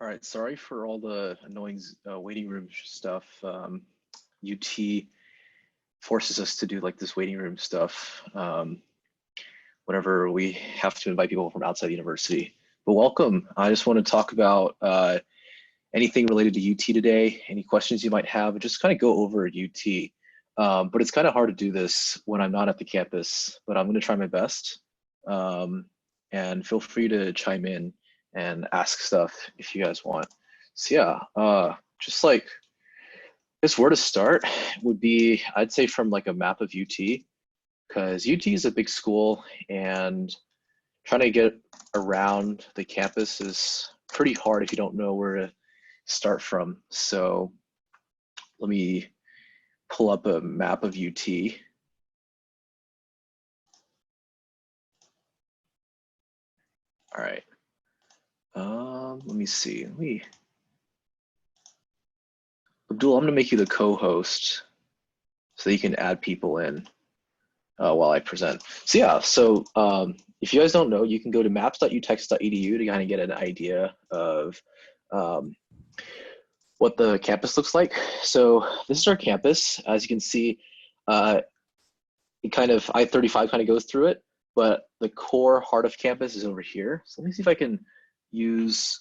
All right, sorry for all the annoying waiting room stuff. UT forces us to do like this waiting room stuff whenever we have to invite people from outside the university. But welcome. I just want to talk about anything related to UT today, any questions you might have, just kind of go over UT. But it's kind of hard to do this when I'm not at the campus, but I'm going to try my best. And feel free to chime in and ask stuff if you guys want. So yeah, just like this where to start would be, I'd say from like a map of UT, because UT is a big school and trying to get around the campus is pretty hard if you don't know where to start from. So let me pull up a map of UT. All right. Let me see. Abdul, I'm gonna make you the co-host so you can add people in while I present. So yeah, so if you guys don't know, you can go to maps.utex.edu to kind of get an idea of what the campus looks like. So this is our campus. As you can see, it kind of, I-35 kind of goes through it, but the core heart of campus is over here. So let me see if I can use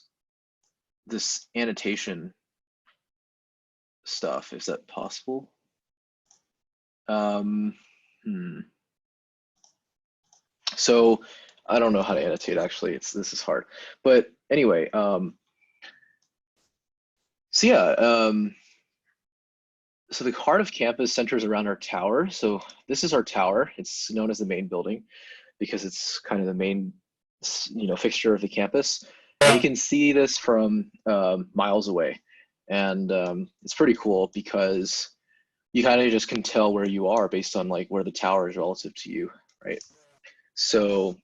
this annotation stuff. Is that possible? So I don't know how to annotate actually. This is hard. But anyway, so yeah, so the heart of campus centers around our tower. So this is our tower. It's known as the main building because it's kind of the main, fixture of the campus. And you can see this from miles away, and it's pretty cool because you kind of just can tell where you are based on like where the tower is relative to you, right? So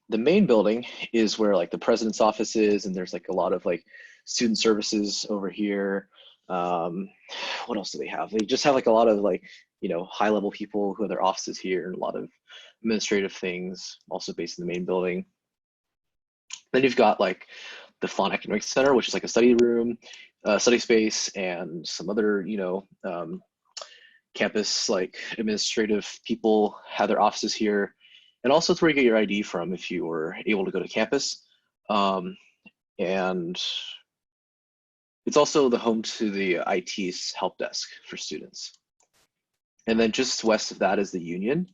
the main building is where like the president's office is, and there's like a lot of like student services over here. What else do they have? They just have like a lot of like, high level people who have their offices here, and a lot of administrative things also based in the main building. Then you've got like the Fawn Academic Center, which is like a study room, study space, and some other, campus like administrative people have their offices here. And also it's where you get your ID from if you were able to go to campus. And it's also the home to the IT's help desk for students. And then just west of that is the union,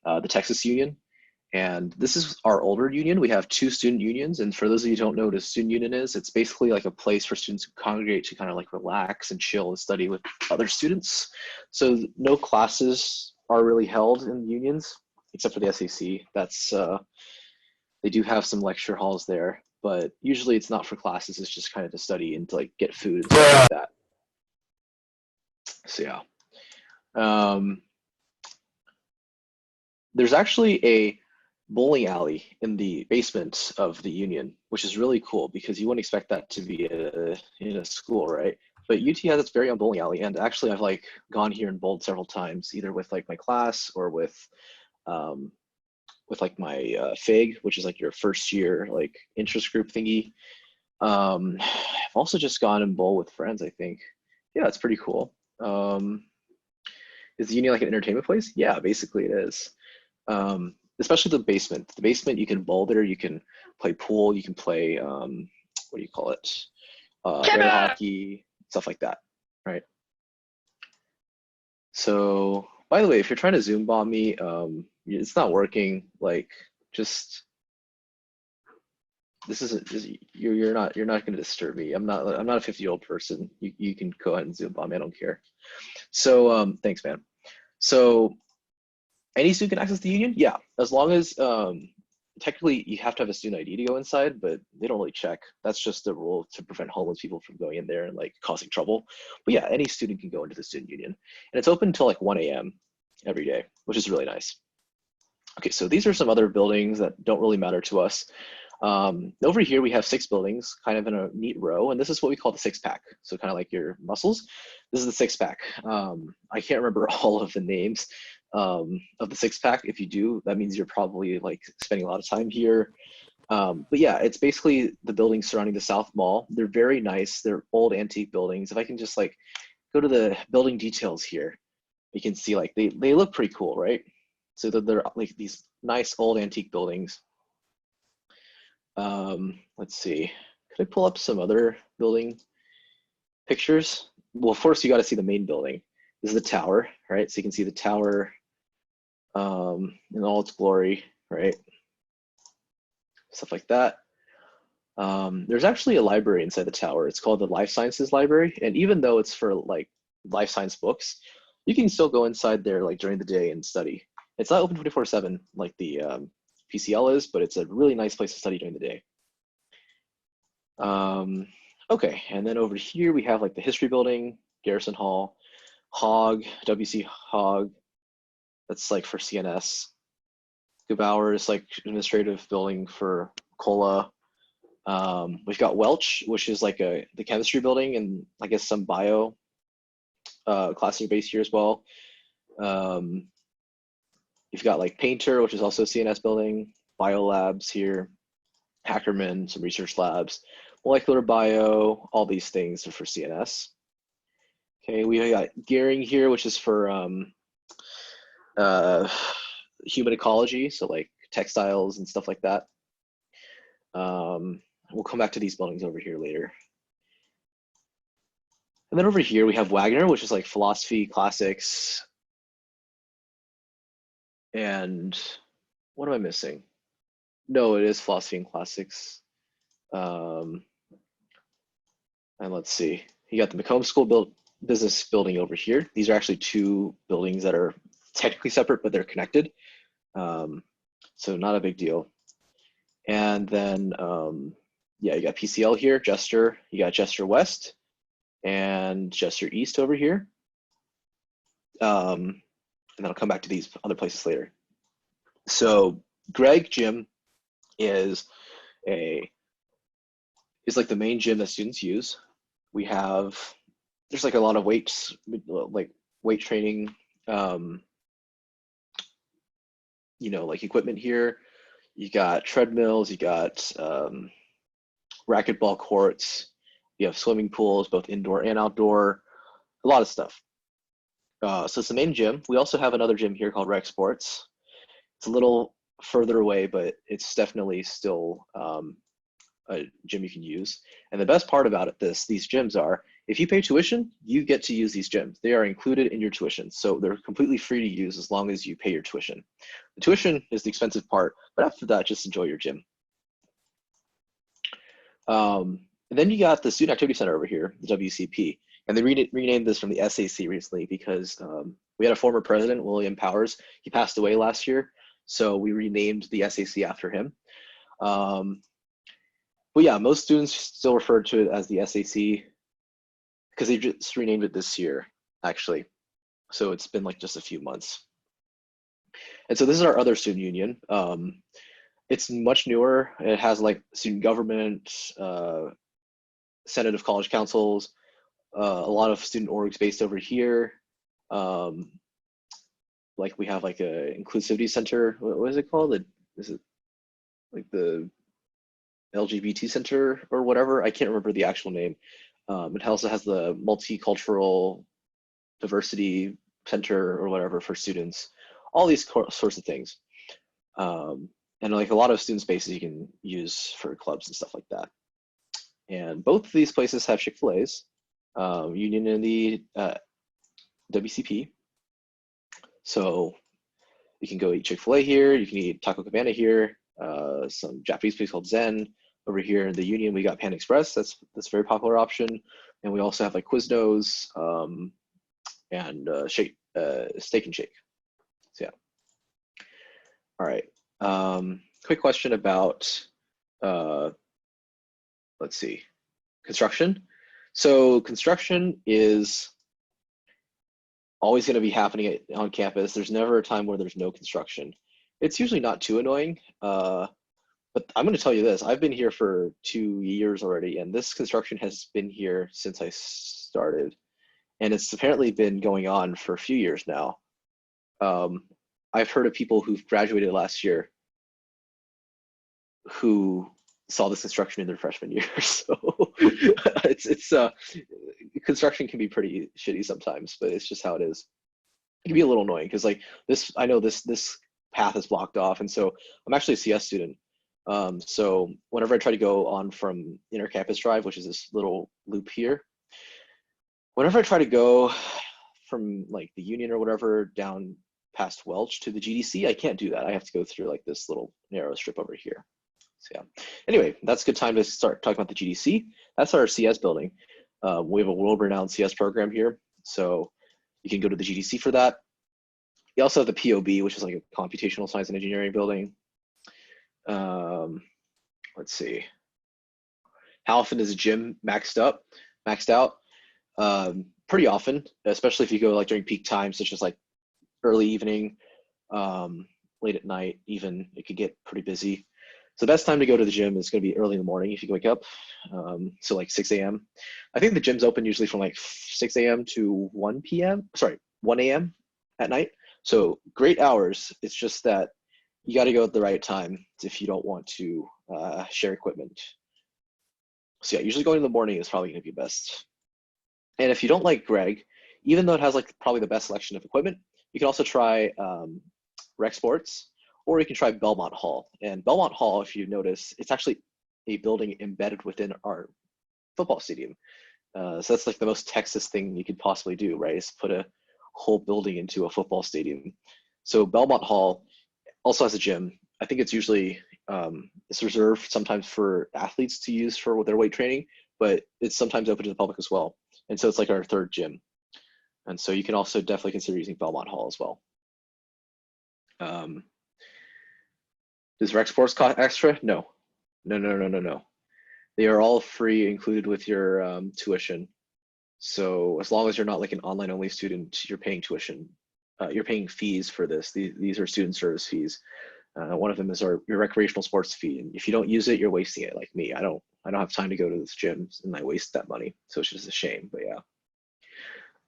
the Texas Union. And this is our older union. We have two student unions. And for those of you who don't know what a student union is, it's basically like a place for students who congregate to kind of like relax and chill and study with other students. So no classes are really held in unions, except for the SAC. That's, they do have some lecture halls there, but usually it's not for classes. It's just kind of to study and to like get food and stuff like that. So yeah. There's actually a bowling alley in the basement of the union, which is really cool because you wouldn't expect that to be in a school, right? But UT has its very own bowling alley, and actually I've like gone here and bowled several times, either with like my class or with like my FIG, which is like your first year like interest group thingy. I've also just gone and bowled with friends, I think. Yeah, it's pretty cool. Is the union like an entertainment place? Yeah, basically it is. Especially the basement. The basement, you can bowl there, you can play pool, you can play, what do you call it? Air hockey, stuff like that, right? So, by the way, if you're trying to Zoom bomb me, it's not working. Like, just this isn't. You're not going to disturb me. I'm not a 50-year-old person. You can go ahead and Zoom bomb me. I don't care. So, thanks, man. So any student can access the union? Yeah, as long as technically you have to have a student ID to go inside, but they don't really check. That's just the rule to prevent homeless people from going in there and like causing trouble. But yeah, any student can go into the student union. And it's open until like 1 a.m. every day, which is really nice. Okay, so these are some other buildings that don't really matter to us. Over here, we have 6 buildings kind of in a neat row, and this is what we call the 6-pack. So kind of like your muscles. This is the 6-pack. I can't remember all of the names of the 6-pack. If you do, that means you're probably like spending a lot of time here. But yeah, it's basically the buildings surrounding the South Mall. They're very nice. They're old antique buildings. If I can just like go to the building details here, you can see like they look pretty cool, right? So they're like these nice old antique buildings. Let's see. Could I pull up some other building pictures? Well, first you got to see the main building. This is the tower, right? So you can see the tower in all its glory, right? Stuff like that. There's actually a library inside the tower. It's called the Life Sciences Library. And even though it's for like life science books, you can still go inside there like during the day and study. It's not open 24/7 like the PCL is, but it's a really nice place to study during the day. Okay, and then over here we have like the history building, Garrison Hall, Hogg, WC Hogg. That's like for CNS. Gebauer is like administrative building for COLA. We've got Welch, which is like the chemistry building, and I guess some bio classes are based here as well. You've got like Painter, which is also CNS building, bio labs here, Hackerman, some research labs, molecular bio, all these things are for CNS. Okay, we got Gearing here, which is for human ecology, so like textiles and stuff like that. We'll come back to these buildings over here later. And then over here we have Wagner, which is like philosophy, classics, and what am I missing? No, it is philosophy and classics. And let's see, you got the Macomb School business building over here. These are actually two buildings that are technically separate, but they're connected. So not a big deal. And then, yeah, you got PCL here, Jester, you got Jester West and Jester East over here. And then I'll come back to these other places later. So Greg Gym is like the main gym that students use. We have, there's like a lot of weights, like weight training, you know, like equipment here. You got treadmills, you got racquetball courts, you have swimming pools, both indoor and outdoor, a lot of stuff. So it's the main gym. We also have another gym here called Rec Sports. It's a little further away, but it's definitely still a gym you can use. And the best part about these gyms are, if you pay tuition, you get to use these gyms. They are included in your tuition. So they're completely free to use as long as you pay your tuition. The tuition is the expensive part, but after that, just enjoy your gym. And then you got the Student Activity Center over here, the WCP. And they renamed this from the SAC recently because we had a former president, William Powers. He passed away last year. So we renamed the SAC after him. But yeah, most students still refer to it as the SAC because they just renamed it this year, actually. So it's been like just a few months. And so this is our other student union. It's much newer. It has like student government, Senate of College Councils, a lot of student orgs based over here. Like we have like a inclusivity center. What is it called? Is it like the LGBT center or whatever? I can't remember the actual name. It also has the multicultural diversity center or whatever for students. All these sorts of things. And like a lot of student spaces you can use for clubs and stuff like that. And both of these places have Chick-fil-A's, Union and the WCP. So you can go eat Chick-fil-A here, you can eat Taco Cabana here, some Japanese place called Zen. Over here in the Union, we got Pan Express, that's a very popular option. And we also have like Quiznos and Steak and Shake. So yeah. All right. Quick question about, let's see, construction. So construction is always going to be happening on campus. There's never a time where there's no construction. It's usually not too annoying, but I'm going to tell you this. I've been here for 2 years already, and this construction has been here since I started. And it's apparently been going on for a few years now. I've heard of people who've graduated last year who saw this construction in their freshman year. So it's construction can be pretty shitty sometimes, but it's just how it is. It can be a little annoying because like this, I know this path is blocked off, and so I'm actually a CS student. So whenever I try to go on from Intercampus Drive, which is this little loop here, whenever I try to go from like the Union or whatever down past Welch to the GDC, I can't do that. I have to go through like this little narrow strip over here. So yeah. Anyway, that's a good time to start talking about the GDC. That's our CS building. We have a world-renowned CS program here, so you can go to the GDC for that. You also have the POB, which is like a computational science and engineering building. Let's see. How often is a gym maxed out? Pretty often, especially if you go like during peak times, such as like early evening, late at night, even it could get pretty busy. So the best time to go to the gym is going to be early in the morning if you wake up. So like 6 a.m. I think the gym's open usually from like 6 a.m. to 1 p.m. Sorry, 1 a.m. at night. So great hours. It's just that you got to go at the right time if you don't want to share equipment. So yeah, usually going in the morning is probably going to be best. And if you don't like Greg, even though it has like probably the best selection of equipment, you can also try Rec Sports, or you can try Belmont Hall. And Belmont Hall, if you notice, it's actually a building embedded within our football stadium. So that's like the most Texas thing you could possibly do, right? Is put a whole building into a football stadium. So Belmont Hall also has a gym. I think it's usually it's reserved sometimes for athletes to use for their weight training, but it's sometimes open to the public as well. And so it's like our third gym. And so you can also definitely consider using Belmont Hall as well. Does Rec Sports cost extra? No. They are all free, included with your tuition. So as long as you're not like an online only student, you're paying tuition. You're paying fees for this. These are student service fees. One of them is your recreational sports fee. And if you don't use it, you're wasting it like me. I don't have time to go to this gym and I waste that money. So it's just a shame, but yeah.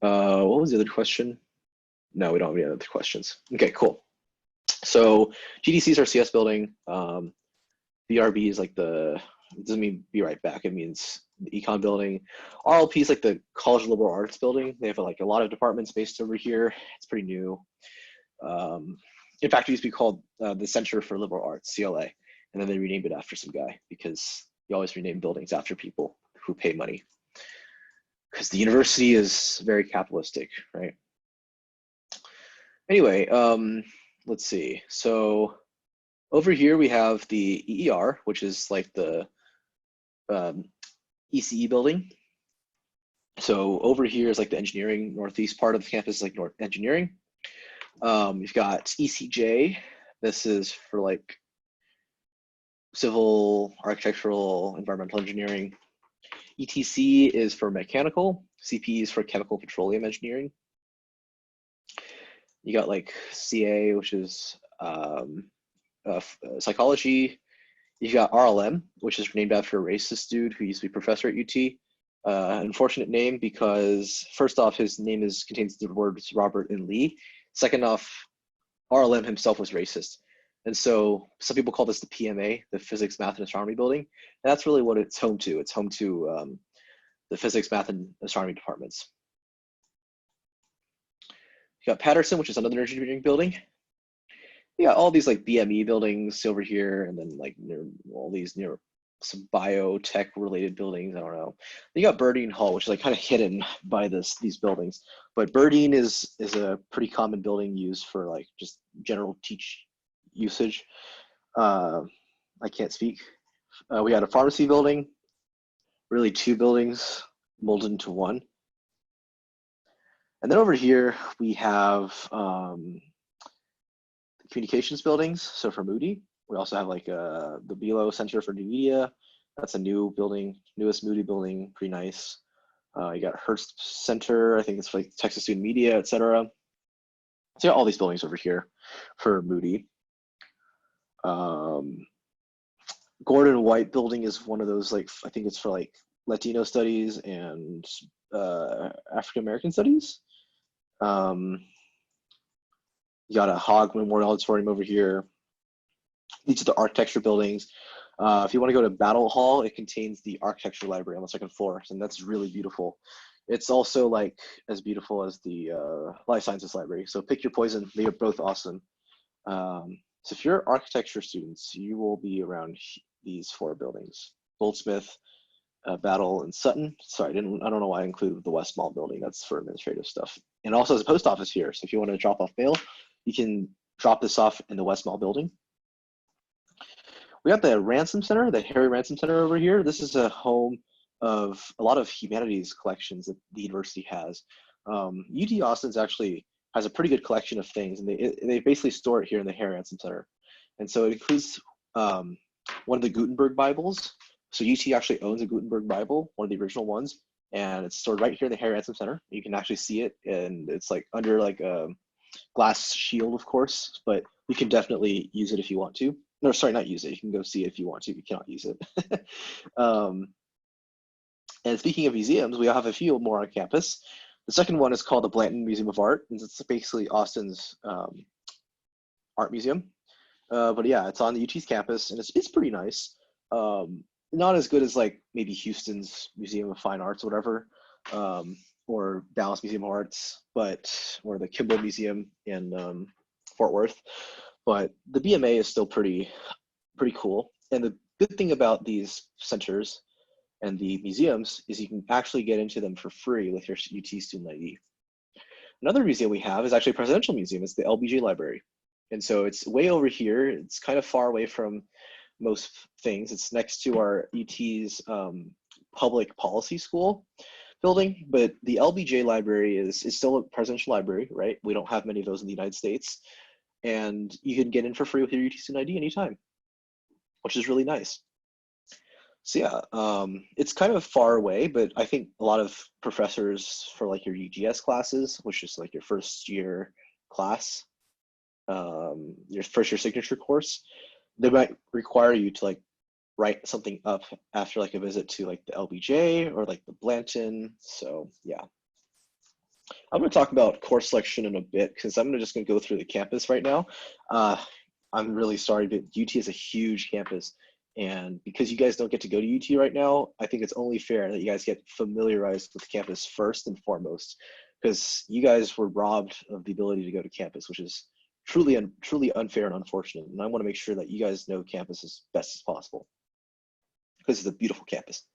What was the other question? No, we don't have any other questions. Okay, cool. So GDC is our CS building. BRB is like it doesn't mean be right back. It means the econ building. RLP is like the College of Liberal Arts building. They have like a lot of departments based over here. It's pretty new. In fact, it used to be called the Center for Liberal Arts, CLA, and then they renamed it after some guy because you always rename buildings after people who pay money. Because the university is very capitalistic, right? Anyway, let's see. So over here we have the EER, which is like the ECE building. So over here is like the engineering northeast part of the campus, is like North Engineering. You've got ECJ. This is for like civil, architectural, environmental engineering. ETC is for mechanical. CP is for chemical petroleum engineering. You got like CA, which is psychology. You got RLM, which is named after a racist dude who used to be professor at UT. Unfortunate name because first off, his name contains the words Robert and Lee. Second off, RLM himself was racist. And so some people call this the PMA, the Physics, Math, and Astronomy building. And that's really what it's home to. It's home to the Physics, Math, and Astronomy departments. You got Patterson, which is another engineering building. You got all these like BME buildings over here, and then like all these near some biotech related buildings. I don't know. You got Burdine Hall, which is like kind of hidden by these buildings. But Burdine is a pretty common building used for like just general teach usage. I can't speak. We had a pharmacy building, really two buildings molded into one. And then over here we have communications buildings. So for Moody, we also have like the Below Center for New Media. That's a new building, newest Moody building, pretty nice. You got Hearst Center, I think it's for like Texas Student Media, etc. So you got all these buildings over here for Moody. Gordon White building is one of those, like, I think it's for like Latino studies and African American studies. You got a Hogg Memorial Auditorium over here. These are the architecture buildings. If you want to go to Battle Hall, it contains the architecture library on the second floor, and that's really beautiful. It's also like as beautiful as the life sciences library. So pick your poison. They are both awesome. So if you're architecture students, you will be around these four buildings: Goldsmith, Battle, and Sutton. Sorry, I don't know why I included the West Mall building. That's for administrative stuff. And also there's a post office here. So if you want to drop off mail, you can drop this off in the West Mall building. We got the Ransom Center, the Harry Ransom Center over here. This is a home of a lot of humanities collections that the university has. UT Austin's actually has a pretty good collection of things, and they basically store it here in the Harry Ransom Center. And so it includes one of the Gutenberg Bibles. So UT actually owns a Gutenberg Bible, one of the original ones, and it's stored right here in the Harry Ransom Center. You can actually see it, and it's like under like a glass shield, of course, but you can definitely use it if you want to. No, sorry, not use it. You can go see it if you want to. You cannot use it. And speaking of museums, we have a few more on campus. The second one is called the Blanton Museum of Art. It's basically Austin's art museum. But yeah, it's on the UT's campus, and it's pretty nice. Not as good as like maybe Houston's Museum of Fine Arts or whatever, or Dallas Museum of Arts, or the Kimball Museum in Fort Worth. But the BMA is still pretty cool. And the good thing about these centers and the museums is you can actually get into them for free with your UT student ID. Another museum we have is actually a presidential museum. It's the LBJ Library. And so it's way over here. It's kind of far away from most things. It's next to our UT's public policy school building, but the LBJ Library is still a presidential library, right? We don't have many of those in the United States. And you can get in for free with your UT student ID anytime, which is really nice. So yeah, it's kind of far away, but I think a lot of professors for like your UGS classes, which is like your first year class, your first year signature course, they might require you to like write something up after like a visit to like the LBJ or like the Blanton. So yeah. I'm going to talk about course selection in a bit because I'm just going to go through the campus right now. I'm really sorry, but UT is a huge campus. And because you guys don't get to go to UT right now, I think it's only fair that you guys get familiarized with campus first and foremost, because you guys were robbed of the ability to go to campus, which is truly unfair and unfortunate. And I want to make sure that you guys know campus as best as possible because it's a beautiful campus.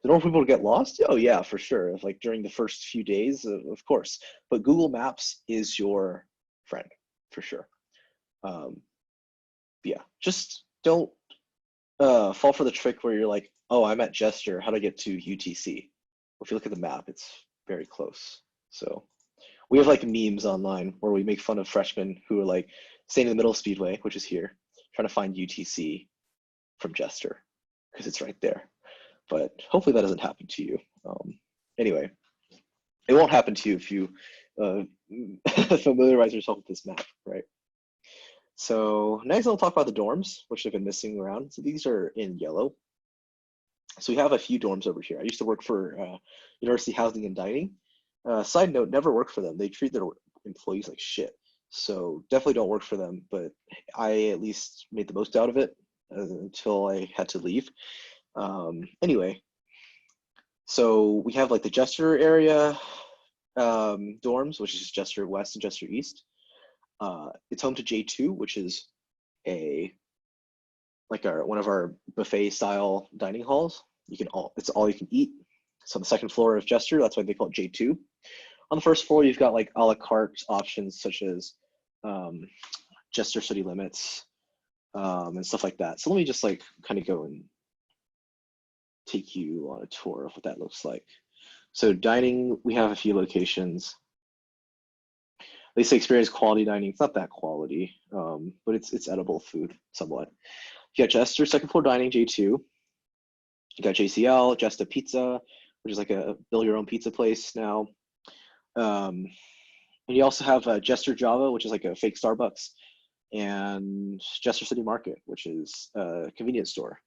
Do you want people to get lost? Oh yeah, for sure. Like during the first few days, of course. But Google Maps is your friend for sure. Yeah, just don't fall for the trick where you're like, oh, I'm at Jester. How do I get to UTC? Well, if you look at the map, it's very close. So we have like memes online where we make fun of freshmen who are like staying in the middle of Speedway, which is here, trying to find UTC from Jester because it's right there. But hopefully that doesn't happen to you. Anyway, it won't happen to you if you familiarize yourself with this map, right? So next I'll talk about the dorms, which have been missing around. So these are in yellow. So we have a few dorms over here. I used to work for University Housing and Dining. Side note, never worked for them. They treat their employees like shit. So definitely don't work for them, but I at least made the most out of it until I had to leave. Anyway, so we have like the Jester area dorms, which is Jester West and Jester East. It's home to J2, which is one of our buffet style dining halls. It's all you can eat. It's on the second floor of Jester. That's why they call it J2. On the first floor, you've got like a la carte options such as Jester City Limits and stuff like that. So let me just like kind of go and take you on a tour of what that looks like. So dining, we have a few locations. They say experience quality dining. It's not that quality, but it's edible food somewhat. You got Jester second floor dining, J2. You got JCL, Jesta Pizza, which is like a build your own pizza place now. And you also have Jester Java, which is like a fake Starbucks, and Jester City Market, which is a convenience store.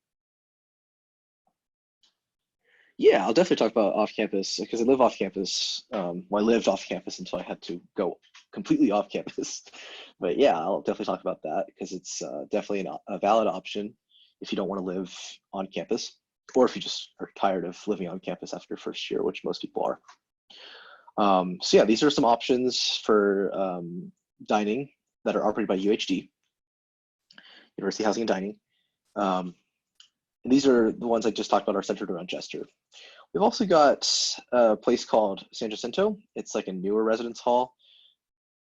Yeah, I'll definitely talk about off campus because I live off campus. Well, I lived off campus until I had to go completely off campus. But yeah, I'll definitely talk about that because it's definitely a valid option. if you don't want to live on campus, or if you just are tired of living on campus after your first year, which most people are. So yeah, these are some options for dining that are operated by UHD, University Housing and Dining. And these are the ones I just talked about are centered around Jester. We've also got a place called San Jacinto. It's like a newer residence hall,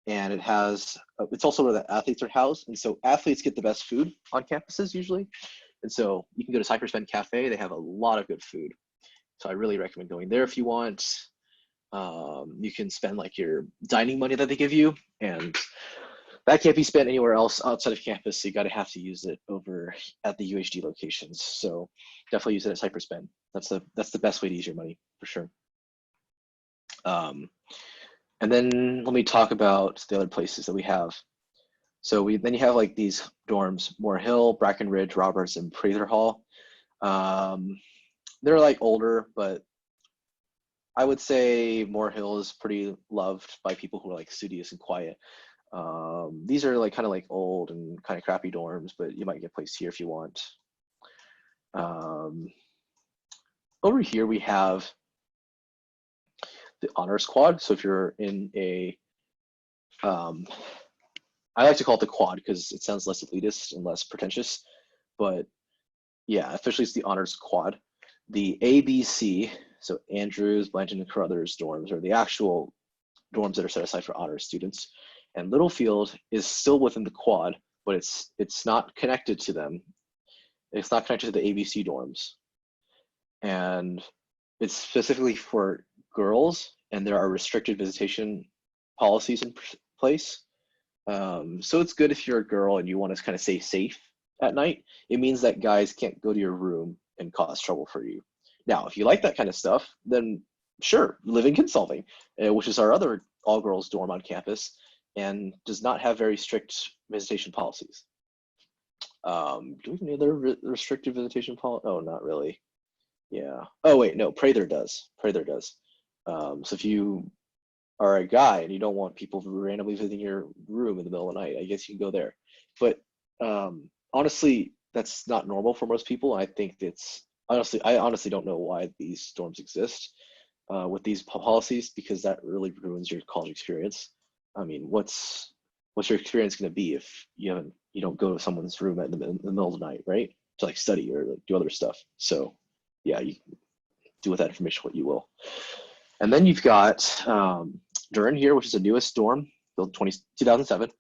and it has, it's also where the athletes are housed. And so athletes get the best food on campuses usually. And so you can go to Cypress Bend Cafe. They have a lot of good food. So I really recommend going there if you want. You can spend like your dining money that they give you, and that can't be spent anywhere else outside of campus. So you gotta have to use it over at the UHD locations. So definitely use it at Cypress Bend. That's the best way to use your money for sure. And then let me talk about the other places that we have. So then you have like these dorms: Moore Hill, Brackenridge, Roberts, and Prather Hall. They're like older, but I would say Moore Hill is pretty loved by people who are like studious and quiet. These are like kind of like old and kind of crappy dorms, but you might get placed here if you want. Over here we have the honors quad. So if you're in a, I like to call it the quad because it sounds less elitist and less pretentious, but yeah, officially it's the honors quad. The ABC, so Andrews, Blanton, and Carruthers dorms are the actual dorms that are set aside for honors students. And Littlefield is still within the quad, but it's not connected to them. It's not connected to the ABC dorms. And it's specifically for girls, and there are restricted visitation policies in place. So it's good if you're a girl and you want to kind of stay safe at night. It means that guys can't go to your room and cause trouble for you. Now, if you like that kind of stuff, then sure, live in Kinsolving, which is our other all-girls dorm on campus, and does not have very strict visitation policies. Do we have any other restricted visitation policy? Oh, not really. Yeah. Oh wait, no, Prather does. Prather does. So if you are a guy and you don't want people randomly visiting your room in the middle of the night, I guess you can go there. But honestly, that's not normal for most people. I think I honestly don't know why these dorms exist with these policies, because that really ruins your college experience. I mean, what's your experience going to be if you don't go to someone's room in the middle of the night, right? To like study or like do other stuff. So yeah, you do with that information what you will. And then you've got Durin here, which is the newest dorm, built 2007.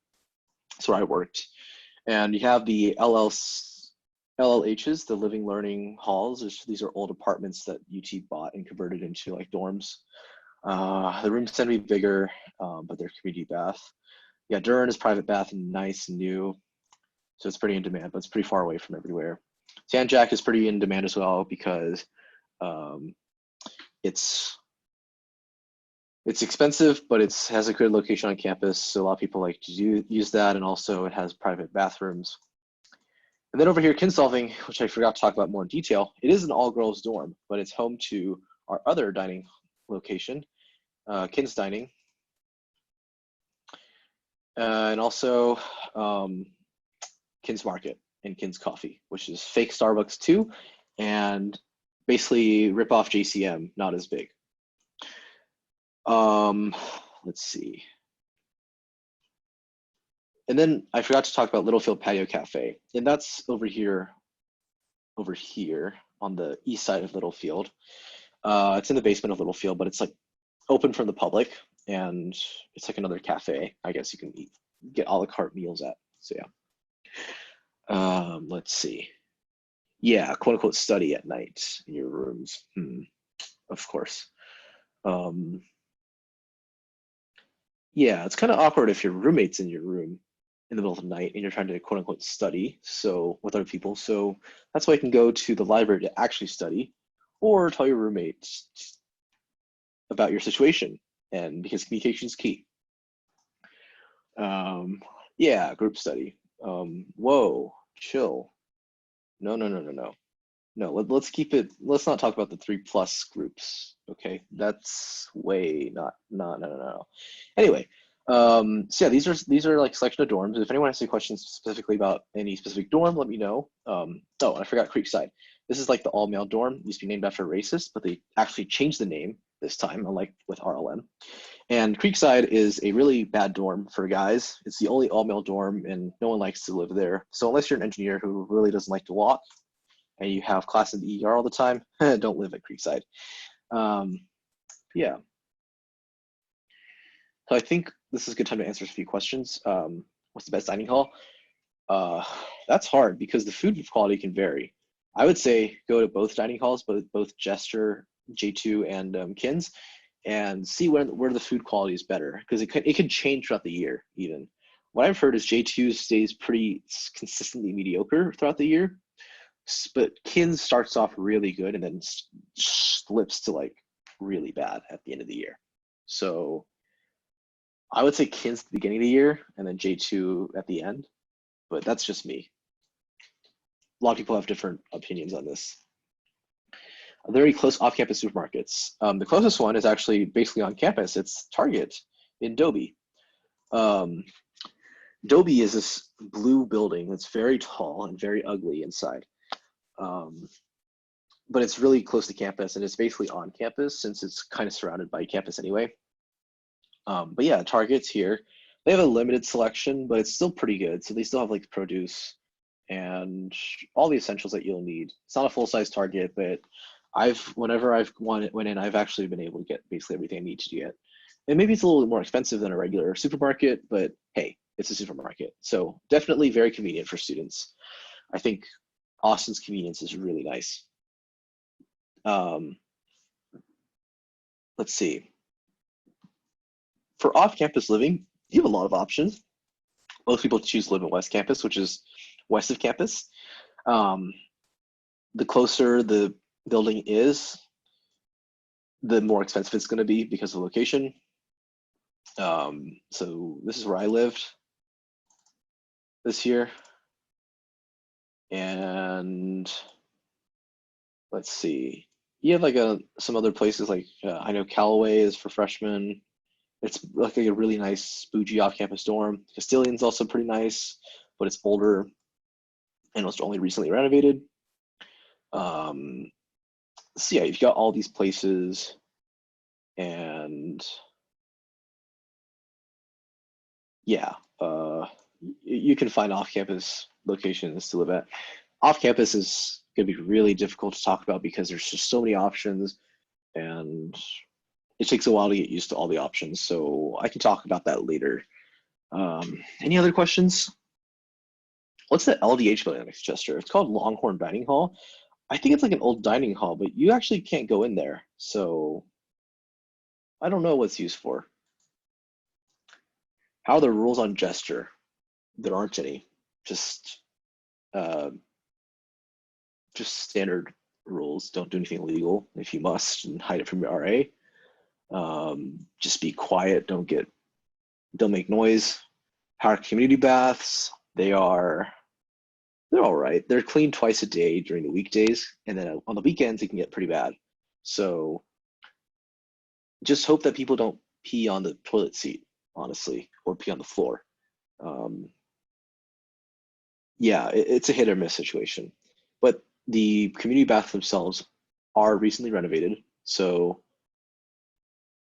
That's where I worked. And you have the LLHs, the living learning halls. These are old apartments that UT bought and converted into like dorms. The rooms tend to be bigger, but they're community bath. Yeah, Durin is private bath and nice and new. So it's pretty in demand, but it's pretty far away from everywhere. San Jack is pretty in demand as well because it's expensive, but it has a good location on campus. So a lot of people like to use that, and also it has private bathrooms. And then over here, Kinsolving, which I forgot to talk about more in detail, it is an all-girls dorm, but it's home to our other dining location, Kins Dining, and also Kins Market and Kins Coffee, which is fake Starbucks too, and basically rip off JCM, not as big. Let's see. And then I forgot to talk about Littlefield Patio Cafe, and that's over here on the east side of Littlefield. It's in the basement of Littlefield, but it's like open from the public, and it's like another cafe. I guess you can get a la carte meals at. So yeah. Let's see. Yeah, quote unquote study at night in your rooms. Of course. Yeah, it's kind of awkward if your roommate's in your room in the middle of the night and you're trying to quote unquote study with other people. So that's why you can go to the library to actually study, or tell your roommate about your situation, and because communication is key. Yeah, group study. Whoa, chill. No. No, let's keep it, let's not talk about the 3+ groups, okay? That's way no. Anyway, So yeah, these are like selection of dorms. If anyone has any questions specifically about any specific dorm, let me know. Oh, I forgot Creekside. This is like the all male dorm. It used to be named after a racist, but they actually changed the name this time, unlike with RLM. And Creekside is a really bad dorm for guys. It's the only all male dorm, and no one likes to live there. So unless you're an engineer who really doesn't like to walk, and you have class in the ER all the time, don't live at Creekside. Um, yeah. So I think this is a good time to answer a few questions. What's the best dining hall? Uh, that's hard because the food quality can vary. I would say go to both dining halls, both Jester, J2, and Kins, and see where the food quality is better because it could change throughout the year even. What I've heard is J2 stays pretty consistently mediocre throughout the year, but Kins starts off really good and then slips to like really bad at the end of the year. So I would say Kins at the beginning of the year and then J2 at the end, but that's just me. A lot of people have different opinions on this. Very close off-campus supermarkets. The closest one is actually basically on campus. It's Target in Dobie. Um, Dobie is this blue building that's very tall and very ugly inside. Um, but it's really close to campus and it's basically on campus since it's kind of surrounded by campus anyway. But yeah, Target's here. They have a limited selection, but it's still pretty good. So they still have like produce and all the essentials that you'll need. It's not a full-size Target, but whenever I've went in, I've actually been able to get basically everything I need to get. And maybe it's a little bit more expensive than a regular supermarket, but hey, it's a supermarket. So definitely very convenient for students. I think Austin's convenience is really nice. Um, let's see. For off-campus living, you have a lot of options. Most people choose to live in West Campus, which is west of campus. Um, the closer the building is, the more expensive it's going to be because of the location. So this is where I lived this year. And let's see. You have like some other places like I know Callaway is for freshmen. It's like a really nice bougie off-campus dorm. Castillion's also pretty nice, but it's older and was only recently renovated. So yeah, you've got all these places, and yeah, you can find off-campus locations to live at. Off-campus is going to be really difficult to talk about because there's just so many options, and it takes a while to get used to all the options. So I can talk about that later. Any other questions? What's the LDH building next to Chester? It's called Longhorn Dining Hall. I think it's like an old dining hall, but you actually can't go in there. So I don't know what it's used for. How are the rules on gesture? There aren't any. Just uh, just standard rules. Don't do anything illegal if you must, and hide it from your RA. Just be quiet. Don't make noise. How are community baths? They're all right. They're cleaned twice a day during the weekdays, and then on the weekends it can get pretty bad. So just hope that people don't pee on the toilet seat, honestly, or pee on the floor. Um, yeah, it's a hit or miss situation. But the community baths themselves are recently renovated, so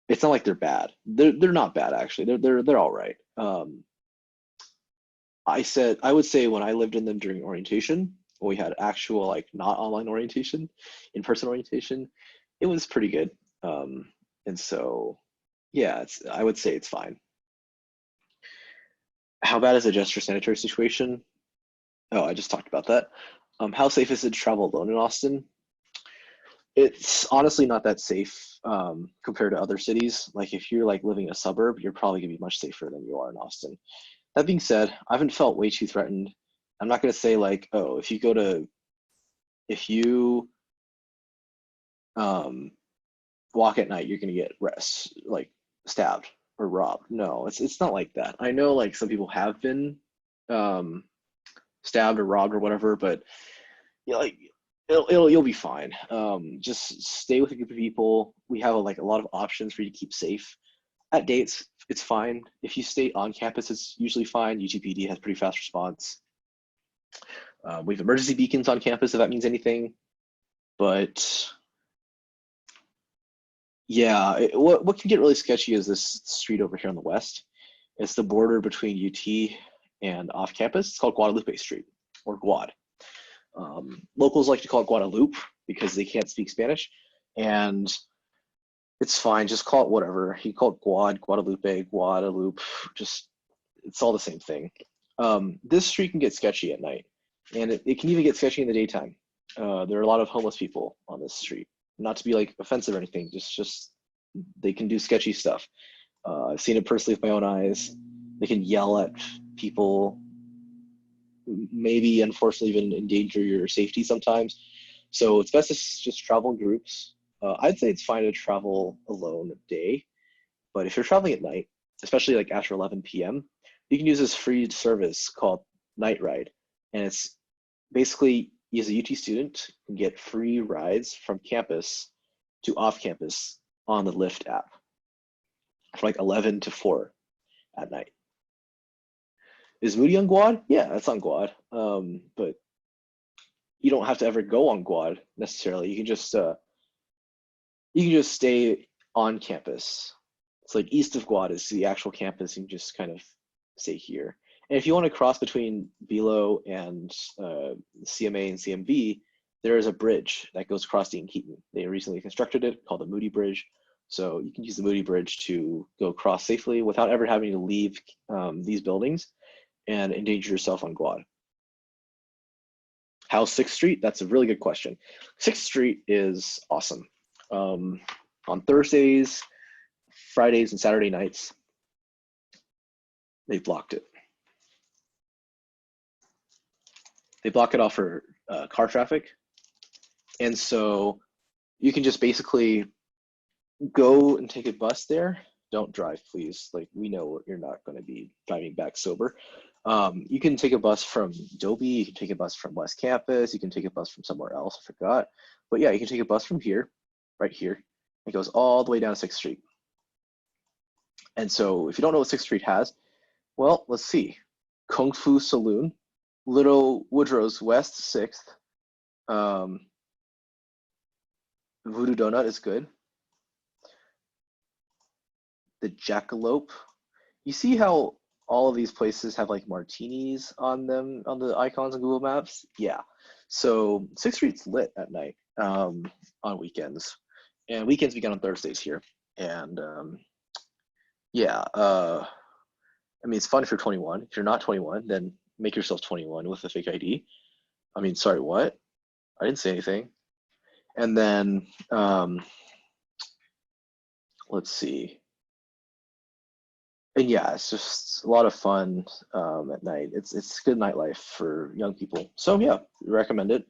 it's not like they're bad. They're not bad actually. They're all right. I would say when I lived in them during orientation, when we had actual like not online orientation, in-person orientation, it was pretty good. And so yeah, I would say it's fine. How bad is the gesture sanitary situation? Oh, I just talked about that. How safe is it to travel alone in Austin? It's honestly not that safe compared to other cities. Like if you're like living in a suburb, you're probably gonna be much safer than you are in Austin. That being said, I haven't felt way too threatened. I'm not gonna say like, oh, if you um, walk at night, you're gonna get like stabbed or robbed. No, it's not like that. I know like some people have been um, stabbed or robbed or whatever, but you know, like you'll be fine. Just stay with a group of people. We have like a lot of options for you to keep safe. At dates, it's fine. If you stay on campus, it's usually fine. UTPD has pretty fast response. We have emergency beacons on campus if that means anything. But yeah, what can get really sketchy is this street over here on the west. It's the border between UT and off campus. It's called Guadalupe Street, or Guad. Locals like to call it Guadalupe because they can't speak Spanish, and it's fine. Just call it whatever. You call it Guadalupe, Guadalupe. Just it's all the same thing. This street can get sketchy at night, and it can even get sketchy in the daytime. There are a lot of homeless people on this street. Not to be like offensive or anything, just they can do sketchy stuff. I've seen it personally with my own eyes. They can yell at people, maybe unfortunately even endanger your safety sometimes. So it's best to just travel in groups. I'd say it's fine to travel alone a day, but if you're traveling at night, especially like after 11 p.m., you can use this free service called Night Ride. And it's basically, you as a UT student can get free rides from campus to off campus on the Lyft app for like 11 to 4 at night. Is Moody on Guad? Yeah, that's on Guad. But you don't have to ever go on Guad necessarily. You can just stay on campus. It's like east of Guad is the actual campus. You can just kind of stay here. And if you want to cross between Bilo and CMA and CMB, there is a bridge that goes across Dean Keaton. They recently constructed it called the Moody Bridge. So you can use the Moody Bridge to go across safely without ever having to leave these buildings and endanger yourself on Guad. How's 6th Street? That's a really good question. 6th Street is awesome. On Thursdays, Fridays, and Saturday nights, they blocked it. They block it off for car traffic. And so you can just basically go and take a bus there. Don't drive, please. Like, we know you're not going to be driving back sober. You can take a bus from Dobie. You can take a bus from West Campus. You can take a bus from somewhere else. I forgot. But yeah, you can take a bus from here, right here. It goes all the way down to 6th Street. And so if you don't know what 6th Street has, well, let's see. Kung Fu Saloon, Little Woodrow's West 6th. Voodoo Donut is good. The Jackalope. You see how all of these places have like martinis on them, on the icons on Google Maps? Yeah. So 6th Street's lit at night on weekends. And weekends begin on Thursdays here. And yeah, I mean, it's fun if you're 21. If you're not 21, then make yourself 21 with a fake ID. I mean, sorry, what? I didn't say anything. And then, let's see. And yeah, it's just a lot of fun at night. It's good nightlife for young people. So yeah, recommend it.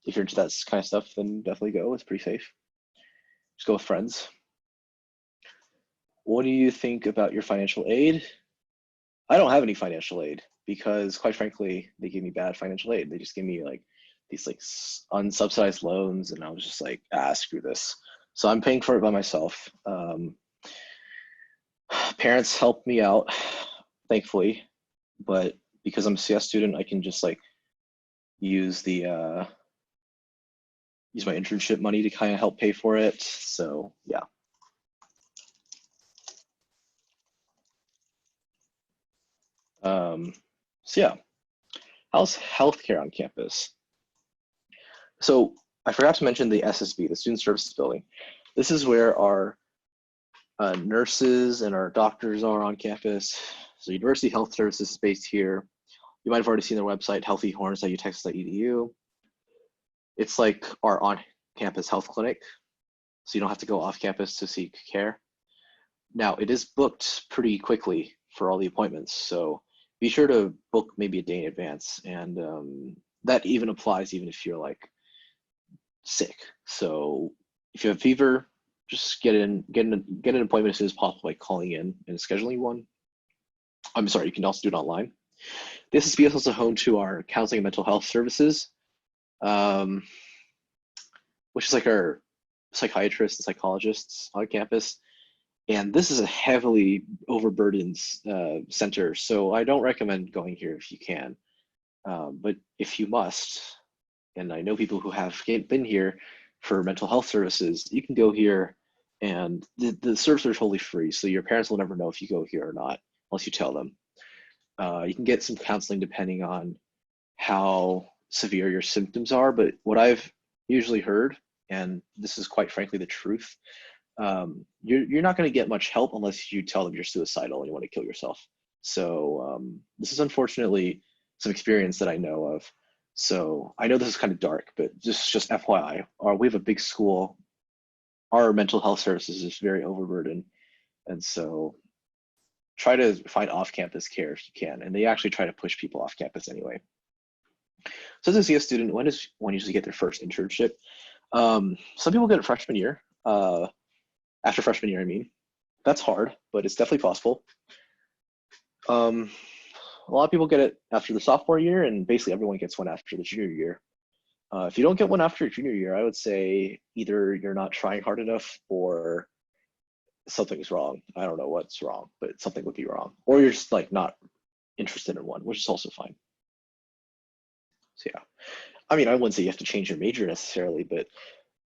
If you're into that kind of stuff, then definitely go. It's pretty safe. Just go with friends. What do you think about your financial aid? I don't have any financial aid because, quite frankly, they give me bad financial aid. They just give me like these like unsubsidized loans, and I was just like, screw this. So I'm paying for it by myself. Parents help me out, thankfully, but because I'm a CS student, I can just like use my internship money to kind of help pay for it. So yeah. So yeah, how's healthcare on campus? So I forgot to mention the SSB, the Student Services Building. This is where our nurses and our doctors are on campus. So University Health Services is based here. You might have already seen their website, healthyhorns.utexas.edu. It's like our on-campus health clinic, so you don't have to go off campus to seek care. Now, it is booked pretty quickly for all the appointments, so be sure to book maybe a day in advance, and that even applies even if you're like sick. So if you have fever, just get an appointment as soon as possible by calling in and scheduling one. I'm sorry, you can also do it online. The SSB is also home to our counseling and mental health services, which is like our psychiatrists and psychologists on campus, and this is a heavily overburdened center, so I don't recommend going here if you can. But if you must, and I know people who have been here for mental health services, you can go here, and the services are totally free, so your parents will never know if you go here or not, unless you tell them. You can get some counseling depending on how severe your symptoms are, but what I've usually heard, and this is quite frankly the truth, you're not going to get much help unless you tell them you're suicidal and you want to kill yourself. So this is unfortunately some experience that I know of. So I know this is kind of dark, but just FYI, we have a big school. Our mental health services is very overburdened, and so try to find off-campus care if you can. And they actually try to push people off campus anyway. So as a CS student, when does one usually get their first internship? Some people get it freshman year. After freshman year, I mean. That's hard, but it's definitely possible. A lot of people get it after the sophomore year, and basically everyone gets one after the junior year. If you don't get one after your junior year, I would say either you're not trying hard enough or something's wrong. I don't know what's wrong, but something would be wrong. Or you're just like not interested in one, which is also fine. So yeah, I mean, I wouldn't say you have to change your major necessarily, but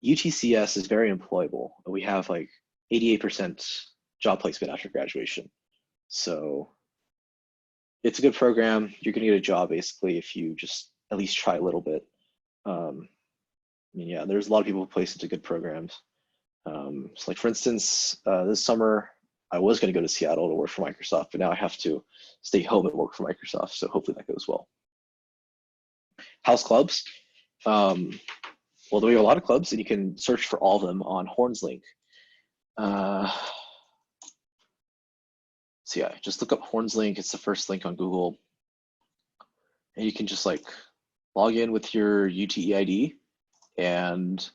UTCS is very employable. We have like 88% job placement after graduation. So it's a good program. You're gonna get a job basically if you just at least try a little bit. I mean, yeah, there's a lot of people who place into good programs. So like for instance, this summer, I was gonna go to Seattle to work for Microsoft, but now I have to stay home and work for Microsoft. So hopefully that goes well. House clubs. Well, we have a lot of clubs, and you can search for all of them on HornsLink. So yeah, just look up HornsLink. It's the first link on Google, and you can just like log in with your UTE ID, and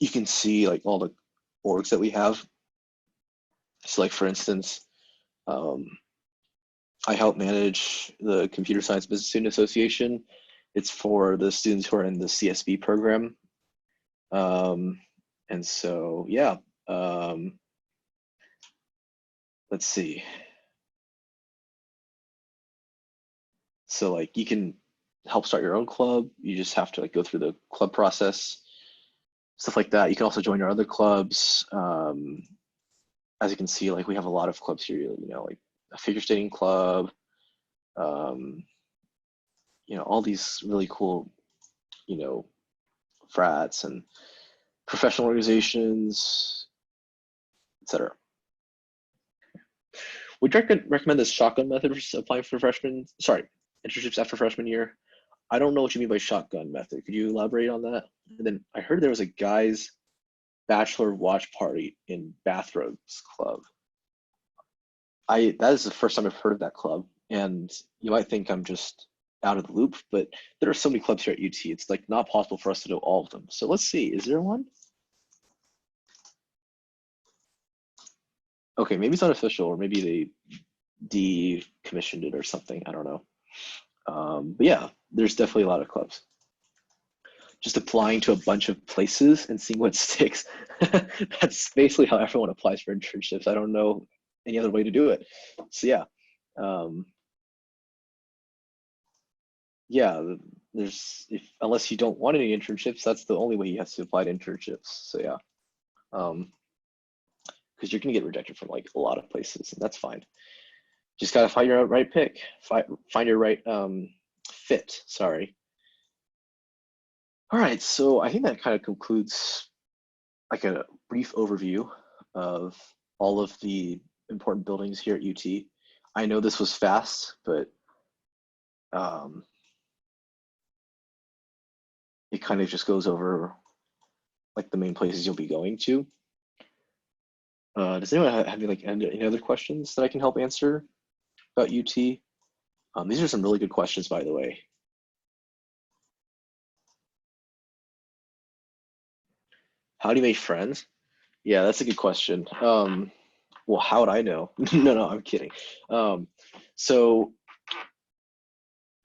you can see like all the orgs that we have. So like for instance, I help manage the Computer Science Business Student Association. It's for the students who are in the CSB program. And so, yeah, let's see. So like you can help start your own club. You just have to like go through the club process, stuff like that. You can also join our other clubs. As you can see, like we have a lot of clubs here, you know, like a figure skating club, you know, all these really cool, you know, frats and professional organizations, etc. Would you recommend this shotgun method for applying for internships after freshman year? I don't know what you mean by shotgun method. Could you elaborate on that? And then I heard there was a guy's bachelor watch party in bathrobes club. That is the first time I've heard of that club, and you might think I'm just out of the loop, but there are so many clubs here at UT. It's like not possible for us to know all of them. So let's see, is there one? Okay, maybe it's unofficial, or maybe they decommissioned it or something. I don't know. But yeah, there's definitely a lot of clubs. Just applying to a bunch of places and seeing what sticks. That's basically how everyone applies for internships. I don't know any other way to do it. So yeah, yeah. Unless you don't want any internships, that's the only way you have to apply to internships. So yeah, because you're gonna get rejected from like a lot of places, and that's fine. Just gotta find your right pick. Find your right fit. Sorry. All right, so I think that kind of concludes like a brief overview of all of the important buildings here at UT. I know this was fast, but it kind of just goes over like the main places you'll be going to. Does anyone have like any other questions that I can help answer about UT? These are some really good questions, by the way. How do you make friends? Yeah, that's a good question. Well, how would I know? No, I'm kidding. So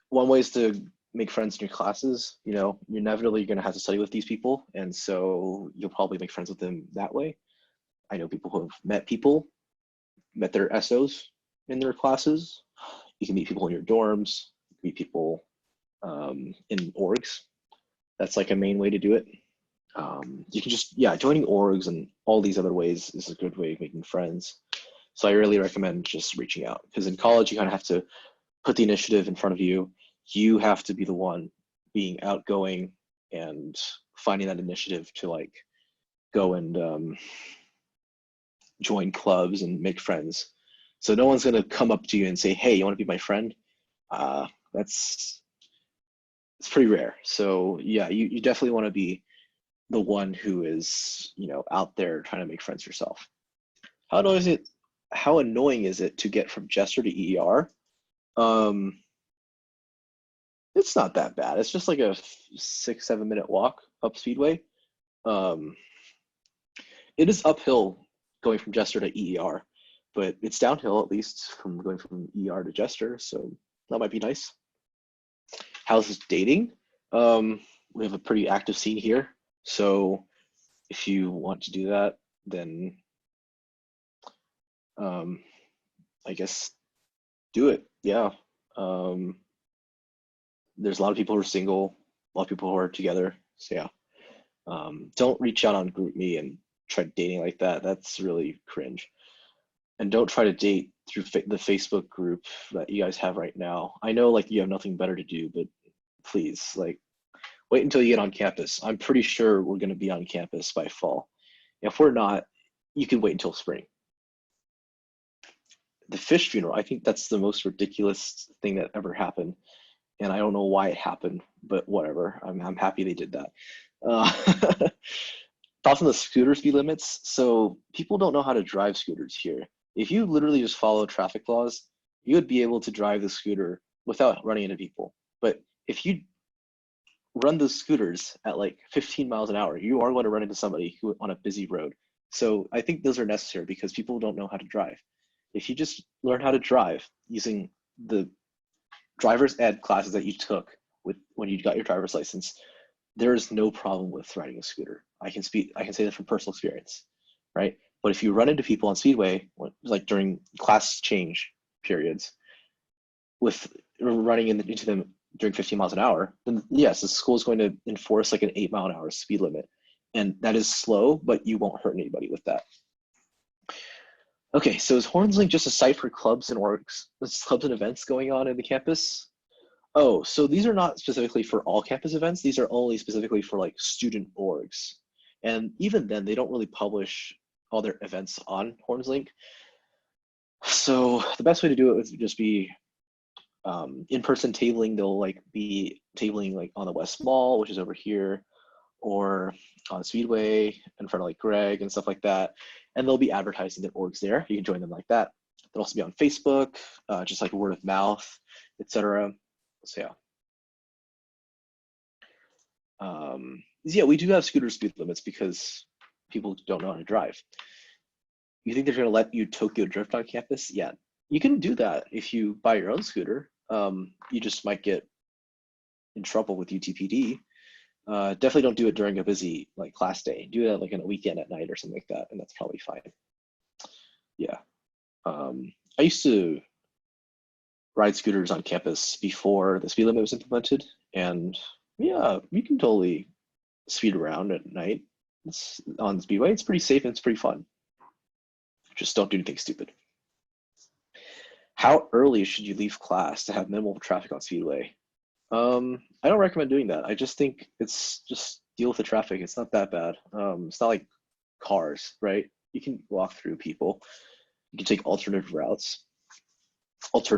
one way is to make friends in your classes. You know, you're inevitably going to have to study with these people, and so you'll probably make friends with them that way. I know people who have met their SOs in their classes. You can meet people in your dorms, meet people in orgs. That's like a main way to do it. You can just, yeah, joining orgs and all these other ways is a good way of making friends. So I really recommend just reaching out, because in college you kind of have to put the initiative in front of you. You have to be the one being outgoing and finding that initiative to like go and join clubs and make friends. So no one's gonna come up to you and say, "Hey, you want to be my friend?" That's it's pretty rare. So yeah, you definitely want to be the one who is, you know, out there trying to make friends yourself. How annoying is it? How annoying is it to get from Jester to EER? Um, it's not that bad. It's just like a 6-7 minute walk up Speedway. Um, it is uphill going from Jester to EER, but it's downhill at least from going from ER to Jester, so that might be nice. How's dating? We have a pretty active scene here, so if you want to do that, then um, I guess do it. Yeah. Um, there's a lot of people who are single, a lot of people who are together. So yeah. Don't reach out on GroupMe and try dating like that. That's really cringe. And don't try to date through the Facebook group that you guys have right now. I know like you have nothing better to do, but please like wait until you get on campus. I'm pretty sure we're going to be on campus by fall. If we're not, you can wait until spring. The fish funeral, I think that's the most ridiculous thing that ever happened. And I don't know why it happened, but whatever. I'm happy they did that. Uh, thoughts on the scooter speed limits? So people don't know how to drive scooters here. If you literally just follow traffic laws, you would be able to drive the scooter without running into people. But if you run those scooters at like 15 miles an hour, you are going to run into somebody who on a busy road. So I think those are necessary because people don't know how to drive. If you just learn how to drive using the driver's ed classes that you took with when you got your driver's license, there is no problem with riding a scooter. I can say that from personal experience, right? But if you run into people on Speedway, like during class change periods, with running into them during 15 miles an hour, then yes, the school is going to enforce like an 8 mile an hour speed limit. And that is slow, but you won't hurt anybody with that. Okay, so is Hornslink just a site for clubs and orgs, clubs and events going on in the campus? Oh, so these are not specifically for all campus events. These are only specifically for like student orgs. And even then, they don't really publish all their events on Hornslink. So the best way to do it would just be in-person tabling. They'll like be tabling like on the West Mall, which is over here, or on Speedway in front of like Greg and stuff like that. And they'll be advertising their orgs there. You can join them like that. They'll also be on Facebook, just like word of mouth, etc. So yeah, we do have scooter speed limits because people don't know how to drive. You think they're going to let you Tokyo drift on campus? Yeah, you can do that if you buy your own scooter. You just might get in trouble with UTPD. Definitely don't do it during a busy like class day. Do it like on a weekend at night or something like that, and that's probably fine. Yeah, I used to ride scooters on campus before the speed limit was implemented, and yeah, you can totally speed around at night. It's on Speedway. It's pretty safe and it's pretty fun. Just don't do anything stupid. How early should you leave class to have minimal traffic on Speedway? I don't recommend doing that. I just think it's just deal with the traffic. It's not that bad. It's not like cars, right? You can walk through people. You can take alternative routes. If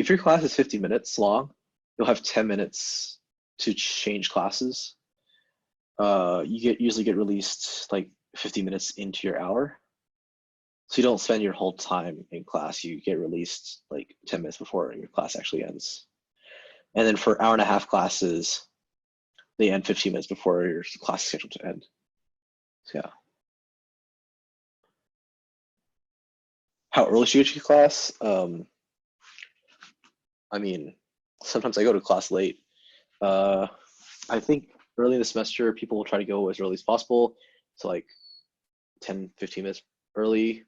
your class is 50 minutes long, you'll have 10 minutes to change classes. You usually get released like 50 minutes into your hour. So you don't spend your whole time in class. You get released like 10 minutes before your class actually ends. And then for hour-and-a-half classes, they end 15 minutes before your class is scheduled to end. So yeah. How early should you get to class? I mean, sometimes I go to class late. Uh, I think early in the semester, people will try to go as early as possible. So like 10, 15 minutes early.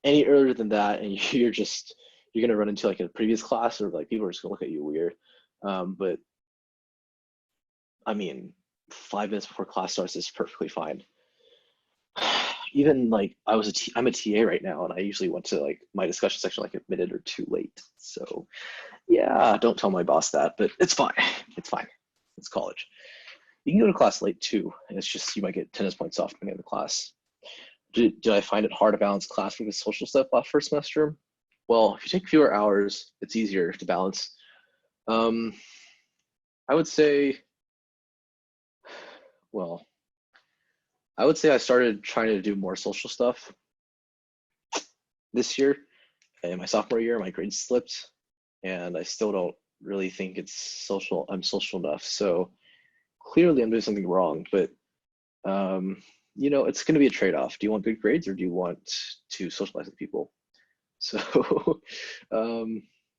Any earlier than that, and you're gonna run into like a previous class, or like people are just gonna look at you weird. But I mean, 5 minutes before class starts is perfectly fine. Even like I'm a TA right now, and I usually went to like my discussion section like a minute or two late. So yeah, don't tell my boss that, but it's fine. It's fine. It's college. You can go to class late too, and it's just you might get attendance points off depending on the class. Did I find it hard to balance classwork with social stuff last first semester? Well, if you take fewer hours, it's easier to balance. Um, I would say, well, I would say I started trying to do more social stuff this year. In my sophomore year, my grades slipped, and I still don't really think I'm social enough. So clearly I'm doing something wrong, but it's going to be a trade-off. Do you want good grades or do you want to socialize with people? So,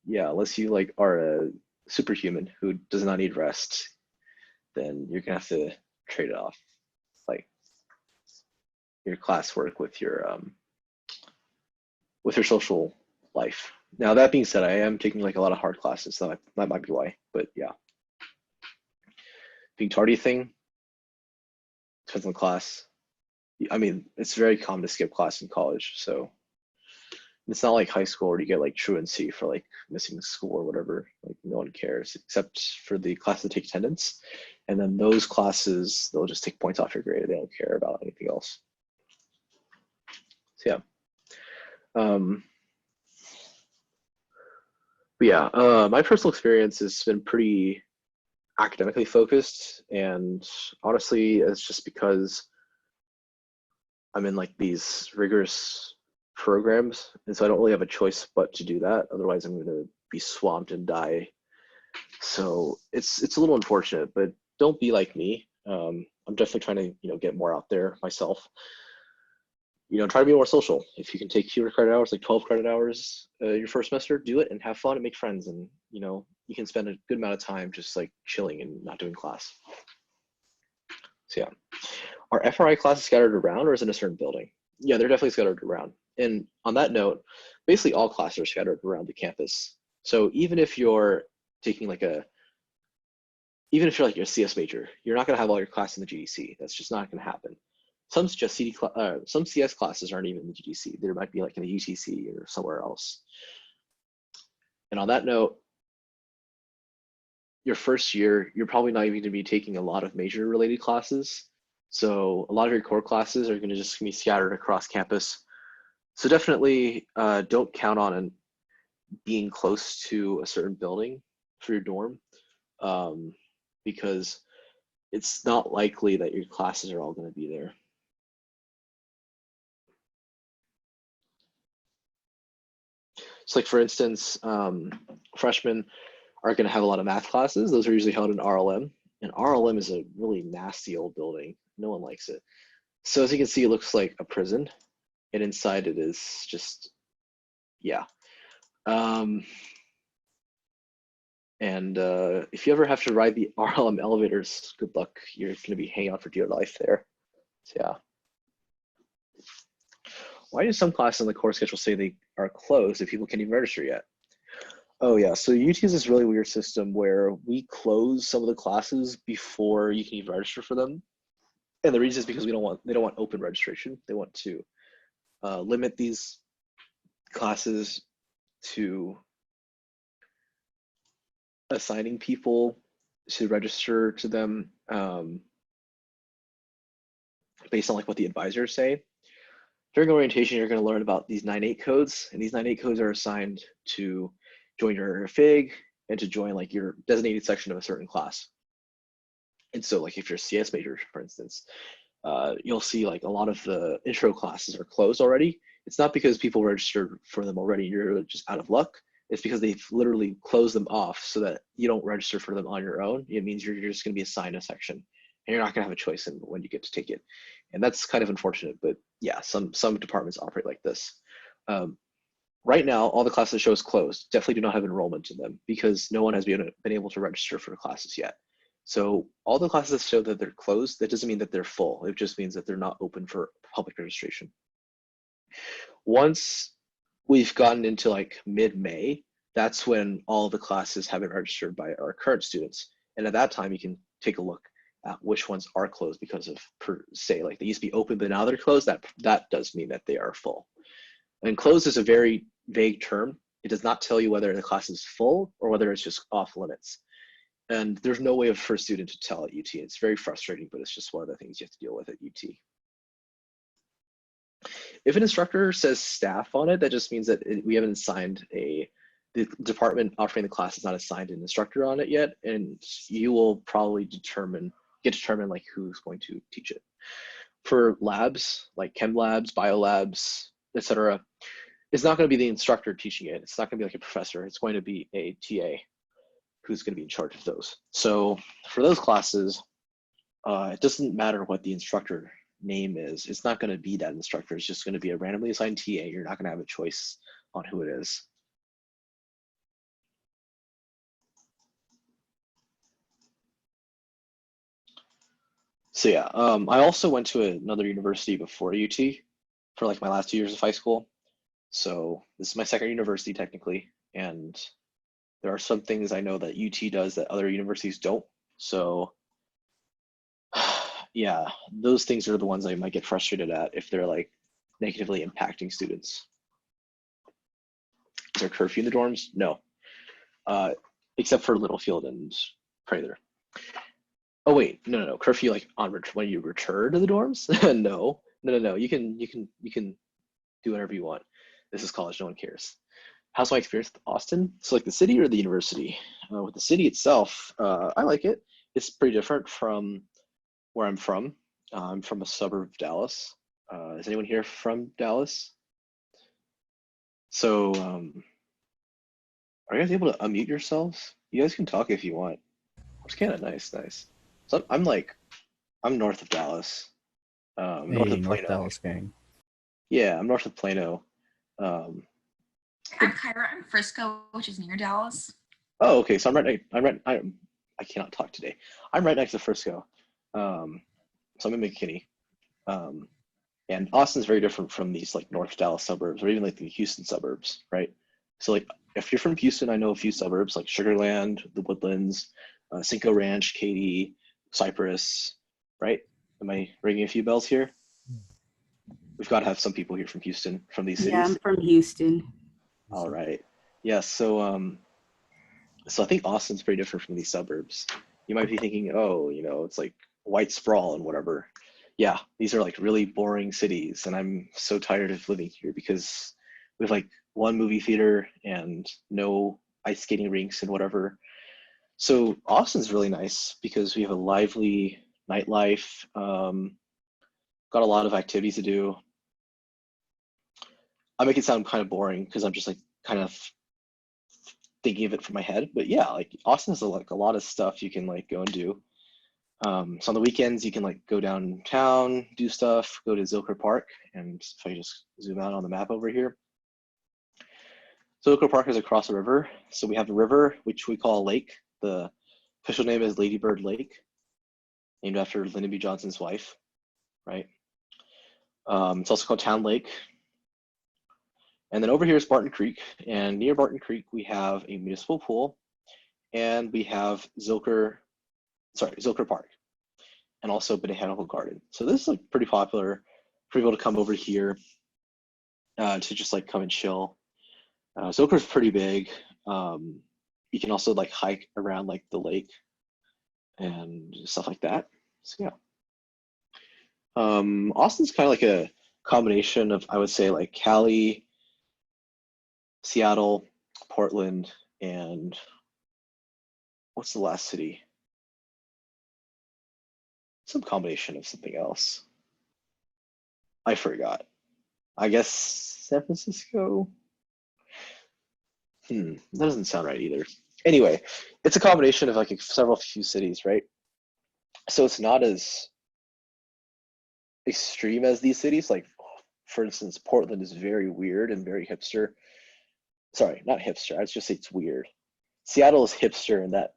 yeah, unless you like are a superhuman who does not need rest, then you're gonna have to trade it off, like your classwork with your social life. Now that being said, I am taking like a lot of hard classes, so that might be why. But yeah, being tardy thing depends on the class. I mean, it's very common to skip class in college, so it's not like high school where you get like truancy for like missing school or whatever. Like no one cares except for the class that take attendance, and then those classes they'll just take points off your grade. They don't care about anything else. So yeah. Um, but yeah, my personal experience has been pretty academically focused, and honestly, it's just because I'm in like these rigorous programs, and so I don't really have a choice but to do that. Otherwise, I'm going to be swamped and die. So it's a little unfortunate, but don't be like me. I'm definitely trying to get more out there myself. Try to be more social. If you can take fewer credit hours, like 12 credit hours your first semester, do it and have fun and make friends, and you can spend a good amount of time just like chilling and not doing class. So yeah. Are FRI classes scattered around or is it in a certain building? Yeah, they're definitely scattered around. And on that note, basically all classes are scattered around the campus. So even if you're like a CS major, you're not going to have all your class in the GDC. That's just not going to happen. Some CS classes aren't even in the GDC. There might be like in the UTC or somewhere else. And on that note, your first year, you're probably not even going to be taking a lot of major related classes. So a lot of your core classes are going to just be scattered across campus. So definitely don't count on being close to a certain building for your dorm, because it's not likely that your classes are all going to be there. So like for instance, freshmen are going to have a lot of math classes. Those are usually held in RLM, and RLM is a really nasty old building. No one likes it. So as you can see, it looks like a prison, and inside it is just, yeah. And if you ever have to ride the RLM elevators, good luck. You're going to be hanging out for dear life there. So yeah. Why do some classes on the course schedule say they are closed if people can't even register yet? Oh yeah, so UT is this really weird system where we close some of the classes before you can even register for them. And the reason is because they don't want open registration. They want to limit these classes to assigning people to register to them based on like what the advisors say. During orientation, you're going to learn about these 9.8 codes, and these 9.8 codes are assigned to join your FIG and to join like your designated section of a certain class. And so like if you're a CS major, for instance, you'll see like a lot of the intro classes are closed already. It's not because people registered for them already, you're just out of luck. It's because they've literally closed them off so that you don't register for them on your own. It means you're just going to be assigned a section, and you're not going to have a choice in when you get to take it. And that's kind of unfortunate, but yeah, some departments operate like this. Right now, all the classes that show is closed. Definitely do not have enrollment in them because no one has been able to register for classes yet. So all the classes that show that they're closed, that doesn't mean that they're full. It just means that they're not open for public registration. Once we've gotten into like mid-May, that's when all the classes have been registered by our current students. And at that time, you can take a look at which ones are closed because of, per se, like they used to be open, but now they're closed. That does mean that they are full. And closed is a very vague term. It does not tell you whether the class is full or whether it's just off limits. And there's no way for a student to tell at UT. It's very frustrating, but it's just one of the things you have to deal with at UT. If an instructor says staff on it, that just means that we haven't assigned the department offering the class has not assigned an instructor on it yet, and you will probably determine like who's going to teach it. For labs, like chem labs, bio labs, etc., it's not going to be the instructor teaching it. It's not going to be like a professor. It's going to be a TA who's going to be in charge of those. So for those classes, it doesn't matter what the instructor name is. It's not going to be that instructor. It's just going to be a randomly assigned TA. You're not going to have a choice on who it is. So yeah, I also went to another university before UT for like my last 2 years of high school. So this is my second university technically, and there are some things I know that UT does that other universities don't. So yeah, those things are the ones I might get frustrated at if they're like negatively impacting students. Is there curfew in the dorms? No, except for Littlefield and Prather. Oh wait, no. Curfew like on when you return to the dorms? No. You can do whatever you want. This is college. No one cares. How's my experience with Austin? So like the city or the university? With the city itself, I like it. It's pretty different from where I'm from. I'm from a suburb of Dallas. Is anyone here from Dallas? So are you guys able to unmute yourselves? You guys can talk if you want. It's kind of nice. So I'm north of Dallas. North Hey, of North Plano. Dallas gang. Yeah, I'm north of Plano. Um, I'm Kyra. I'm Frisco, which is near Dallas. oh, okay. So I cannot talk today. I'm right next to Frisco. So I'm in McKinney. And Austin's very different from these like North Dallas suburbs or even like the Houston suburbs, right? So like if you're from Houston, I know a few suburbs like Sugarland, the Woodlands, Cinco Ranch, Katy, Cypress, right? Am I ringing a few bells here? We've got to have some people here from Houston, from these cities. Yeah, I'm from Houston. All right. Yeah, so I think Austin's pretty different from these suburbs. You might be thinking, oh, it's like white sprawl and whatever. Yeah, these are like really boring cities, and I'm so tired of living here because we have like one movie theater and no ice skating rinks and whatever. So Austin's really nice because we have a lively nightlife, got a lot of activities to do. I make it sound kind of boring because I'm just like kind of thinking of it from my head, but yeah, like Austin has like a lot of stuff you can like go and do. So on the weekends you can like go downtown, do stuff, go to Zilker Park, and if I just zoom out on the map over here, Zilker Park is across a river. So we have a river which we call a lake. The official name is Lady Bird Lake, named after Lyndon B. Johnson's wife, right? It's also called Town Lake. And then over here is Barton Creek, and near Barton Creek we have a municipal pool, and we have Zilker Park, and also Botanical Garden. So this is like pretty popular for people to come over here to just like come and chill. Zilker is pretty big. You can also like hike around like the lake and stuff like that. So yeah. Austin's kind of like a combination of, I would say, like Cali, Seattle, Portland, and what's the last city? Some combination of something else. I forgot. I guess San Francisco? That doesn't sound right either. Anyway, it's a combination of like few cities, right? So it's not as extreme as these cities. Like, for instance, Portland is very weird and very hipster. sorry, not hipster. I'd just say it's weird. Seattle is hipster in that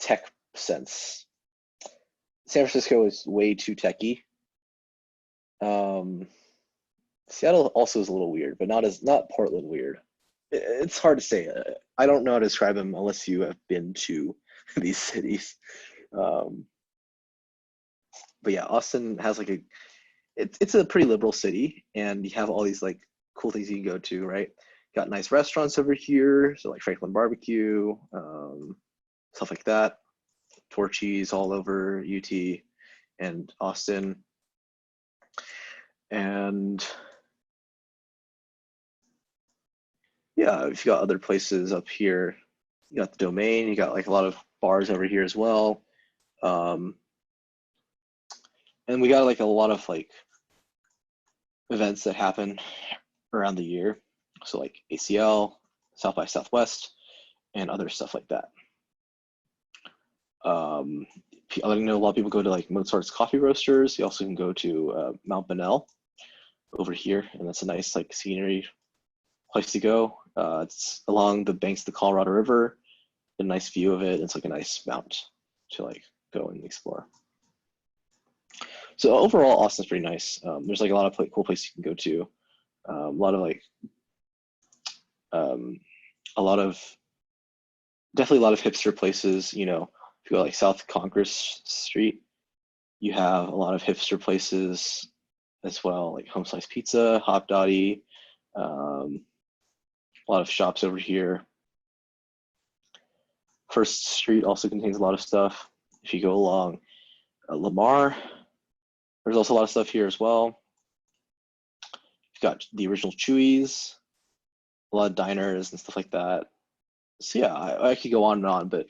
tech sense. San Francisco is way too techy. Um, Seattle also is a little weird, but not Portland weird. It's hard to say. I don't know how to describe them unless you have been to these cities. Um, but yeah, Austin has like it's a pretty liberal city, and you have all these like cool things you can go to, right? Got nice restaurants over here, so like Franklin Barbecue, stuff like that. Torchy's all over UT and Austin, and yeah, if you got other places up here, you got the Domain, you got like a lot of bars over here as well, and we got like a lot of like events that happen around the year, so like ACL, South by Southwest, and other stuff like that. I know a lot of people go to like Mozart's Coffee Roasters. You also can go to Mount Bonnell over here, and that's a nice like scenery place to go. It's along the banks of the Colorado River, a nice view of it. It's like a nice mount to like go and explore. So overall, Austin's pretty nice. There's like a lot of cool places you can go to. A lot of like, a lot of definitely a lot of hipster places. You know, if you go like South Congress Street, you have a lot of hipster places as well, like Home Slice Pizza, Hot Dottie, a lot of shops over here. First Street also contains a lot of stuff. If you go along Lamar, there's also a lot of stuff here as well. You've got the original Chewy's, a lot of diners and stuff like that. So yeah, I could go on and on, but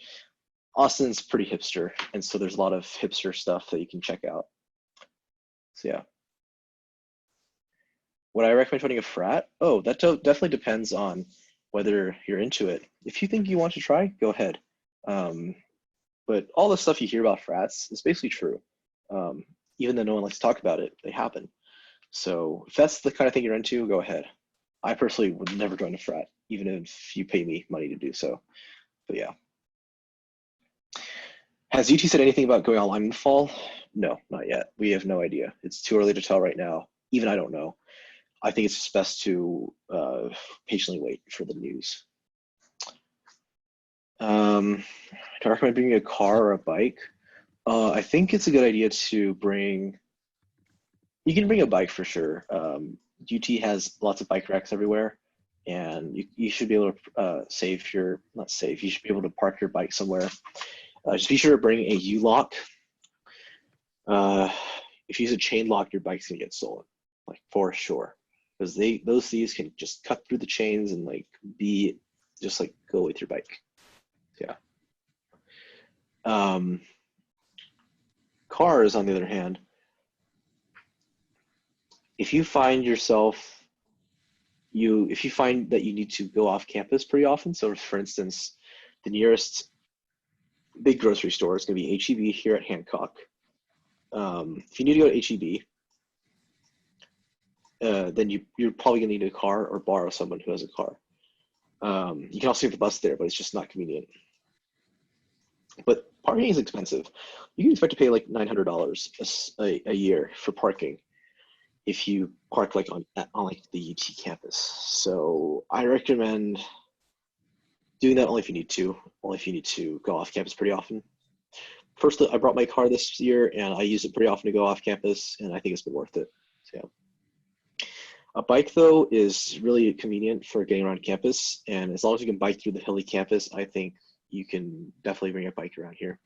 Austin's pretty hipster, and so there's a lot of hipster stuff that you can check out. So yeah. Would I recommend joining a frat? Oh, that definitely depends on whether you're into it. If you think you want to try, go ahead. But all the stuff you hear about frats is basically true. Even though no one likes to talk about it, they happen. So if that's the kind of thing you're into, go ahead. I personally would never join a frat, even if you pay me money to do so. But yeah. Has UT said anything about going online in the fall? No, not yet. We have no idea. It's too early to tell right now. Even I don't know. I think it's just best to patiently wait for the news. Do I recommend bringing a car or a bike? I think it's a good idea to bring. You can bring a bike for sure. UT has lots of bike racks everywhere, and you should be able to save your, not save, you should be able to park your bike somewhere. Just be sure to bring a U-lock. If you use a chain lock, your bike's gonna get stolen, like for sure, because those thieves can just cut through the chains and like just like go with your bike. Yeah. Cars, on the other hand, if you find yourself, if you find that you need to go off campus pretty often, so for instance, the nearest big grocery store is going to be HEB here at Hancock. If you need to go to HEB, then you're probably going to need a car or borrow someone who has a car. You can also take the bus there, but it's just not convenient. But parking is expensive. You can expect to pay like $900 a year for parking if you park like on like the UT campus. So I recommend doing that only if you need to go off campus pretty often. First, I brought my car this year and I use it pretty often to go off campus, and I think it's been worth it. So, yeah. A bike though is really convenient for getting around campus, and as long as you can bike through the hilly campus, I think you can definitely bring a bike around here.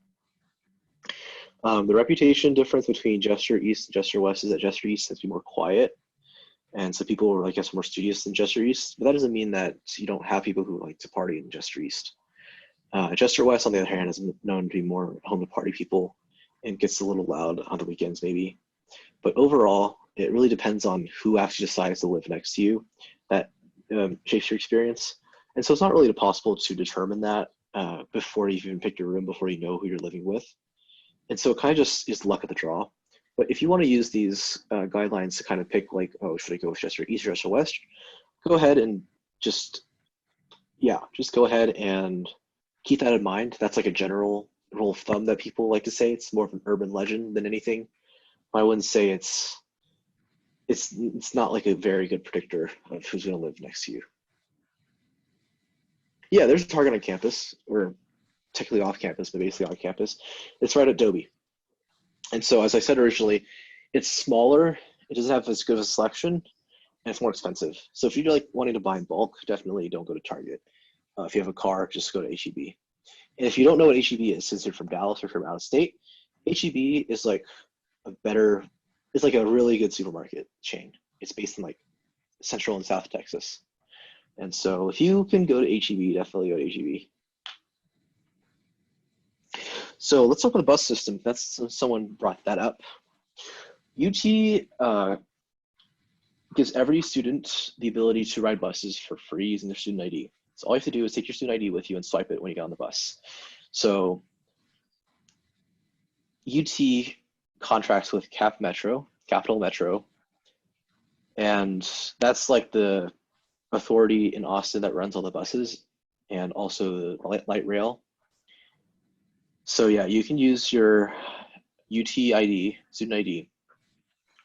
The reputation difference between Jester East and Jester West is that Jester East tends to be more quiet, and so people are, I guess, more studious than Jester East. But that doesn't mean that you don't have people who like to party in Jester East. Jester West, on the other hand, is known to be more home to party people and gets a little loud on the weekends, maybe. But overall, it really depends on who actually decides to live next to you that shapes your experience. And so it's not really possible to determine that before you even pick your room, before you know who you're living with. And so it kind of just is luck of the draw. But if you want to use these guidelines to kind of pick like, oh, should I go with Jester East or Jester West? Go ahead and just yeah, just go ahead and keep that in mind. That's like a general rule of thumb that people like to say. It's more of an urban legend than anything. I wouldn't say it's not like a very good predictor of who's going to live next to you. Yeah, there's a Target on campus, or technically off campus, but basically on campus. It's right at Dobie. And so, as I said originally, it's smaller. It doesn't have as good of a selection, and it's more expensive. So if you're like wanting to buy in bulk, definitely don't go to Target. If you have a car, just go to HEB. And if you don't know what HEB is, since you're from Dallas or from out of state, HEB is like a better, it's like a really good supermarket chain. It's based in like Central and South Texas. And so if you can go to HEB, definitely go to HEB. So let's talk about the bus system. That's someone brought that up. UT gives every student the ability to ride buses for free using their student ID. So all you have to do is take your student ID with you and swipe it when you get on the bus. So UT contracts with Capital Metro, and that's like the authority in Austin that runs all the buses and also the light rail. So yeah, you can use your UT ID, student ID,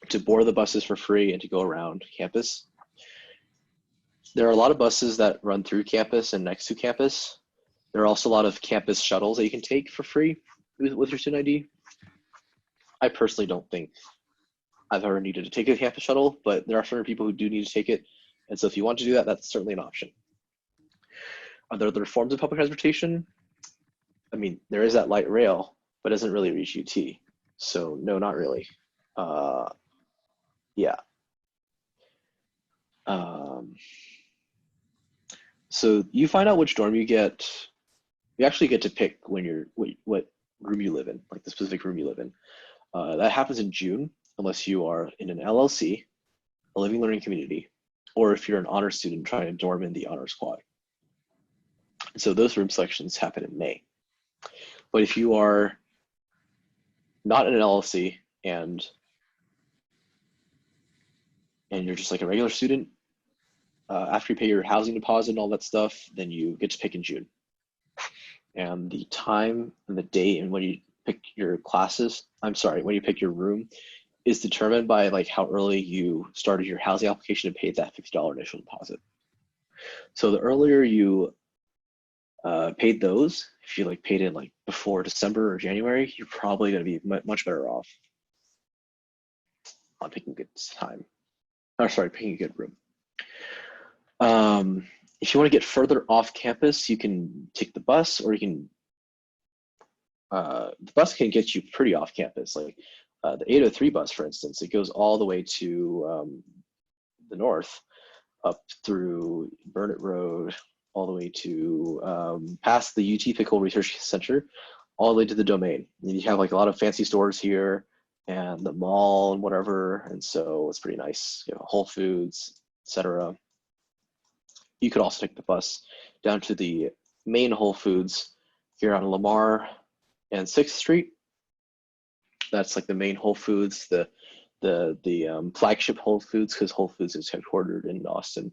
to board the buses for free and to go around campus. There are a lot of buses that run through campus and next to campus. There are also a lot of campus shuttles that you can take for free with your student ID. I personally don't think I've ever needed to take a campus shuttle, but there are certain people who do need to take it. And so if you want to do that, that's certainly an option. Are there other forms of public transportation? I mean, there is that light rail, but it doesn't really reach UT. So no, not really. Yeah. So you find out which dorm you get. You actually get to pick when you're what room you live in, like the specific room you live in. That happens in June, unless you are in an LLC, a living learning community, or if you're an honor student trying to dorm in the honor squad. So those room selections happen in May. But if you are not in an LLC and you're just like a regular student, after you pay your housing deposit and all that stuff, then you get to pick in June. And the time and the date and when you pick your classes, when you pick your room, is determined by like how early you started your housing application and paid that $50 initial deposit. So the earlier you paid those, if you like paid in like before December or January, you're probably going to be much better off on picking a good time. Picking a good room. If you want to get further off campus, you can take the bus, or you can. The bus can get you pretty off campus. Like the 803 bus, for instance, it goes all the way to the north, up through Burnett Road, all the way to past the UT Pickle Research Center, all the way to the Domain. And you have like a lot of fancy stores here, and the mall and whatever, and so it's pretty nice. You know, Whole Foods, etc. You could also take the bus down to the main Whole Foods here on Lamar and 6th Street. That's like the main Whole Foods, the flagship Whole Foods, because Whole Foods is headquartered in Austin.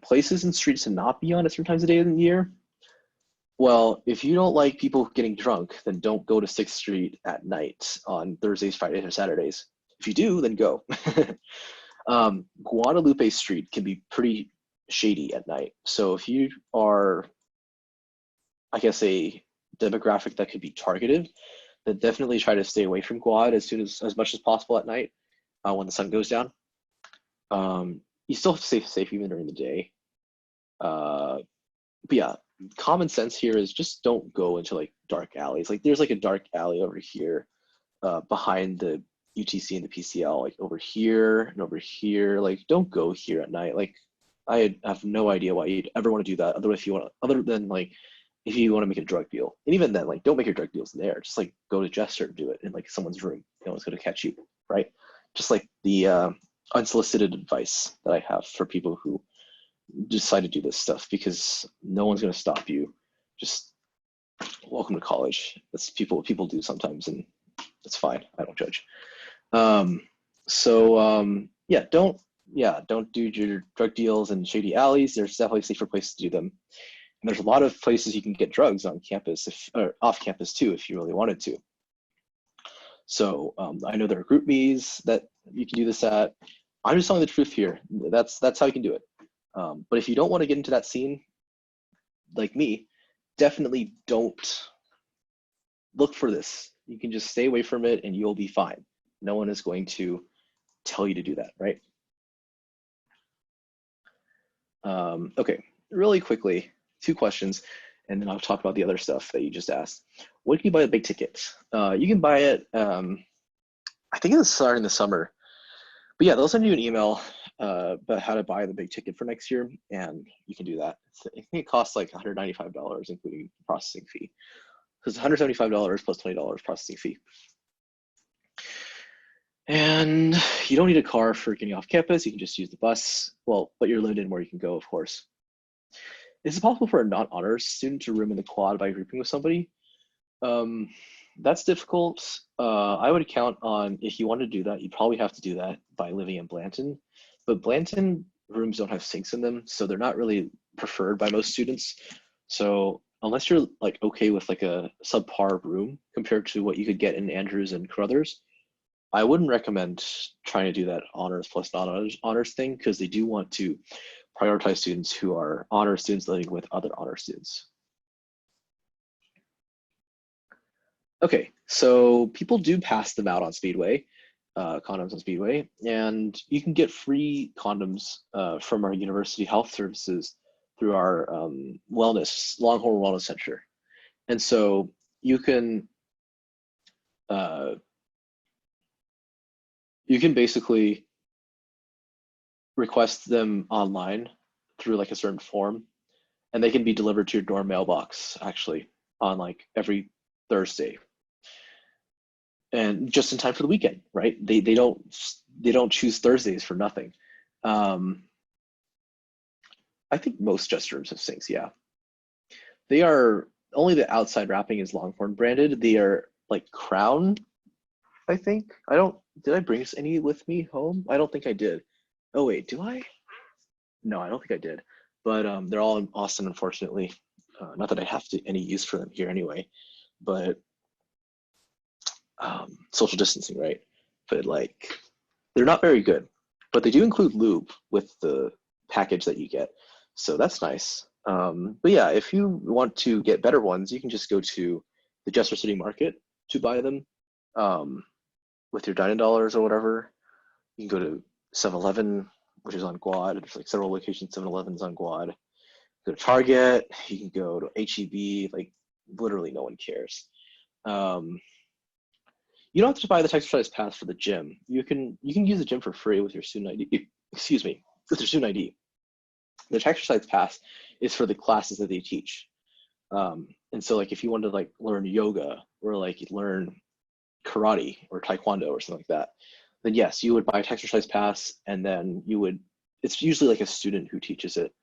Places and streets to not be on at certain times of day of the year. Well, if you don't like people getting drunk, then don't go to 6th Street at night on Thursdays, Fridays, or Saturdays. If you do, then go. Guadalupe Street can be pretty shady at night. So if you are, I guess, a demographic that could be targeted, then definitely try to stay away from Guad as much as possible at night when the sun goes down. You still have to stay safe even during the day. But yeah, common sense here is just don't go into like dark alleys. Like there's like a dark alley over here behind the UTC and the PCL, like over here and over here. Like don't go here at night. Like I have no idea why you'd ever want to do that. Other than like if you want to make a drug deal, and even then, like don't make your drug deals in there. Just like go to Jester and do it in like someone's room. No one's going to catch you, right? Just like the unsolicited advice that I have for people who decide to do this stuff, because no one's going to stop you. Just welcome to college. That's people do sometimes, and that's fine. I don't judge. Yeah, don't yeah, don't do your drug deals in shady alleys. There's definitely safer places to do them. And there's a lot of places you can get drugs on campus, or off campus too, if you really wanted to. So I know there are group me's that you can do this at. I'm just telling the truth here. That's how you can do it. But if you don't want to get into that scene, like me, definitely don't look for this. You can just stay away from it and you'll be fine. No one is going to tell you to do that, right? Okay, really quickly, 2 questions, and then I'll talk about the other stuff that you just asked. What can you buy a big ticket? You can buy it, I think it's starting in the summer. But yeah, they'll send you an email about how to buy the big ticket for next year, and you can do that. I think it costs like $195, including processing fee. So it's $175 plus $20 processing fee. And you don't need a car for getting off campus. You can just use the bus. Well, but you're limited in where you can go, of course. Is it possible for a non-honors student to room in the quad by grouping with somebody? That's difficult. I would count on, if you want to do that, you probably have to do that by living in Blanton. But Blanton rooms don't have sinks in them, so they're not really preferred by most students. So unless you're like okay with like a subpar room compared to what you could get in Andrews and Carruthers, I wouldn't recommend trying to do that honors plus non-honors thing, because they do want to prioritize students who are honor students living with other honor students. Okay, so people do pass them out on Speedway, condoms on Speedway, and you can get free condoms from our university health services through our Longhorn Wellness Center. And so uh, you can basically request them online through like a certain form, and they can be delivered to your dorm mailbox actually on like every Thursday, and just in time for the weekend, right? They don't choose Thursdays for nothing. I think most dress rooms have sinks, yeah. They are only the outside wrapping is Longhorn branded. They are like Crown, I think. Did I bring any with me home? I don't think I did. Oh wait, do I? No, I don't think I did. But they're all in Austin, unfortunately. Not that I have any use for them here anyway, but social distancing, right? But like, they're not very good. But they do include lube with the package that you get, so that's nice. But yeah, if you want to get better ones, you can just go to the Jesser City Market to buy them with your dining dollars or whatever. You can go to 7-Eleven, which is on Quad. There's like several locations, 7-Elevens on Quad. Go to Target. You can go to HEB. Like literally, no one cares. You don't have to buy the exercise pass for the gym. You can use the gym for free with your student ID. Excuse me, with your student ID. The exercise pass is for the classes that they teach. And so like if you want to like learn yoga or like learn karate or taekwondo or something like that, then yes, you would buy a exercise pass, and then it's usually like a student who teaches it,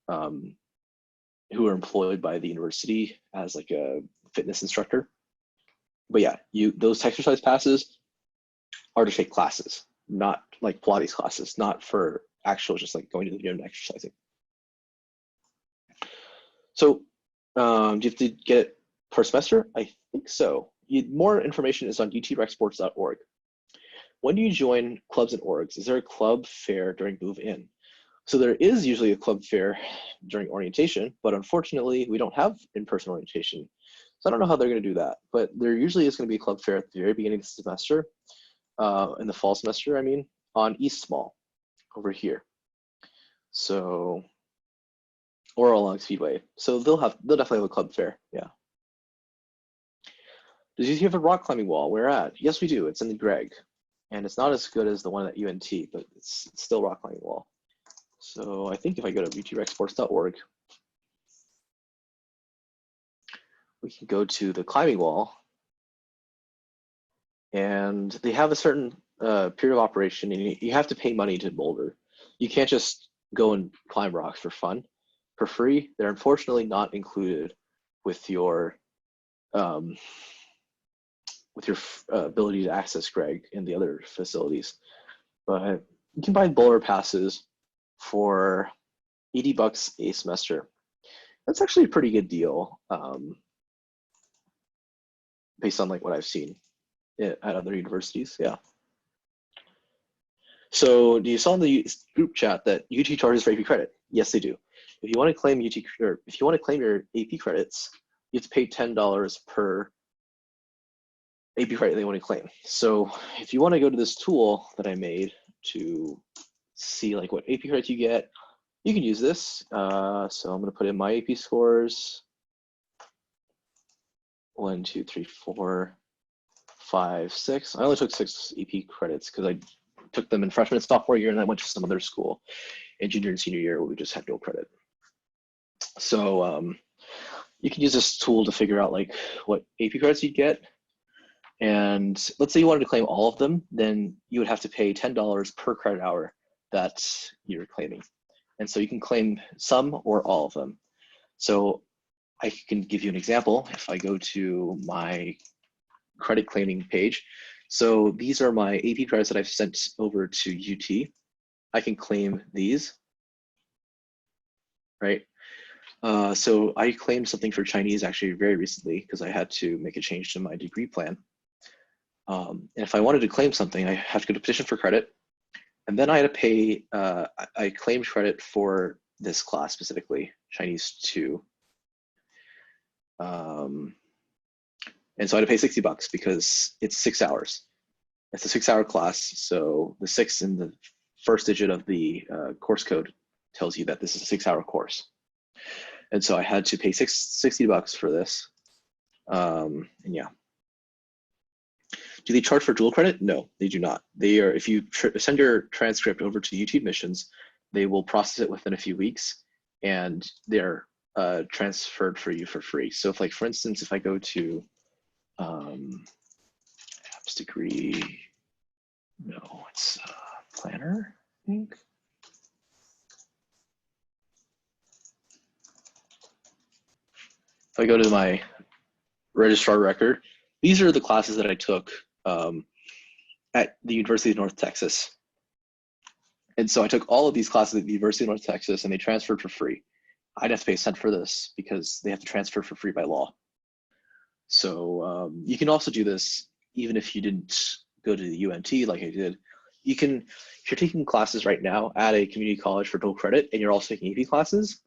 who are employed by the university as like a fitness instructor. But yeah, those exercise passes are to take classes, not like Pilates classes, not for actual just like going to the gym and exercising. So do you have to get it per semester? I think so. More information is on utrexports.org. When do you join clubs and orgs? Is there a club fair during move-in? So there is usually a club fair during orientation, but unfortunately we don't have in-person orientation. So I don't know how they're going to do that, but there usually is going to be a club fair at the very beginning of the semester, in the fall semester, I mean, on East Mall over here. So, or along Speedway. So they'll definitely have a club fair, yeah. Does UT have a rock climbing wall? Where at? Yes, we do. It's in the Greg. And it's not as good as the one at UNT, but it's still rock climbing wall. So I think if I go to utrexports.org, we can go to the climbing wall, and they have a certain period of operation, and you have to pay money to boulder. You can't just go and climb rocks for fun, for free. They're unfortunately not included with your ability to access Greg and the other facilities. But you can buy bowler passes for $80 a semester. That's actually a pretty good deal, based on like what I've seen at other universities. Yeah. So you saw in the group chat that UT charges for AP credit. Yes, they do. If you want to claim UT, or if you want to claim your AP credits, you have to pay $10 per AP credit they want to claim. So if you want to go to this tool that I made to see like what AP credits you get, you can use this. So I'm going to put in my AP scores. 1, 2, 3, 4, 5, 6. I only took 6 AP credits because I took them in freshman and sophomore year, and I went to some other school in junior and senior year where we just had dual credit. So you can use this tool to figure out like what AP credits you'd get. And let's say you wanted to claim all of them, then you would have to pay $10 per credit hour that you're claiming. And so you can claim some or all of them. So I can give you an example. If I go to my credit claiming page, so these are my AP credits that I've sent over to UT. I can claim these, right? So I claimed something for Chinese actually very recently because I had to make a change to my degree plan. And if I wanted to claim something, I have to go to petition for credit. And then I had to pay, I claimed credit for this class specifically, Chinese 2. And so I had to pay $60 because it's 6 hours. It's a 6-hour class. So the 6 in the first digit of the course code tells you that this is a 6-hour course. And so I had to pay $60 for this. And yeah. Do they charge for dual credit? No, they do not. They are, if you send your transcript over to UT Admissions, they will process it within a few weeks, and they're transferred for you for free. So if like, for instance, if I go to apps degree, no, it's planner, I think. If I go to my registrar record, these are the classes that I took at the University of North Texas. And so I took all of these classes at the University of North Texas, and they transferred for free. I'd have to pay a cent for this because they have to transfer for free by law. So you can also do this even if you didn't go to the UNT like I did. You can, if you're taking classes right now at a community college for dual credit and you're also taking AP classes,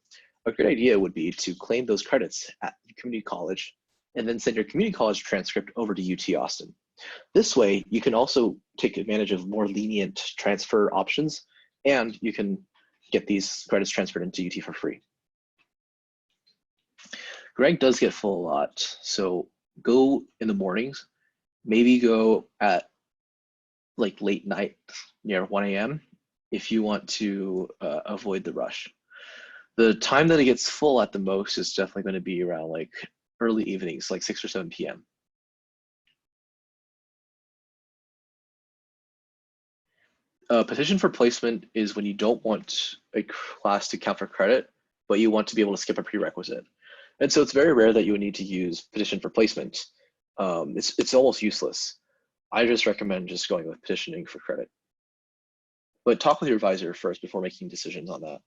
a good idea would be to claim those credits at the community college and then send your community college transcript over to UT Austin. This way, you can also take advantage of more lenient transfer options, and you can get these credits transferred into UT for free. Greg does get full a lot, so go in the mornings, maybe go at like late night near 1 a.m. if you want to avoid the rush. The time that it gets full at the most is definitely going to be around like early evenings, like 6 or 7 p.m. Petition for placement is when you don't want a class to count for credit, but you want to be able to skip a prerequisite. And so it's very rare that you would need to use petition for placement. It's almost useless. I just recommend just going with petitioning for credit. But talk with your advisor first before making decisions on that.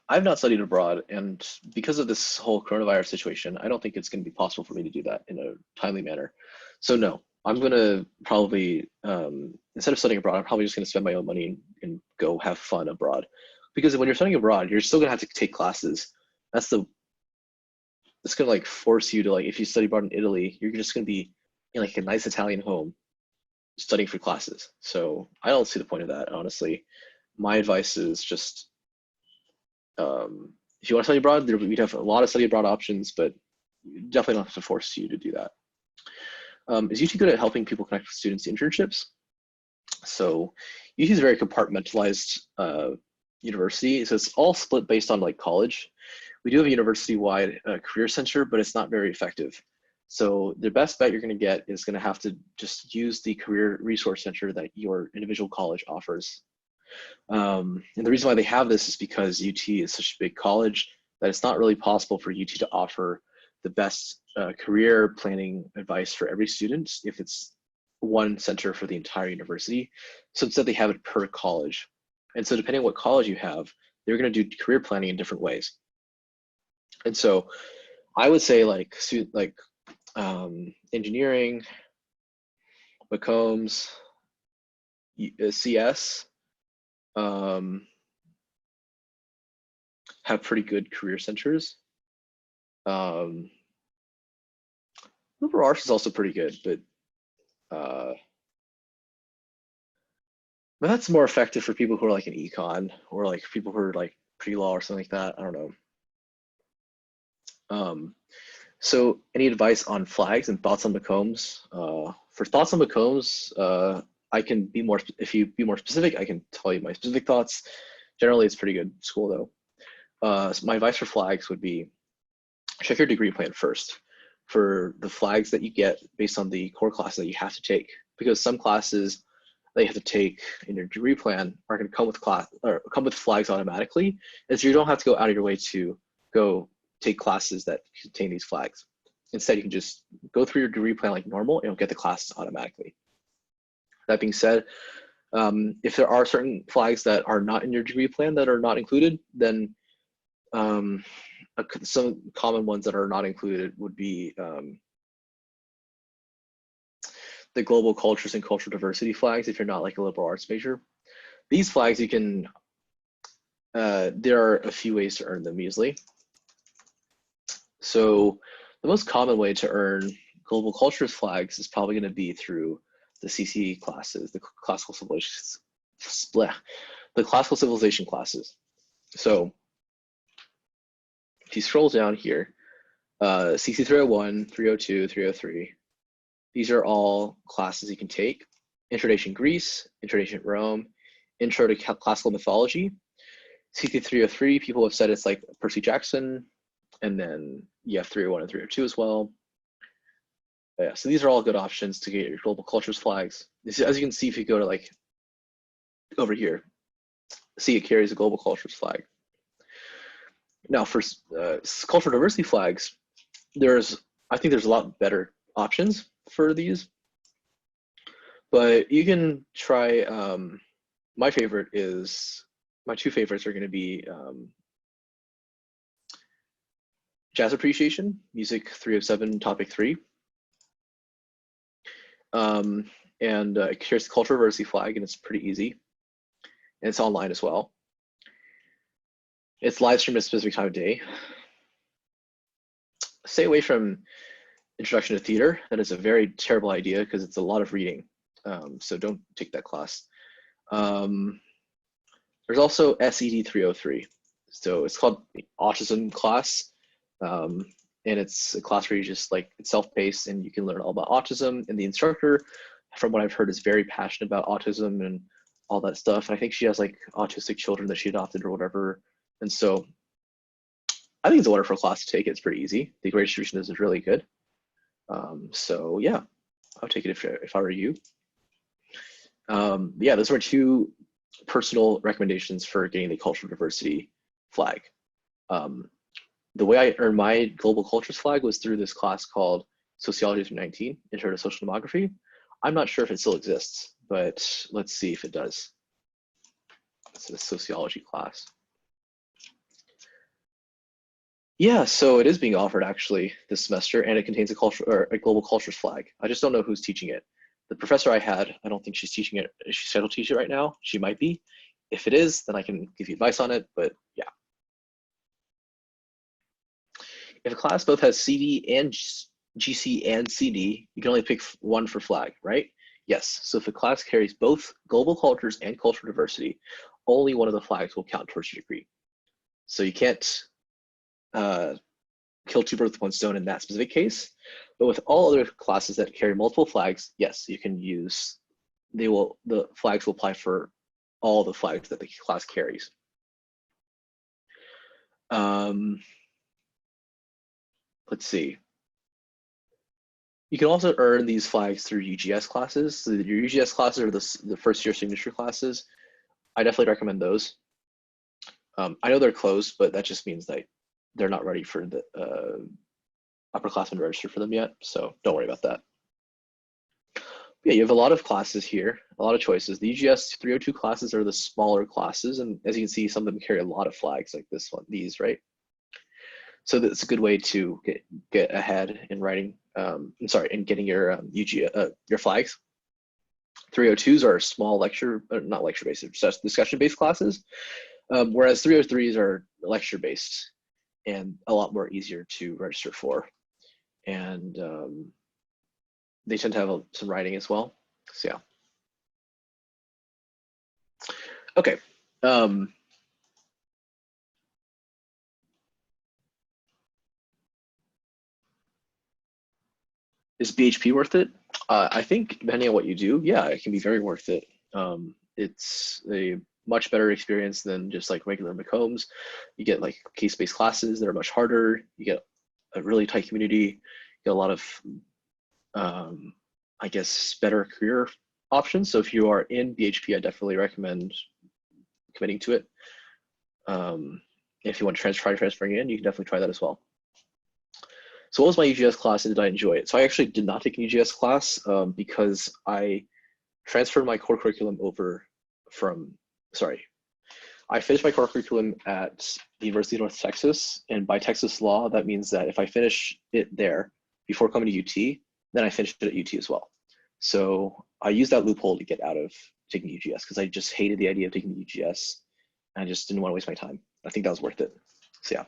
I've not studied abroad, and because of this whole coronavirus situation, I don't think it's going to be possible for me to do that in a timely manner. So no, I'm going to probably, instead of studying abroad, I'm probably just going to spend my own money and go have fun abroad. Because when you're studying abroad, you're still going to have to take classes. It's going to like force you to, like, if you study abroad in Italy, you're just going to be in like a nice Italian home studying for classes. So I don't see the point of that, honestly. My advice is just, if you want to study abroad, we'd have a lot of study abroad options, but definitely don't have to force you to do that. Is UT good at helping people connect with students to internships? So UT is a very compartmentalized university. So it's all split based on like college. We do have a university-wide career center, but it's not very effective. So the best bet you're going to get is going to have to just use the career resource center that your individual college offers. And the reason why they have this is because UT is such a big college that it's not really possible for UT to offer the best career planning advice for every student if it's one center for the entire university. So instead they have it per college. And so depending on what college you have, they're going to do career planning in different ways. And so I would say like engineering, Macombs, CS have pretty good career centers. Liberal arts is also pretty good, but that's more effective for people who are like in econ or like people who are like pre-law or something like that. I don't know. So any advice on flags and thoughts on Macombs? For thoughts on Macombs, I can be more, if you be more specific, I can tell you my specific thoughts. Generally, it's pretty good school though. So my advice for flags would be check your degree plan first for the flags that you get based on the core classes that you have to take, because some classes that you have to take in your degree plan are going to come with flags automatically, and so you don't have to go out of your way to go take classes that contain these flags. Instead, you can just go through your degree plan like normal and you'll get the classes automatically. That being said, if there are certain flags that are not in your degree plan that are not included, then some common ones that are not included would be the global cultures and cultural diversity flags if you're not like a liberal arts major. These flags you can, there are a few ways to earn them easily. So the most common way to earn global cultures flags is probably going to be through the CC classes, the classical civilization classes. So if you scroll down here, CC 301, 302, 303, these are all classes you can take. Intro to Ancient Greece, Intro to Ancient Rome, Intro to Classical Mythology. CC 303, people have said it's like Percy Jackson, and then you have 301 and 302 as well. But yeah, so these are all good options to get your global cultures flags. As you can see, if you go to like over here, see it carries a global cultures flag. Now for cultural diversity flags, I think there's a lot better options for these, but you can try, my two favorites are going to be Jazz Appreciation, Music 307, Topic 3, and it carries the cultural diversity flag, and it's pretty easy, and it's online as well. It's live streamed at a specific time of day. Stay away from Introduction to Theater. That is a very terrible idea because it's a lot of reading, so don't take that class. There's also SED 303. So it's called the Autism class. And it's a class where you just like, it's self-paced and you can learn all about autism. And the instructor, from what I've heard, is very passionate about autism and all that stuff. And I think she has like autistic children that she adopted or whatever. And so I think it's a wonderful class to take. It's pretty easy. The grade distribution is really good. So yeah, I'll take it if I were you. Yeah, those were two personal recommendations for getting the cultural diversity flag. The way I earned my global cultures flag was through this class called Sociology 319, Intro to Social Demography. I'm not sure if it still exists, but let's see if it does. It's a sociology class. Yeah, so it is being offered actually this semester, and it contains a global cultures flag. I just don't know who's teaching it. The professor I had, I don't think she's teaching it. Is she scheduled to teach it right now? She might be. If it is, then I can give you advice on it, but yeah. If a class both has CD and GC and CD, you can only pick one for flag, right? Yes, so if a class carries both global cultures and cultural diversity, only one of the flags will count towards your degree. So you can't kill two birds with one stone in that specific case, but with all other classes that carry multiple flags, yes, you can use, the flags will apply for all the flags that the class carries. Let's see. You can also earn these flags through UGS classes. So your UGS classes are the first year signature classes. I definitely recommend those. I know they're closed, but that just means that they're not ready for upperclassmen registered for them yet, so don't worry about that. Yeah, you have a lot of classes here, a lot of choices. The UGS 302 classes are the smaller classes, and as you can see, some of them carry a lot of flags like this one, these, right? So that's a good way to get ahead in writing. I'm sorry, in getting your your flags. 302s are small lecture, not lecture-based, discussion-based classes, whereas 303s are lecture-based and a lot more easier to register for. And they tend to have some writing as well. So yeah. Okay. Is BHP worth it? I think depending on what you do, yeah, it can be very worth it. It's a much better experience than just like regular McCombs. You get like case-based classes that are much harder. You get a really tight community. You get a lot of, I guess, better career options. So if you are in BHP, I definitely recommend committing to it. If you want to try transferring in, you can definitely try that as well. So what was my UGS class and did I enjoy it? So I actually did not take an UGS class because I transferred my core curriculum over from, sorry, I finished my core curriculum at the University of North Texas, and by Texas law, that means that if I finish it there before coming to UT, then I finished it at UT as well. So I used that loophole to get out of taking UGS because I just hated the idea of taking UGS. And I just didn't want to waste my time. I think that was worth it. So yeah.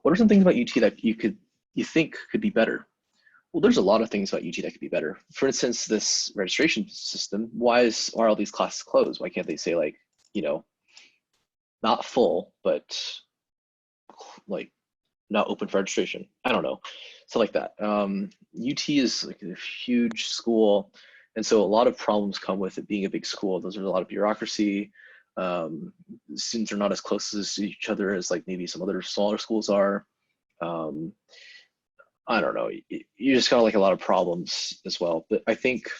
What are some things about UT that you think could be better? Well, there's a lot of things about UT that could be better. For instance, this registration system, are all these classes closed? Why can't they say like, not full, but like not open for registration? I don't know, stuff like that. UT is like a huge school, and so a lot of problems come with it being a big school. There's a lot of bureaucracy. Students are not as close to each other as like maybe some other smaller schools are. I don't know. You just got like a lot of problems as well. But I think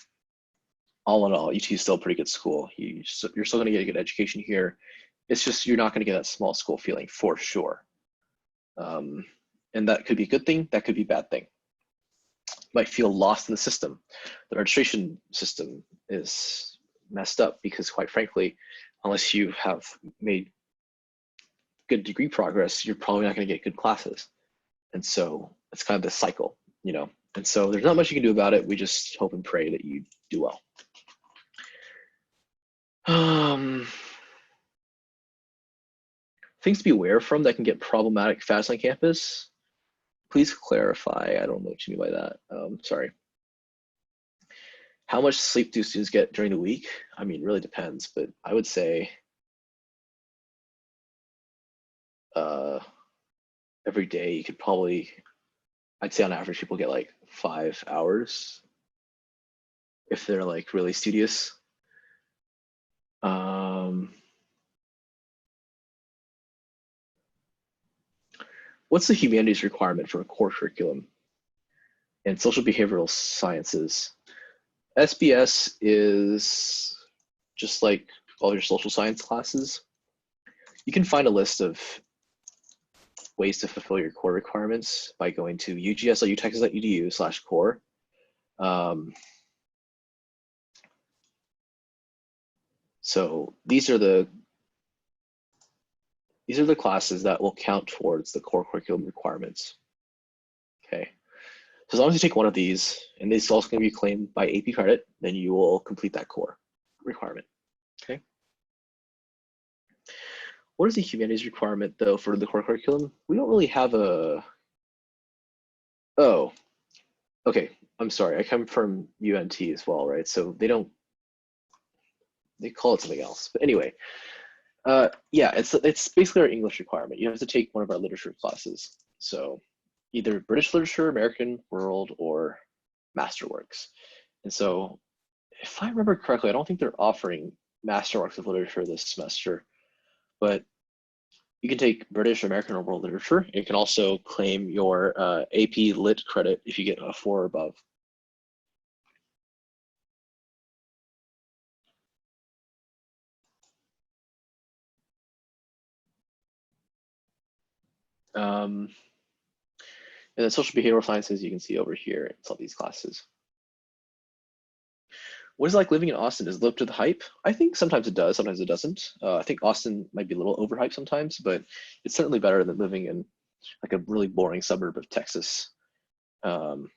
all in all, UT is still a pretty good school. You're still going to get a good education here. It's just you're not going to get that small school feeling for sure. And that could be a good thing. That could be a bad thing. Might feel lost in the system. The registration system is messed up because, quite frankly, unless you have made good degree progress, you're probably not going to get good classes. And so it's kind of this cycle, And so there's not much you can do about it. We just hope and pray that you do well. Things to be aware from that can get problematic fast on campus. Please clarify. I don't know what you mean by that. Sorry. How much sleep do students get during the week? I mean, really depends, but I would say every day you could probably, I'd say on average people get like 5 hours if they're like really studious. What's the humanities requirement for a core curriculum and social behavioral sciences? SBS is just like all your social science classes. You can find a list of ways to fulfill your core requirements by going to ugs.utexas.edu/core. So these are the classes that will count towards the core curriculum requirements. Okay. So as long as you take one of these, and this is also going to be claimed by AP credit, then you will complete that core requirement. Okay. What is the humanities requirement though for the core curriculum? We don't really have a. Oh, okay. I'm sorry. I come from UNT as well, right? So they call it something else. But anyway, yeah, it's basically our English requirement. You have to take one of our literature classes. So either British literature, American World, or Masterworks. And so if I remember correctly, I don't think they're offering Masterworks of Literature this semester, but you can take British, American, or World Literature. You can also claim your AP Lit credit if you get a 4 or above. And then social behavioral sciences, you can see over here, it's all these classes. What is it like living in Austin? Does it live up to the hype? I think sometimes it does, sometimes it doesn't. I think Austin might be a little overhyped sometimes, but it's certainly better than living in like a really boring suburb of Texas. So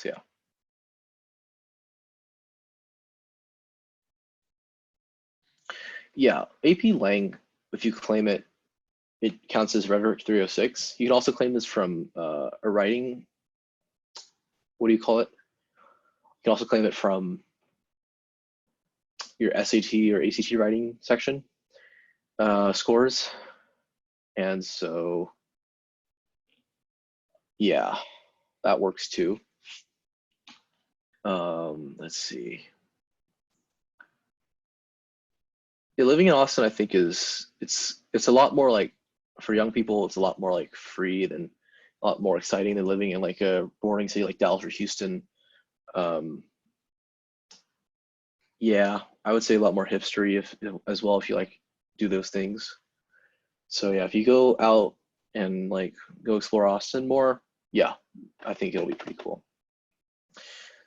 yeah. Yeah, AP Lang, if you claim it, it counts as Rhetoric 306. You can also claim this from a writing, what do you call it? You can also claim it from your SAT or ACT writing section scores. And so, yeah, that works too. Let's see. Yeah, living in Austin, I think it's a lot more like for young people, it's a lot more like free than a lot more exciting than living in like a boring city like Dallas or Houston. Um, yeah, I would say a lot more hipstery if as well if you like do those things. So yeah, if you go out and like go explore Austin more, yeah, I think it'll be pretty cool.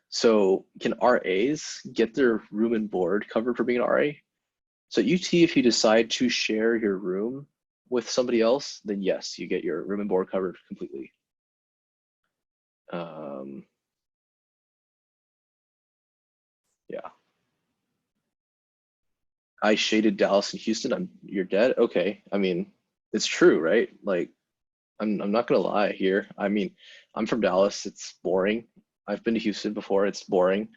So can RAs get their room and board covered for being an RA? So at UT, if you decide to share your room with somebody else, then yes, you get your room and board covered completely. Um, yeah. I shaded Dallas and Houston. You're dead. Okay. I mean, it's true, right? Like, I'm not gonna lie here. I mean, I'm from Dallas. It's boring. I've been to Houston before. It's boring.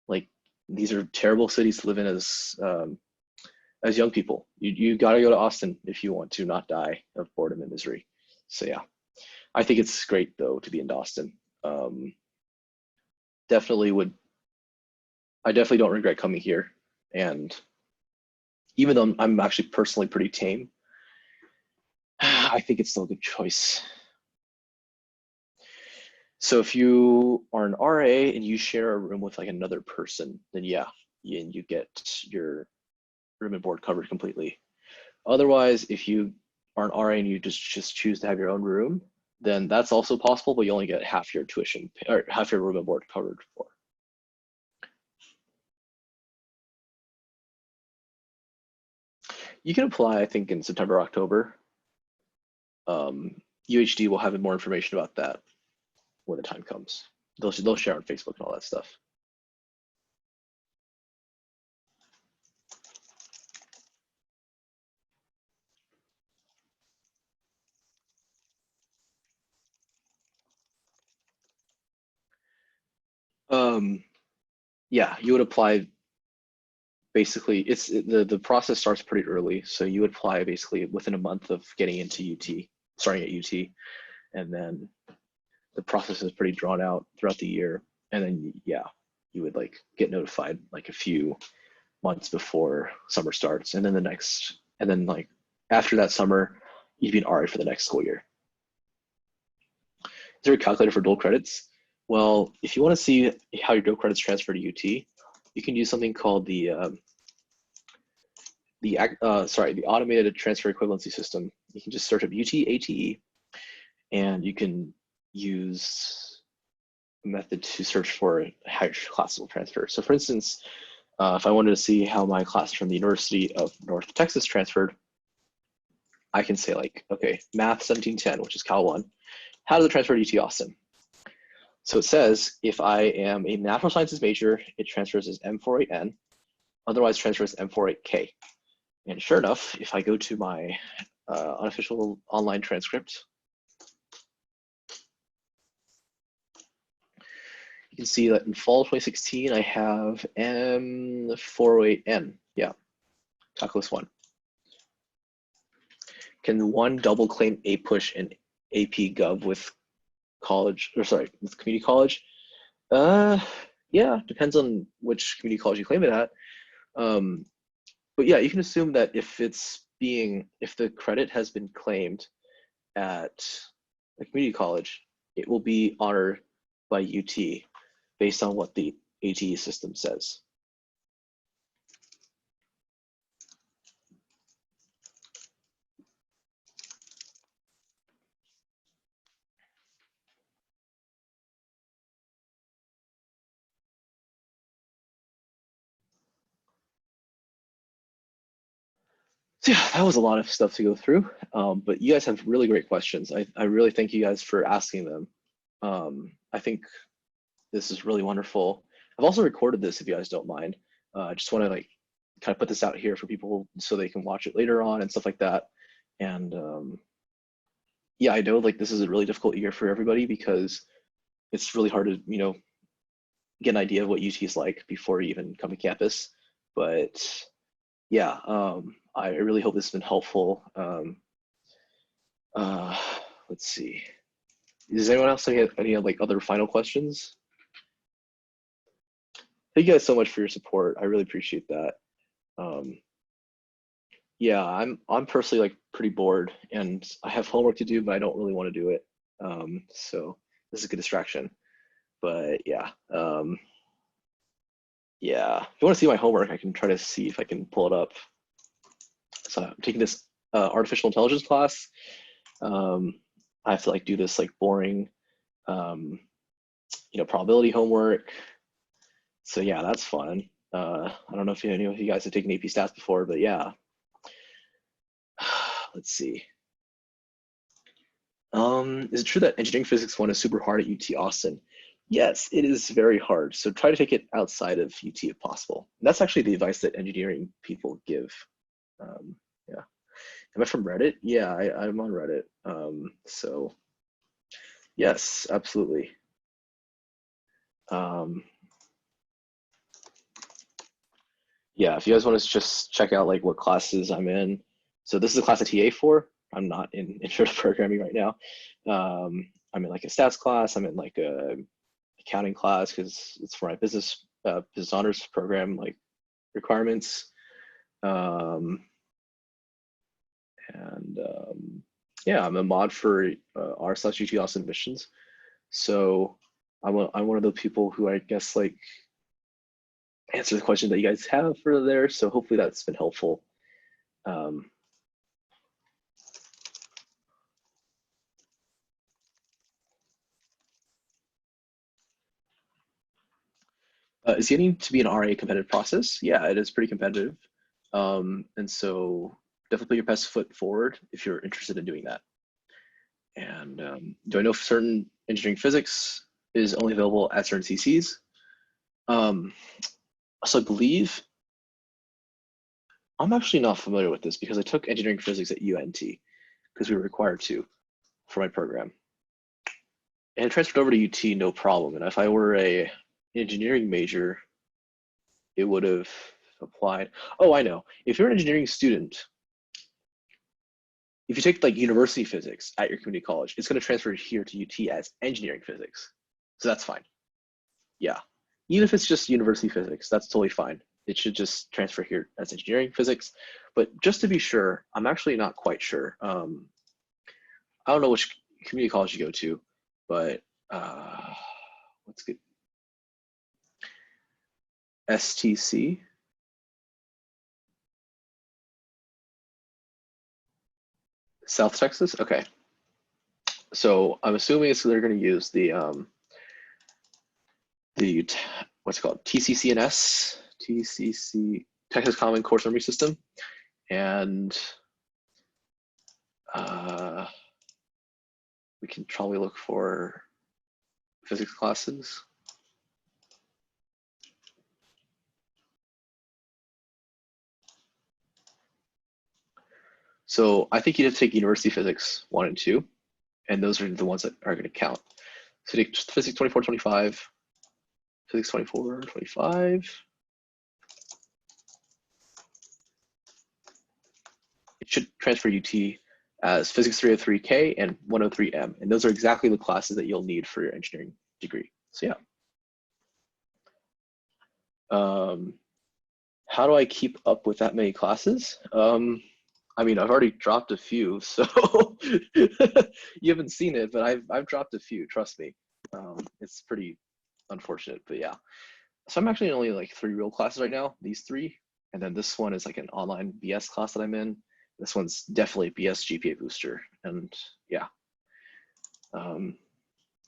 Like, these are terrible cities to live in as young people. You got to go to Austin if you want to not die of boredom and misery. So yeah, I think it's great though to be in Austin. Um, definitely would. I definitely don't regret coming here. And even though I'm actually personally pretty tame, I think it's still a good choice. So if you are an RA and you share a room with like another person, then yeah, and you get your room and board covered completely. Otherwise, if you are an RA and you just choose to have your own room, then that's also possible, but you only get half your tuition or half your room and board covered for. You can apply, I think, in September, October. UHD will have more information about that when the time comes. They'll share on Facebook and all that stuff. Um, yeah, you would apply basically. The process starts pretty early, so you would apply basically within a month of getting into UT, starting at UT, and then the process is pretty drawn out throughout the year. And then yeah, you would like get notified like a few months before summer starts, and then like after that summer, you'd be an RA for the next school year. Is there a calculator for dual credits? Well, if you want to see how your dual credits transfer to UT, you can use something called the automated transfer equivalency system. You can just search up UT ATE, and you can use a method to search for how your classes will transfer. So, for instance, if I wanted to see how my classes from the University of North Texas transferred, I can say like, okay, Math 1710, which is Cal 1, how does it transfer to UT Austin? So it says if I am a natural sciences major, it transfers as M48N, otherwise transfers M48K. And sure enough, if I go to my unofficial online transcript, you can see that in fall 2016, I have M408N. Yeah, calculus 1. Can one double claim A push and AP Gov with with community college? Uh, yeah, depends on which community college you claim it at. Um, but yeah, you can assume that if the credit has been claimed at a community college, it will be honored by UT based on what the ATE system says. So yeah, that was a lot of stuff to go through. But you guys have really great questions. I really thank you guys for asking them. I think this is really wonderful. I've also recorded this if you guys don't mind. I just want to like kind of put this out here for people so they can watch it later on and stuff like that. And yeah, I know like this is a really difficult year for everybody because it's really hard to, get an idea of what UT is like before you even come to campus. But yeah, I really hope this has been helpful. Uh, let's see. Does anyone else have any like other final questions? Thank you guys so much for your support. I really appreciate that. Um, yeah, I'm personally like pretty bored and I have homework to do, but I don't really want to do it. So this is a good distraction. But yeah, yeah. If you want to see my homework, I can try to see if I can pull it up. So I'm taking this artificial intelligence class. I have to like do this like boring, um, probability homework. So yeah, that's fun. I don't know if any of you guys have taken AP Stats before, but yeah. Let's see. Is it true that engineering physics 1 is super hard at UT Austin? Yes, it is very hard. So try to take it outside of UT if possible. And that's actually the advice that engineering people give. Yeah. Am I from Reddit? Yeah, I'm on Reddit. So yes, absolutely. Yeah, if you guys want to just check out like what classes I'm in. So this is a class of TA for. I'm not in intro to programming right now. I'm in like a stats class. I'm in like a accounting class because it's for my business honors program like requirements. And yeah, I'm a mod for r/UT Austin admissions. So I'm one of the people who I guess like answer the question that you guys have for there. So hopefully that's been helpful. Is getting to be an RA a competitive process? Yeah, it is pretty competitive. And so definitely put your best foot forward if you're interested in doing that. And do I know if certain engineering physics is only available at certain CCs? So I believe, I'm actually not familiar with this because I took engineering physics at UNT because we were required to for my program. And it transferred over to UT, no problem. And if I were a engineering major, it would have applied. Oh, I know. If you're an engineering student, if you take like university physics at your community college, it's going to transfer here to UT as engineering physics. So that's fine. Yeah. Even if it's just university physics, that's totally fine. It should just transfer here as engineering physics. But just to be sure, I'm actually not quite sure. I don't know which community college you go to, but what's good? STC. South Texas? Okay. So I'm assuming it's they're going to use the what's it called? TCCNS, TCC, Texas Common Core Summary System. And we can probably look for physics classes. So I think you have to take university physics 1 and 2, and those are the ones that are going to count. So take physics 24, 25, physics 24, 25. It should transfer UT as physics 303K and 103M, and those are exactly the classes that you'll need for your engineering degree. So yeah. How do I keep up with that many classes? I mean, I've already dropped a few, so you haven't seen it, but I've dropped a few. Trust me, it's pretty unfortunate, but yeah. So I'm actually in only like 3 real classes right now. These 3, and then this one is like an online BS class that I'm in. This one's definitely BS GPA booster, and yeah,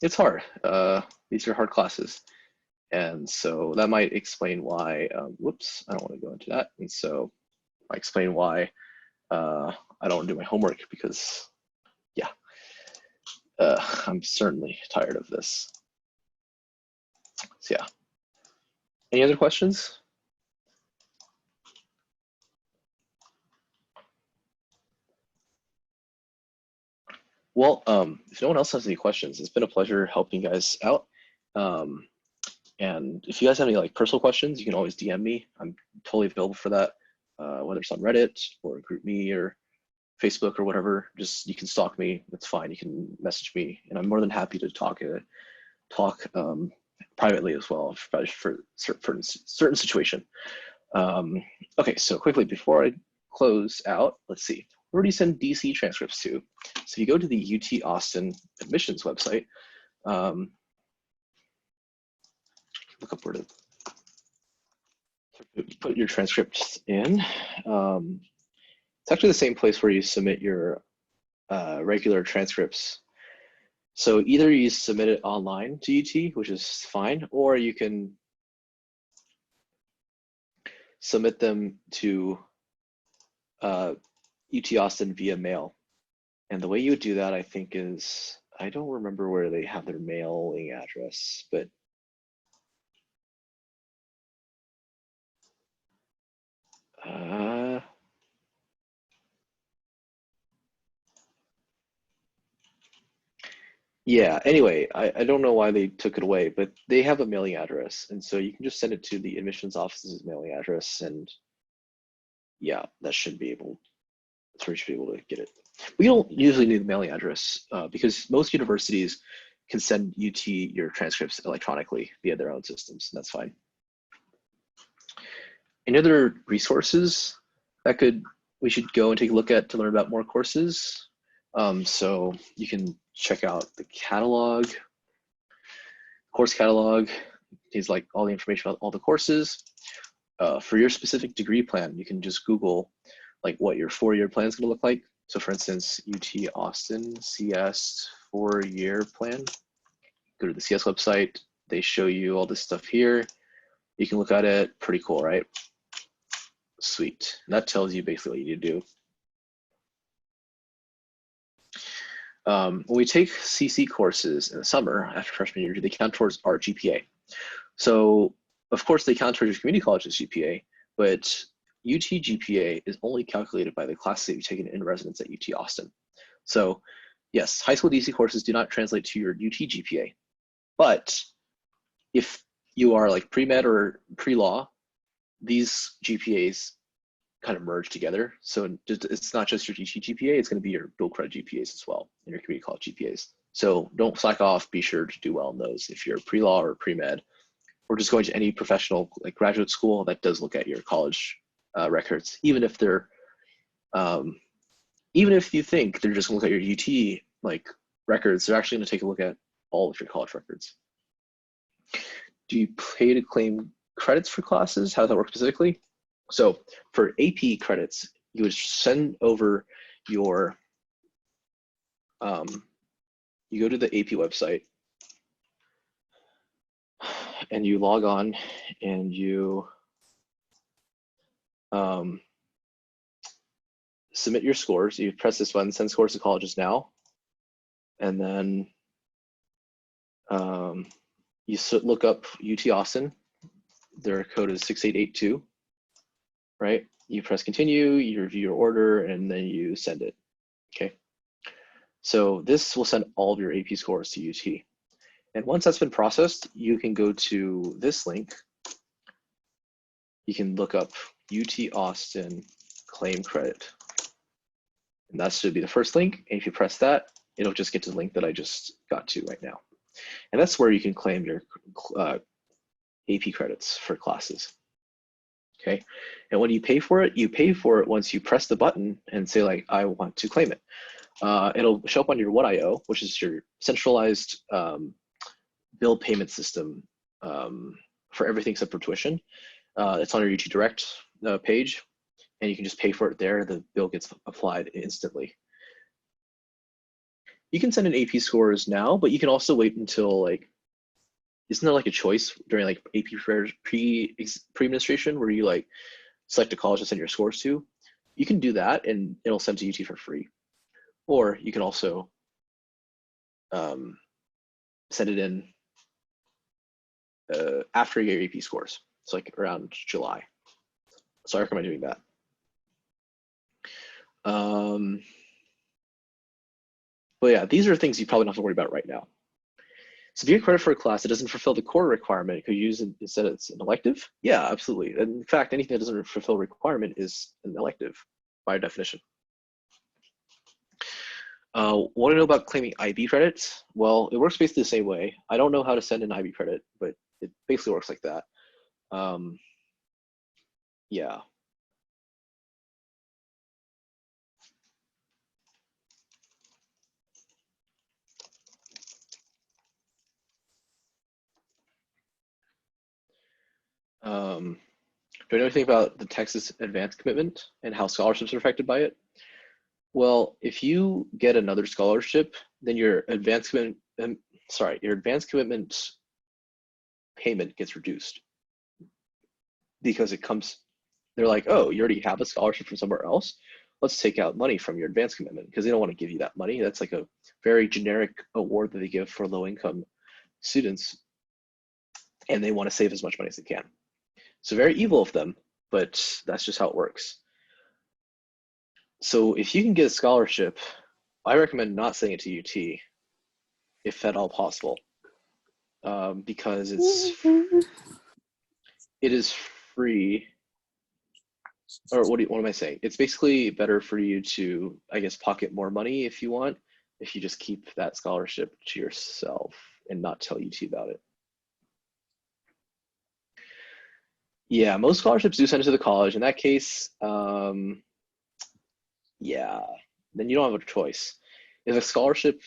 it's hard. These are hard classes. And so that might explain why, whoops, I don't want to go into that. And so I explain why I don't want to do my homework because, yeah, I'm certainly tired of this. So yeah. Any other questions? Well, if no one else has any questions, it's been a pleasure helping you guys out. And if you guys have any like personal questions, you can always DM me. I'm totally available for that, whether it's on Reddit or GroupMe or Facebook or whatever. Just you can stalk me. That's fine. You can message me, and I'm more than happy to talk privately as well for certain situation. Okay, so quickly before I close out, let's see. Where do you send DC transcripts to? So you go to the UT Austin admissions website. Look up where to put your transcripts in. It's actually the same place where you submit your regular transcripts. So either you submit it online to UT, which is fine, or you can submit them to UT Austin via mail. And the way you would do that, I think, is, I don't remember where they have their mailing address, but yeah, anyway, I don't know why they took it away, but they have a mailing address. And so you can just send it to the admissions office's mailing address. And yeah, that should be able, so we should be able to get it. We don't usually need the mailing address because most universities can send UT your transcripts electronically via their own systems, and that's fine. Any other resources that we should go and take a look at to learn about more courses? So you can check out the catalog, course catalog. It's like all the information about all the courses. For your specific degree plan, you can just Google like what your 4-year plan is going to look like. So for instance, UT Austin CS 4-year plan. Go to the CS website. They show you all this stuff here. You can look at it. Pretty cool, right? Sweet. And that tells you basically what you need to do. When we take CC courses in the summer after freshman year, they count towards our GPA. So of course they count towards your community college's GPA, but UT GPA is only calculated by the classes that you've taken in residence at UT Austin. So yes, high school DC courses do not translate to your UT GPA, but if you are like pre-med or pre-law, these GPAs kind of merge together. So it's not just your UT GPA, it's going to be your dual credit GPAs as well, and your community college GPAs. So don't slack off, be sure to do well in those. If you're pre-law or pre-med, or just going to any professional like graduate school that does look at your college records, even if they're, even if you think they're just gonna look at your UT like records, they're actually gonna take a look at all of your college records. Do you pay to claim credits for classes? How does that work specifically? So for AP credits, you would send over your, you go to the AP website and you log on and you submit your scores. You press this button, send scores to colleges now. And then you look up UT Austin. Their code is 6882, right? You press continue, you review your order, and then you send it, okay? So this will send all of your AP scores to UT. And once that's been processed, you can go to this link. You can look up UT Austin claim credit. And that should be the first link. And if you press that, it'll just get to the link that I just got to right now. And that's where you can claim your AP credits for classes. Okay. And when you pay for it once you press the button and say like, I want to claim it. It'll show up on your What.io, which is your centralized bill payment system for everything except for tuition. It's on your UT Direct page, and you can just pay for it there. The bill gets applied instantly. You can send in AP scores now, but you can also wait until like, isn't there like a choice during like AP pre-administration where you like select a college to send your scores to? you can do that and it'll send to UT for free. Or you can also send it in after your AP scores. It's like around July. So I recommend doing that. But yeah, these are things you probably don't have to worry about right now. So if you get credit for a class that doesn't fulfill the core requirement, could you use it instead it's an elective? Yeah, absolutely. And in fact, anything that doesn't fulfill requirement is an elective by definition. Want to know about claiming IB credits? Well, it works basically the same way. I don't know how to send an IB credit, but it basically works like that. Yeah. Do I know anything about the Texas Advanced Commitment and how scholarships are affected by it? Well, if you get another scholarship, then your advanced commitment, your advanced commitment payment gets reduced because it comes, they're like, oh, you already have a scholarship from somewhere else. Let's take out money from your advanced commitment because they don't want to give you that money. That's like a very generic award that they give for low income students. And they want to save as much money as they can. So very evil of them, but that's just how it works. So if you can get a scholarship, I recommend not sending it to UT, if at all possible, because it is free. Or what am I saying? It's basically better for you to, I guess, pocket more money if you want, if you just keep that scholarship to yourself and not tell UT about it. Yeah, most scholarships do send it to the college. In that case, yeah, then you don't have a choice. If a scholarship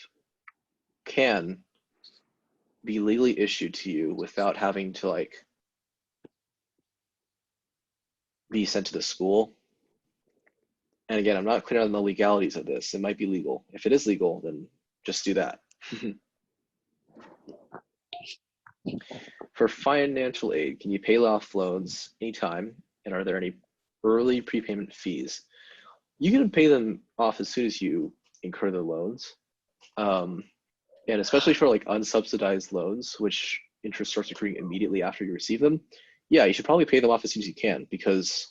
can be legally issued to you without having to like be sent to the school, and again, I'm not clear on the legalities of this. It might be legal. If it is legal, then just do that. For financial aid, can you pay off loans anytime? And are there any early prepayment fees? You can pay them off as soon as you incur the loans. And especially for like unsubsidized loans, which interest starts accruing immediately after you receive them, yeah, you should probably pay them off as soon as you can because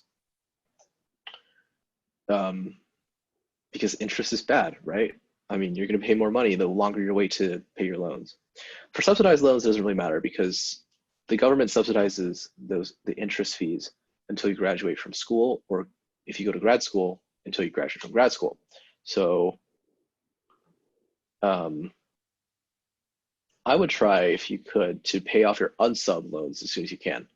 interest is bad, right? I mean, you're going to pay more money the longer you wait to pay your loans. For subsidized loans, it doesn't really matter because the government subsidizes the interest fees until you graduate from school, or if you go to grad school, until you graduate from grad school. So I would try, if you could, to pay off your unsub loans as soon as you can.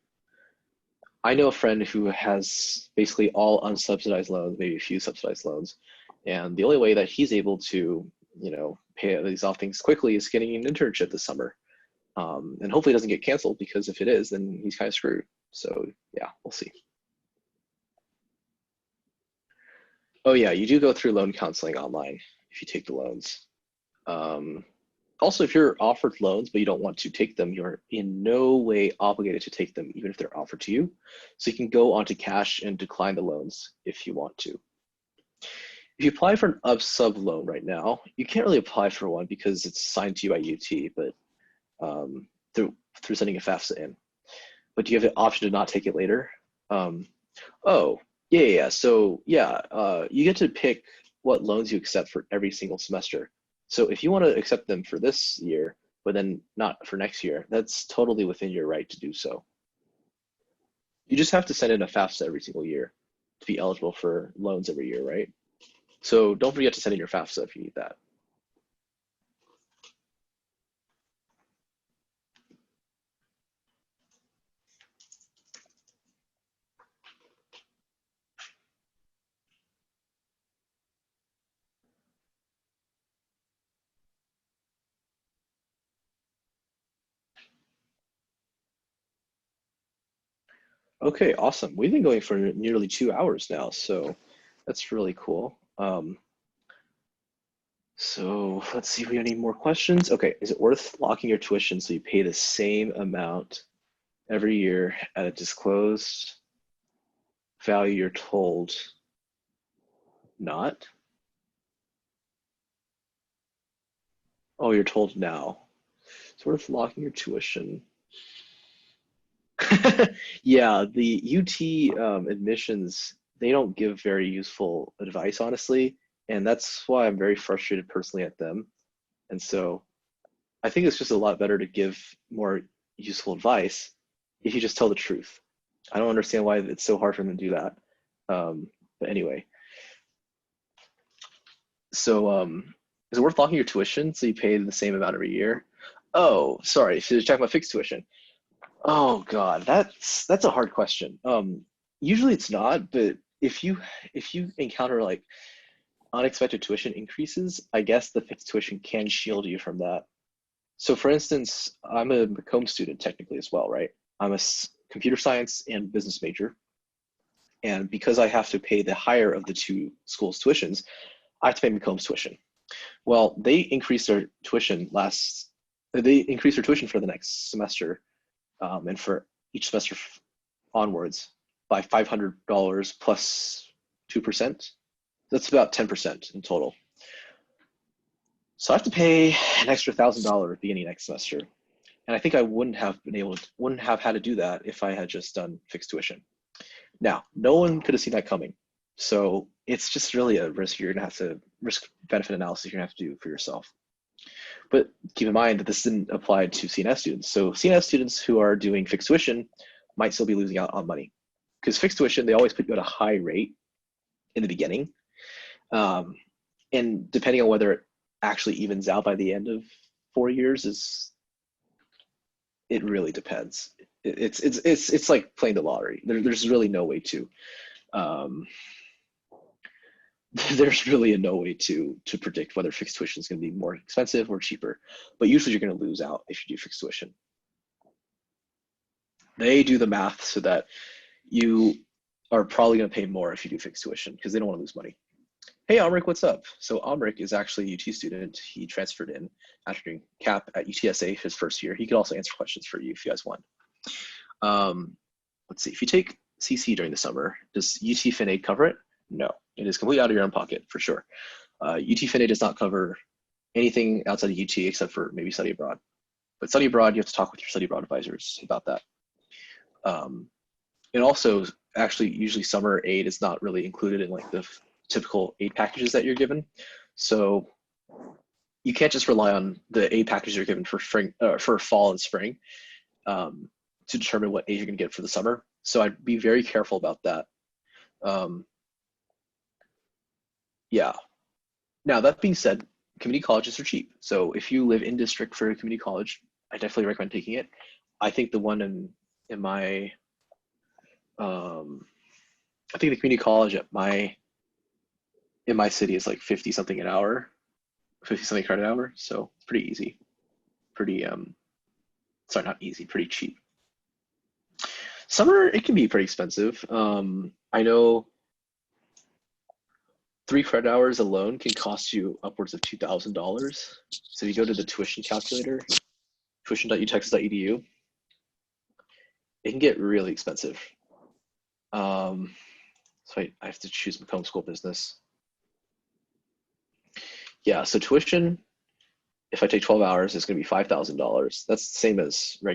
I know a friend who has basically all unsubsidized loans, maybe a few subsidized loans, and the only way that he's able to, pay these off things quickly is getting an internship this summer. And hopefully it doesn't get canceled, because if it is, then he's kind of screwed. So yeah, we'll see. Oh yeah, you do go through loan counseling online if you take the loans. Also, if you're offered loans but you don't want to take them, you're in no way obligated to take them, even if they're offered to you. So you can go onto Cash and decline the loans if you want to. If you apply for an UP-sub loan right now, you can't really apply for one because it's assigned to you by UT, but through sending a FAFSA in. But you have the option to not take it later. Oh, yeah. So yeah, you get to pick what loans you accept for every single semester. So if you want to accept them for this year, but then not for next year, that's totally within your right to do so. You just have to send in a FAFSA every single year to be eligible for loans every year, right? So don't forget to send in your FAFSA if you need that. Okay, awesome. We've been going for nearly 2 hours now, so that's really cool. So let's see if we have any more questions. Okay, is it worth locking your tuition so you pay the same amount every year at a disclosed value you're told Not? Oh, you're told now. Sort of locking your tuition. Yeah, the UT admissions, they don't give very useful advice, honestly. And that's why I'm very frustrated personally at them. And so I think it's just a lot better to give more useful advice if you just tell the truth. I don't understand why it's so hard for them to do that. But anyway, so is it worth locking your tuition so you pay the same amount every year? Oh, sorry. So you're talking about fixed tuition. Oh God, that's a hard question. Usually it's not, but if you encounter like unexpected tuition increases, I guess the fixed tuition can shield you from that. So for instance, I'm a Macomb student technically as well, right? I'm a computer science and business major. And because I have to pay the higher of the two schools' tuitions, I have to pay Macomb's tuition. Well, they increased their tuition for the next semester, and for each semester onwards by $500 plus 2%. That's about 10% in total. So I have to pay an extra $1,000 beginning next semester. And I think I wouldn't have had to do that if I had just done fixed tuition. Now, no one could have seen that coming. So it's just really a risk you're gonna have to risk benefit analysis you're gonna have to do for yourself. But keep in mind that this didn't apply to CNS students. So CNS students who are doing fixed tuition might still be losing out on money because fixed tuition, they always put you at a high rate in the beginning. Um, and depending on whether it actually evens out by the end of 4 years it really depends. It's like playing the lottery. There's really no way to um, there's really no way to predict whether fixed tuition is going to be more expensive or cheaper. But usually you're going to lose out if you do fixed tuition. They do the math so that you are probably going to pay more if you do fixed tuition because they don't want to lose money. Hey, Amrik, what's up? So Amrik is actually a UT student. He transferred in after doing CAP at UTSA his first year. He could also answer questions for you if you guys want. Let's see, if you take CC during the summer, does UT FinAid cover it? No, it is completely out of your own pocket for sure. UT FinAid does not cover anything outside of UT except for maybe study abroad. But study abroad, you have to talk with your study abroad advisors about that. And also, actually, usually summer aid is not really included in like the typical aid packages that you're given. So you can't just rely on the aid packages you're given for fall and spring to determine what aid you're going to get for the summer. So I'd be very careful about that. Yeah. Now, that being said, community colleges are cheap. So if you live in district for a community college, I definitely recommend taking it. I think the one in my I think the community college in my city is like 50 something an hour, 50 something credit hour. So it's pretty easy. Pretty sorry, not easy, pretty cheap. Summer, it can be pretty expensive. I know 3 credit hours alone can cost you upwards of $2,000. So if you go to the tuition calculator, tuition.utexas.edu, it can get really expensive. So I have to choose Macomb School Business. Yeah, so tuition, if I take 12 hours, it's going to be $5,000. That's the same as a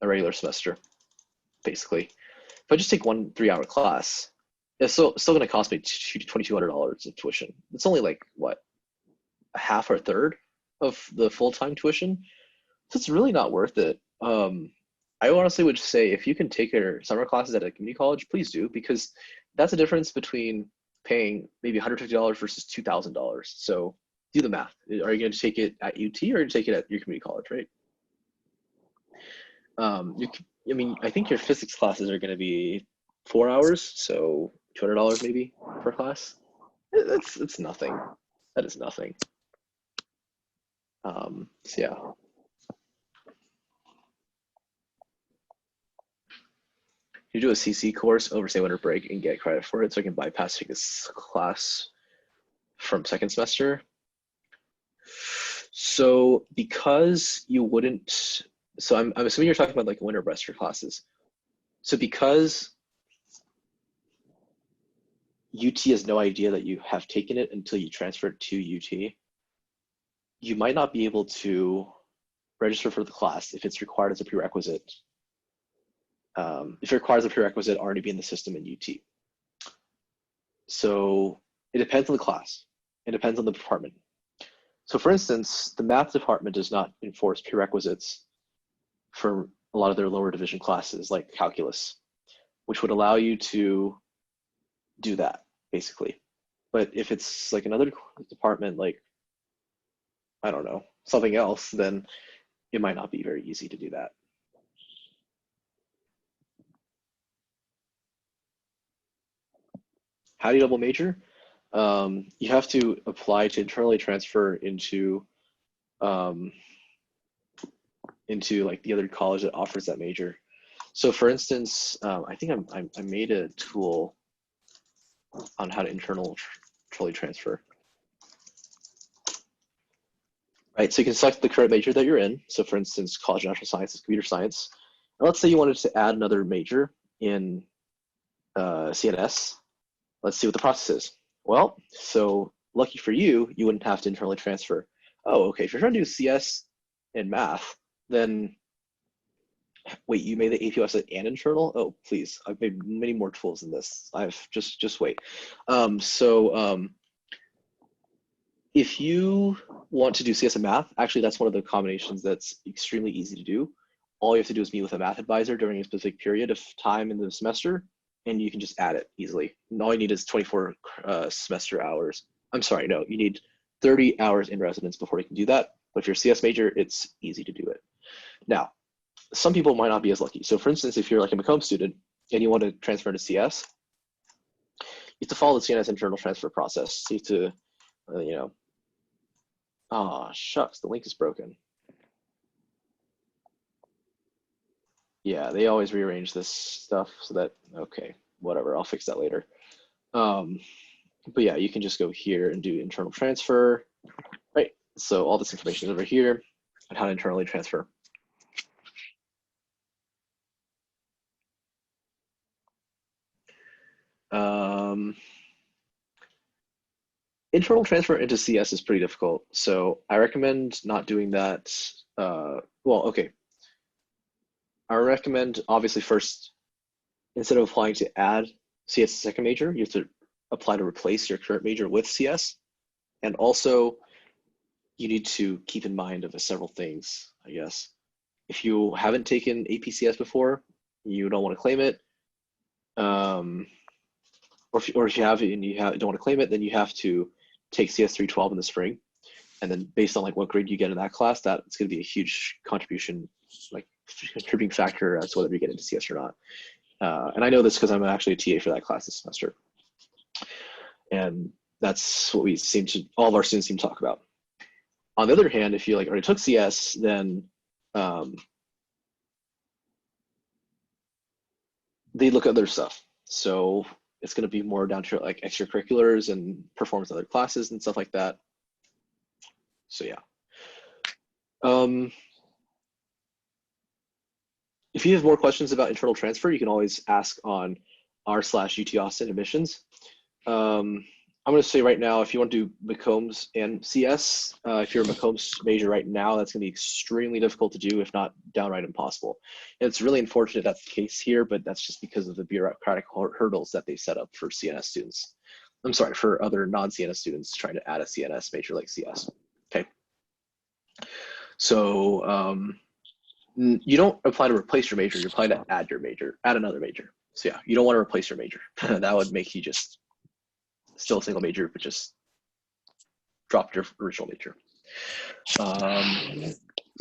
regular semester, basically. If I just take one 3-hour class, it's still going to cost me $2,200 of tuition. It's only like, what, a half or a third of the full-time tuition? So it's really not worth it. I honestly would say if you can take your summer classes at a community college, please do, because that's a difference between paying maybe $150 versus $2,000. So do the math. Are you going to take it at UT or take it at your community college, right? I think your physics classes are going to be 4 hours, so $200 maybe per class. It's nothing. That is nothing. So yeah. You do a CC course over say winter break and get credit for it, so I can bypass taking this class from second semester. So because you wouldn't, so I'm assuming you're talking about like winter semester classes. So because UT has no idea that you have taken it until you transfer it to UT, you might not be able to register for the class if it's required as a prerequisite. If it requires a prerequisite already be in the system in UT. So it depends on the class. It depends on the department. So for instance, the math department does not enforce prerequisites for a lot of their lower division classes like calculus, which would allow you to do that basically. But if it's like another department, like, I don't know, something else, then it might not be very easy to do that. How do you double major? You have to apply to internally transfer into like the other college that offers that major. So for instance, I think I made a tool on how to internally transfer. Right, so you can select the current major that you're in. So for instance, College of Natural Sciences, Computer Science. And let's say you wanted to add another major in CNS. Let's see what the process is. Well, so lucky for you, you wouldn't have to internally transfer. Oh, okay, if you're trying to do CS and math, then wait, you made the APOS and internal? Oh, please, I've made many more tools than this. I've just wait. If you want to do CS and math, actually that's one of the combinations that's extremely easy to do. All you have to do is meet with a math advisor during a specific period of time in the semester, and you can just add it easily. And all you need is 24 semester hours. I'm sorry, no, you need 30 hours in residence before you can do that. But if you're a CS major, it's easy to do it. Now, some people might not be as lucky. So for instance, if you're like a Macomb student and you want to transfer to CS, you have to follow the CNS internal transfer process. So you have to, oh, shucks, the link is broken. Yeah, they always rearrange this stuff so that, okay, whatever, I'll fix that later. But yeah, you can just go here and do internal transfer, right? So all this information is over here on how to internally transfer. Internal transfer into CS is pretty difficult. So I recommend not doing that. Well, okay. I recommend obviously first, instead of applying to add CS second major, you have to apply to replace your current major with CS. And also you need to keep in mind of several things, I guess. If you haven't taken APCS before, you don't want to claim it. Or if you have it and you don't want to claim it, then you have to take CS 312 in the spring. And then based on like what grade you get in that class, that's going to be a huge contributing factor as to whether you get into CS or not. And I know this because I'm actually a TA for that class this semester. And that's what all of our students seem to talk about. On the other hand, if you like already took CS, then they look at other stuff. So it's going to be more down to like extracurriculars and performance in other classes and stuff like that. So yeah. If you have more questions about internal transfer, you can always ask on r/UT Austin admissions. I'm going to say right now, if you want to do Macombs and CS, if you're a Macombs major right now, that's going to be extremely difficult to do, if not downright impossible. And it's really unfortunate that's the case here, but that's just because of the bureaucratic hurdles that they set up for CNS students. I'm sorry, for other non-CNS students trying to add a CNS major like CS. Okay. So you don't apply to replace your major, you apply to add another major. So yeah, you don't want to replace your major. That would make you just still a single major, but just drop your original major. So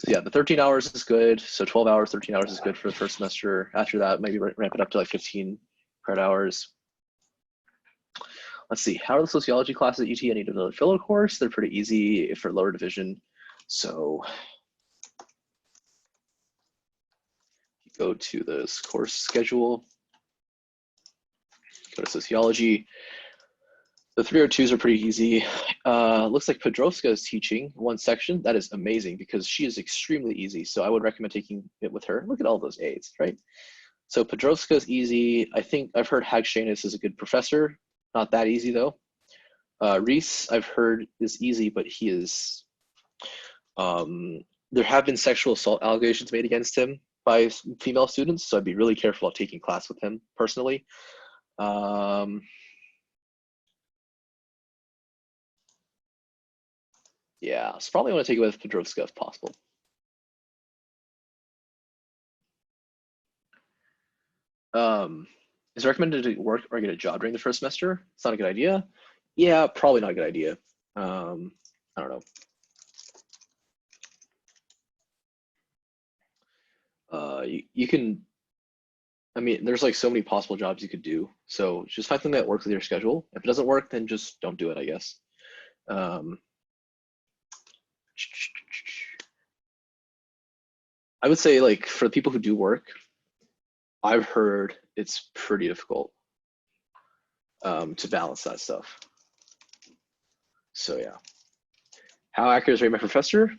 yeah, the 13 hours is good. So 12 hours, 13 hours is good for the first semester. After that, maybe ramp it up to like 15 credit hours. Let's see, how are the sociology classes at UT? I need another filler course. They're pretty easy for lower division. So go to this course schedule, go to sociology. The 302s are pretty easy. Looks like Pedrovska is teaching one section. That is amazing because she is extremely easy. So I would recommend taking it with her. Look at all those A's, right? So Pedrovska is easy. I think I've heard Hagshanus is a good professor. Not that easy though. Reese, I've heard, is easy, but he is. There have been sexual assault allegations made against him by female students, so I'd be really careful of taking class with him personally. Yeah, so probably want to take it with Pedrovska if possible. Is it recommended to work or get a job during the first semester? It's not a good idea. Yeah, probably not a good idea. I don't know. You can, I mean, there's like so many possible jobs you could do. So just find something that works with your schedule. If it doesn't work, then just don't do it, I guess. Um, I would say like for the people who do work, I've heard it's pretty difficult to balance that stuff. So yeah. How accurate is Rate My Professor?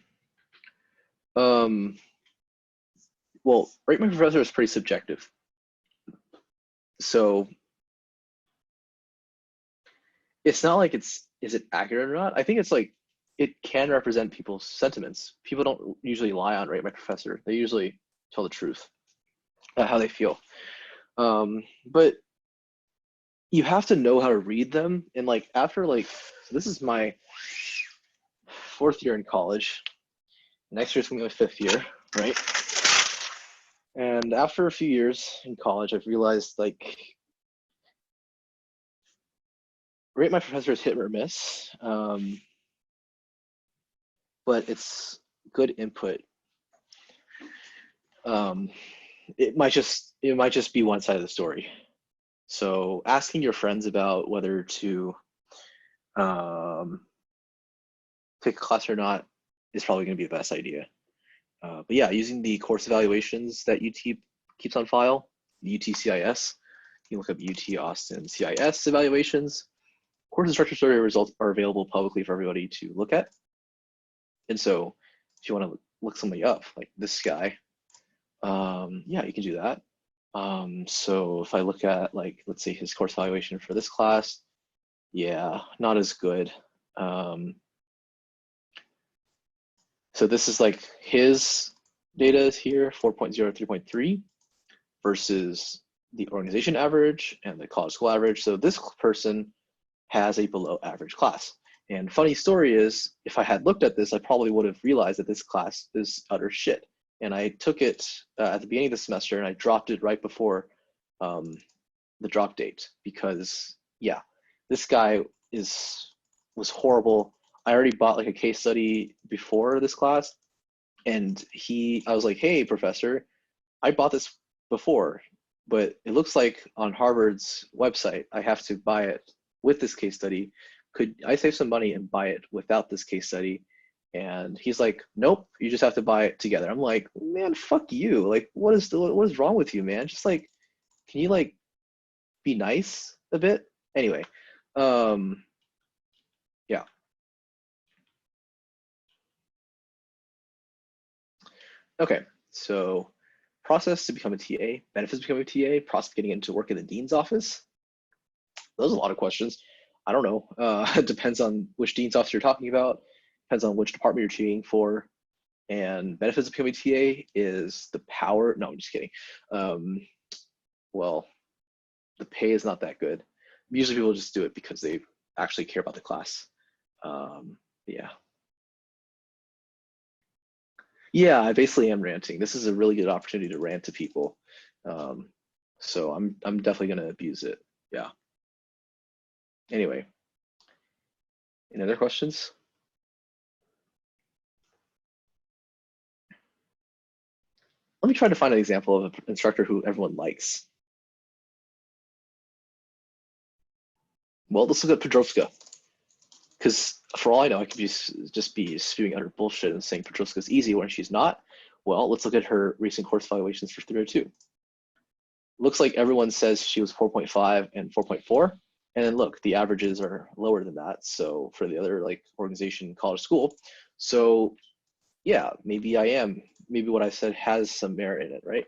Well, Rate My Professor is pretty subjective. So it's not like is it accurate or not? I think it's like it can represent people's sentiments. People don't usually lie on Rate My Professor. They usually tell the truth about how they feel. But you have to know how to read them. And like after like, so this is my 4th year in college. Next year's gonna be my 5th year, right? And after a few years in college, I've realized like Rate My Professor is hit or miss, but it's good input. It might just be one side of the story. So asking your friends about whether to take a class or not is probably going to be the best idea. But yeah, using the course evaluations that UT keeps on file, UTCIS, you can look up UT Austin CIS evaluations. Course instructor survey results are available publicly for everybody to look at. And so if you want to look somebody up, like this guy, yeah, you can do that. So if I look at like, let's say his course evaluation for this class, yeah, not as good. So this is like his data is here, 4.0, 3.3 versus the organization average and the college school average. So this person has a below average class. And funny story is, if I had looked at this, I probably would have realized that this class is utter shit. And I took it at the beginning of the semester and I dropped it right before the drop date because yeah, this guy was horrible. I already bought like a case study before this class, and I was like, hey, professor, I bought this before, but it looks like on Harvard's website, I have to buy it with this case study. Could I save some money and buy it without this case study? And he's like, nope, you just have to buy it together. I'm like, man, fuck you. Like, what is wrong with you, man? Just like, can you like be nice a bit? Anyway, yeah. Okay, so process to become a TA, benefits to become a TA, process getting into work in the dean's office. Those are a lot of questions. I don't know. It depends on which dean's office you're talking about. Depends on which department you're TAing for. And benefits of becoming a TA is the power. No, I'm just kidding. Well, the pay is not that good. Usually people just do it because they actually care about the class. Yeah. Yeah, I basically am ranting. This is a really good opportunity to rant to people. So I'm definitely gonna abuse it. Yeah. Anyway, any other questions? Let me try to find an example of an instructor who everyone likes. Well, let's look at Pedrovska. Because for all I know, I could just be spewing utter bullshit and saying Pedrovska is easy when she's not. Well, let's look at her recent course evaluations for 302. Looks like everyone says she was 4.5 and 4.4. And then look, the averages are lower than that. So for the other like organization, college, school. So yeah, maybe I am. Maybe what I said has some merit in it, right?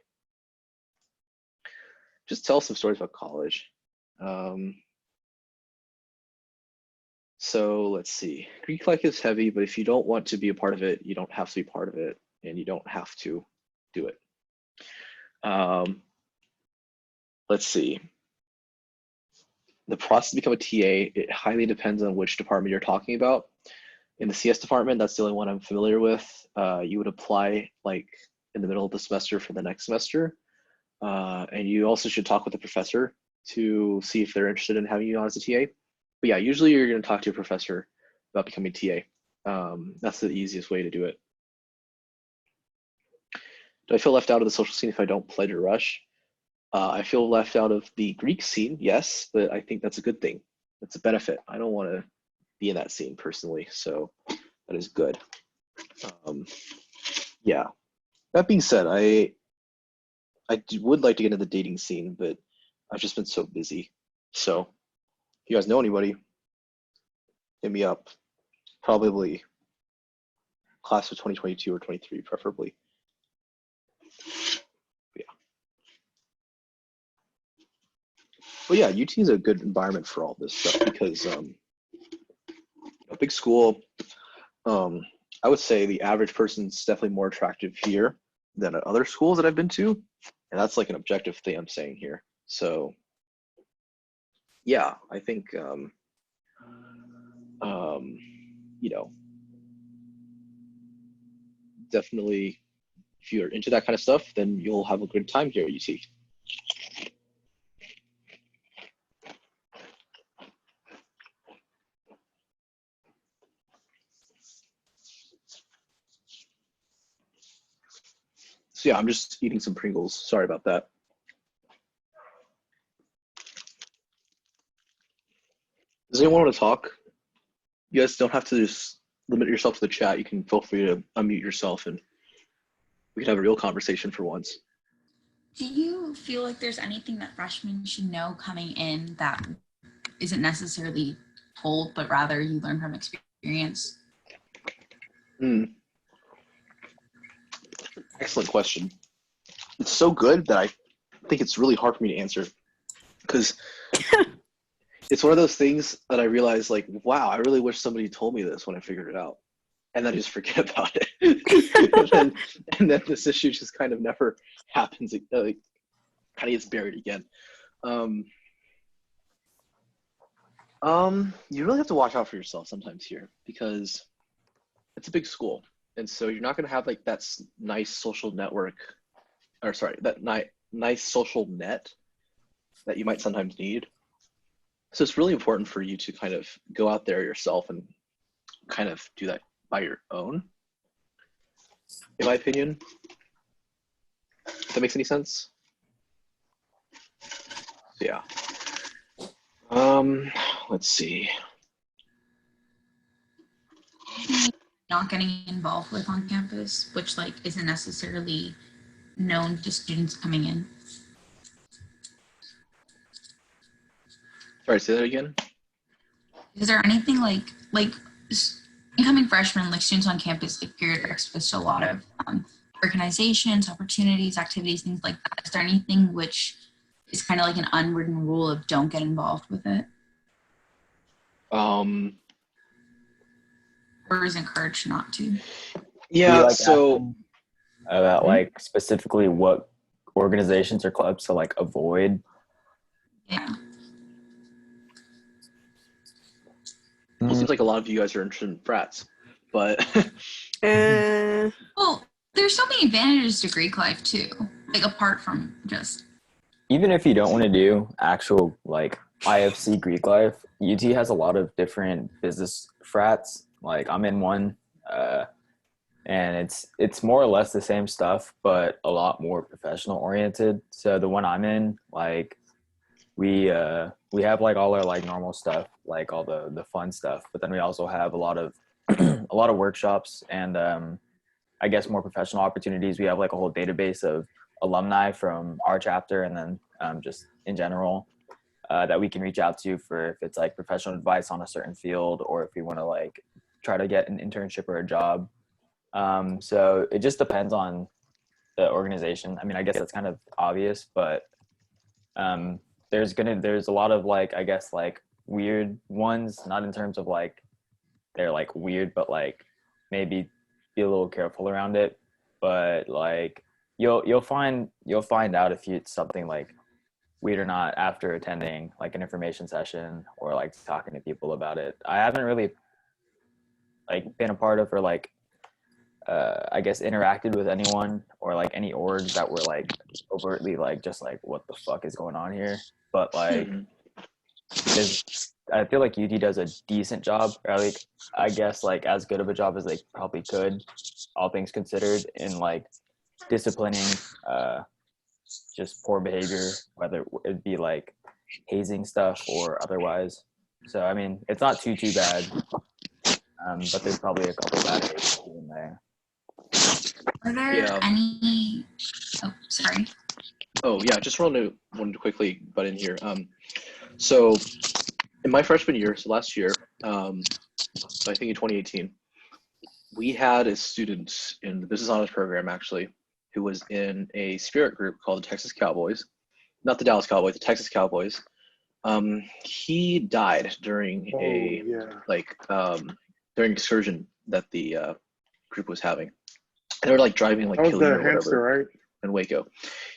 Just tell some stories about college. So let's see. Greek life is heavy, but if you don't want to be a part of it, you don't have to be part of it, and you don't have to do it. Let's see. The process to become a TA, it highly depends on which department you're talking about. In the CS department, that's the only one I'm familiar with. You would apply like in the middle of the semester for the next semester. And you also should talk with the professor to see if they're interested in having you on as a TA. But yeah, usually you're going to talk to your professor about becoming a TA. That's the easiest way to do it. Do I feel left out of the social scene if I don't pledge or rush? I feel left out of the Greek scene, yes, but I think that's a good thing. That's a benefit. I don't want to be in that scene personally, so that is good. Yeah. That being said, I would like to get into the dating scene, but I've just been so busy. So if you guys know anybody, hit me up. Probably class of 2022 or 23, preferably. But yeah, UT is a good environment for all this stuff because a big school. I would say the average person's definitely more attractive here than at other schools that I've been to, and that's like an objective thing I'm saying here. So yeah, I think you know, definitely if you're into that kind of stuff, then you'll have a good time here at UT. So yeah, I'm just eating some Pringles. Sorry about that. Does anyone want to talk? You guys don't have to just limit yourself to the chat. You can feel free to unmute yourself and we can have a real conversation for once. Do you feel like there's anything that freshmen should know coming in that isn't necessarily told, but rather you learn from experience? Excellent question. It's so good that I think it's really hard for me to answer because it's one of those things that I realize like, wow, I really wish somebody told me this when I figured it out. And then I just forget about it. and then this issue just kind of never happens. Like, kind of gets buried again. You really have to watch out for yourself sometimes here because it's a big school. And so you're not going to have like that nice social network, or sorry, that nice social net that you might sometimes need. So it's really important for you to kind of go out there yourself and kind of do that by your own, in my opinion. If that makes any sense? Yeah. Let's see. Not getting involved with on campus, which like isn't necessarily known to students coming in. Sorry, say that again. Is there anything like incoming freshmen, like students on campus, like you're exposed to a lot of organizations, opportunities, activities, things like that. Is there anything which is kind of like an unwritten rule of don't get involved with it? Or is encouraged not to? Yeah, like so about like specifically what organizations or clubs to like avoid. Yeah. Well, it seems like a lot of you guys are interested in frats, but Well, there's so many advantages to Greek life too, like apart from just. Even if you don't want to do actual like IFC Greek life, UT has a lot of different business frats. Like I'm in one, and it's more or less the same stuff, but a lot more professional oriented. So the one I'm in, like we have like all our like normal stuff, like all the fun stuff, but then we also have a lot of a lot of workshops and I guess more professional opportunities. We have like a whole database of alumni from our chapter and then just in general that we can reach out to for if it's like professional advice on a certain field or if we want to like try to get an internship or a job. So it just depends on the organization. I mean, I guess that's kind of obvious, but there's a lot of like, I guess like weird ones, not in terms of like they're like weird, but like maybe be a little careful around it. But like you'll find out if it's something like weird or not after attending like an information session or like talking to people about it. I haven't really like been a part of or like I guess interacted with anyone or like any orgs that were like overtly like just like what the fuck is going on here. But like I feel like UT does a decent job, or like I guess like as good of a job as they probably could, all things considered, in like disciplining just poor behavior, whether it be like hazing stuff or otherwise. So I mean, it's not too bad, but there's probably a couple bad cases in there. Are there any? Oh, sorry. Oh yeah, just wanted to quickly butt in here. So in my freshman year, so last year, I think in 2018, we had a student in the business honors program actually who was in a spirit group called the Texas Cowboys, not the Dallas Cowboys, the Texas Cowboys. He died during during excursion that the group was having. And they were like driving like Killeen or hamster, whatever right? in Waco.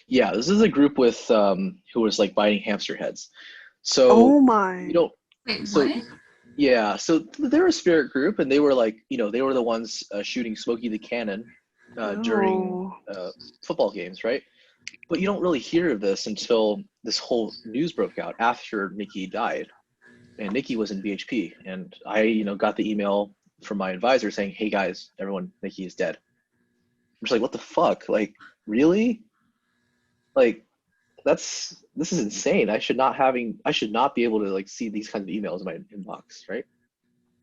Yeah, this is a group with who was like biting hamster heads. So oh my. you don't. Wait, So what? yeah, so they're a spirit group, and they were like, they were the ones shooting Smokey the Cannon during football games, right? But you don't really hear of this until this whole news broke out after Nikki died, and Nikki was in BHP, and I, got the email from my advisor saying, "Hey guys, everyone, Nikki is dead." I'm just like, what the fuck? Like, really? Like, this is insane. I should not be able to like see these kinds of emails in my inbox, right?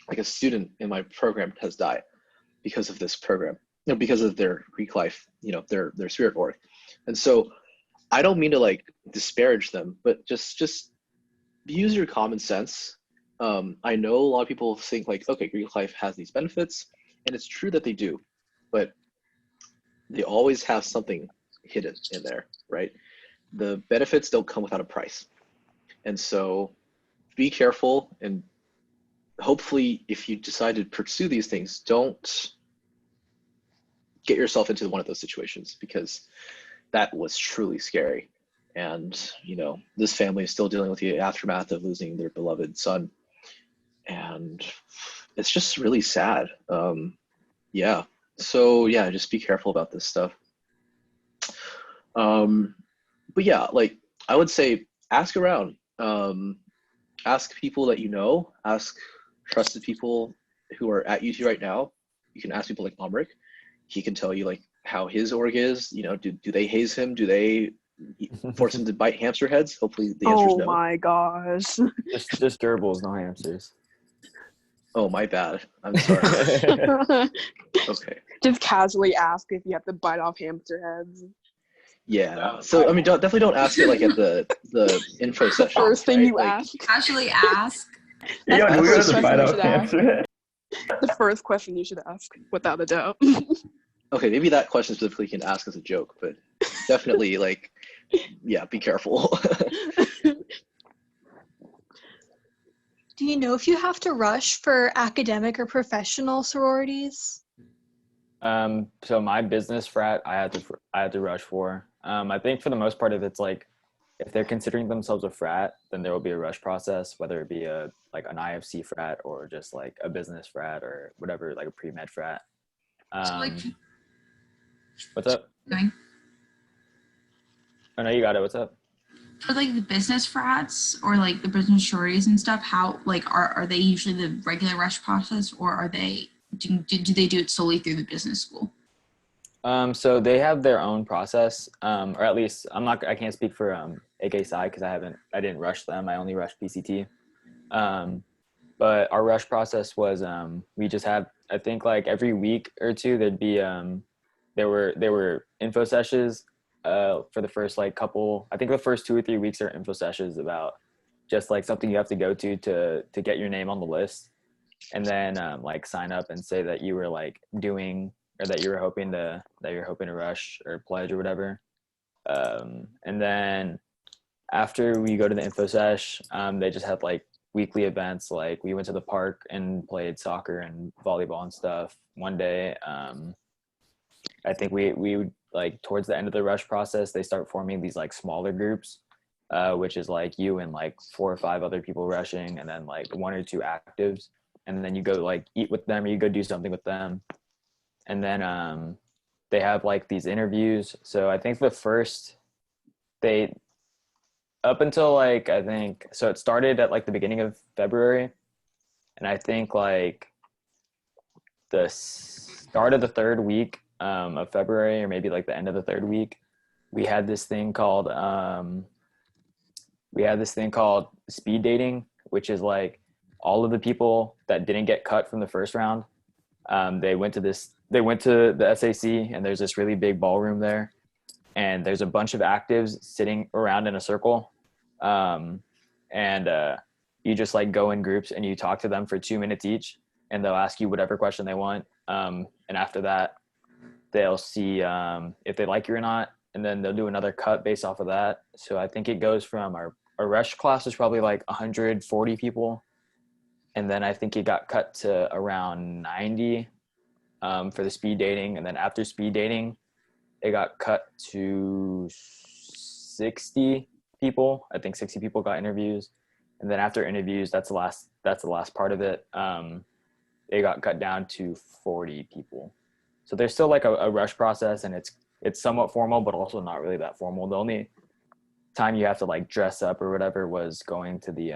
Like a student in my program has died because of this program, because of their Greek life, their spirit org. And so I don't mean to like disparage them, but just use your common sense. I know a lot of people think like, okay, Greek life has these benefits, and it's true that they do, but they always have something hidden in there, right? The benefits don't come without a price. And so be careful, and hopefully if you decide to pursue these things, don't get yourself into one of those situations, because that was truly scary. And, this family is still dealing with the aftermath of losing their beloved son. And it's just really sad. Yeah. So yeah, just be careful about this stuff. But yeah, like I would say ask around, ask people that ask trusted people who are at UT right now. You can ask people like Amrik. He can tell you like how his org is, do they haze him? Do they force him to bite hamster heads? Hopefully the answer is no. Oh my gosh. Just gerbils, no hamsters. Oh, my bad. I'm sorry. Okay. Just casually ask if you have to bite off hamster heads. Yeah. So I mean, definitely don't ask it like at the info session. First thing you like, ask. Actually ask. That's Yo, the do we first have to question fight you out should ask. hamster? The first question you should ask, without a doubt. Okay, maybe that question specifically can ask as a joke, but definitely like, yeah, be careful. Do you know if you have to rush for academic or professional sororities? So my business frat, I had to rush for. I think for the most part, if it's like, if they're considering themselves a frat, then there will be a rush process, whether it be an IFC frat or just like a business frat or whatever, like a pre-med frat. What's up? Going. Oh no, you got it. What's up? For like the business frats or like the business sororities and stuff, how like are they usually the regular rush process, or are they do they do it solely through the business school? So they have their own process, or at least I can't speak for AK Psi because I didn't rush them. I only rushed PCT. But our rush process was we just had, I think like every week or two there'd be there were info sessions for the first like couple, I think the first 2 or 3 weeks are info sessions about just like something you have to go to get your name on the list, and then like sign up and say that you were like doing, or that you're hoping to rush or pledge or whatever. And then after we go to the info sesh, they just have like weekly events. Like we went to the park and played soccer and volleyball and stuff one day. I think we would, like, towards the end of the rush process, they start forming these like smaller groups, which is like you and like 4 or 5 other people rushing, and then like 1 or 2 actives, and then you go like eat with them or you go do something with them, and then they have like these interviews. So I think the first they up until like, I think so it started at like the beginning of February, and I think like the start of the 3rd week of February, or maybe like the end of the 3rd week, we had this thing called speed dating, which is like all of the people that didn't get cut from the first round, they went to the SAC, and there's this really big ballroom there, and there's a bunch of actives sitting around in a circle, and you just like go in groups and you talk to them for 2 minutes each, and they'll ask you whatever question they want, and after that they'll see if they like you or not, and then they'll do another cut based off of that. So I think it goes from our rush class is probably like 140 people, and then I think it got cut to around 90 for the speed dating, and then after speed dating it got cut to 60 people. I think 60 people got interviews, and then after interviews, that's the last part of it. It got cut down to 40 people. So there's still like a rush process, and it's somewhat formal, but also not really that formal. The only time you have to like dress up or whatever was going to the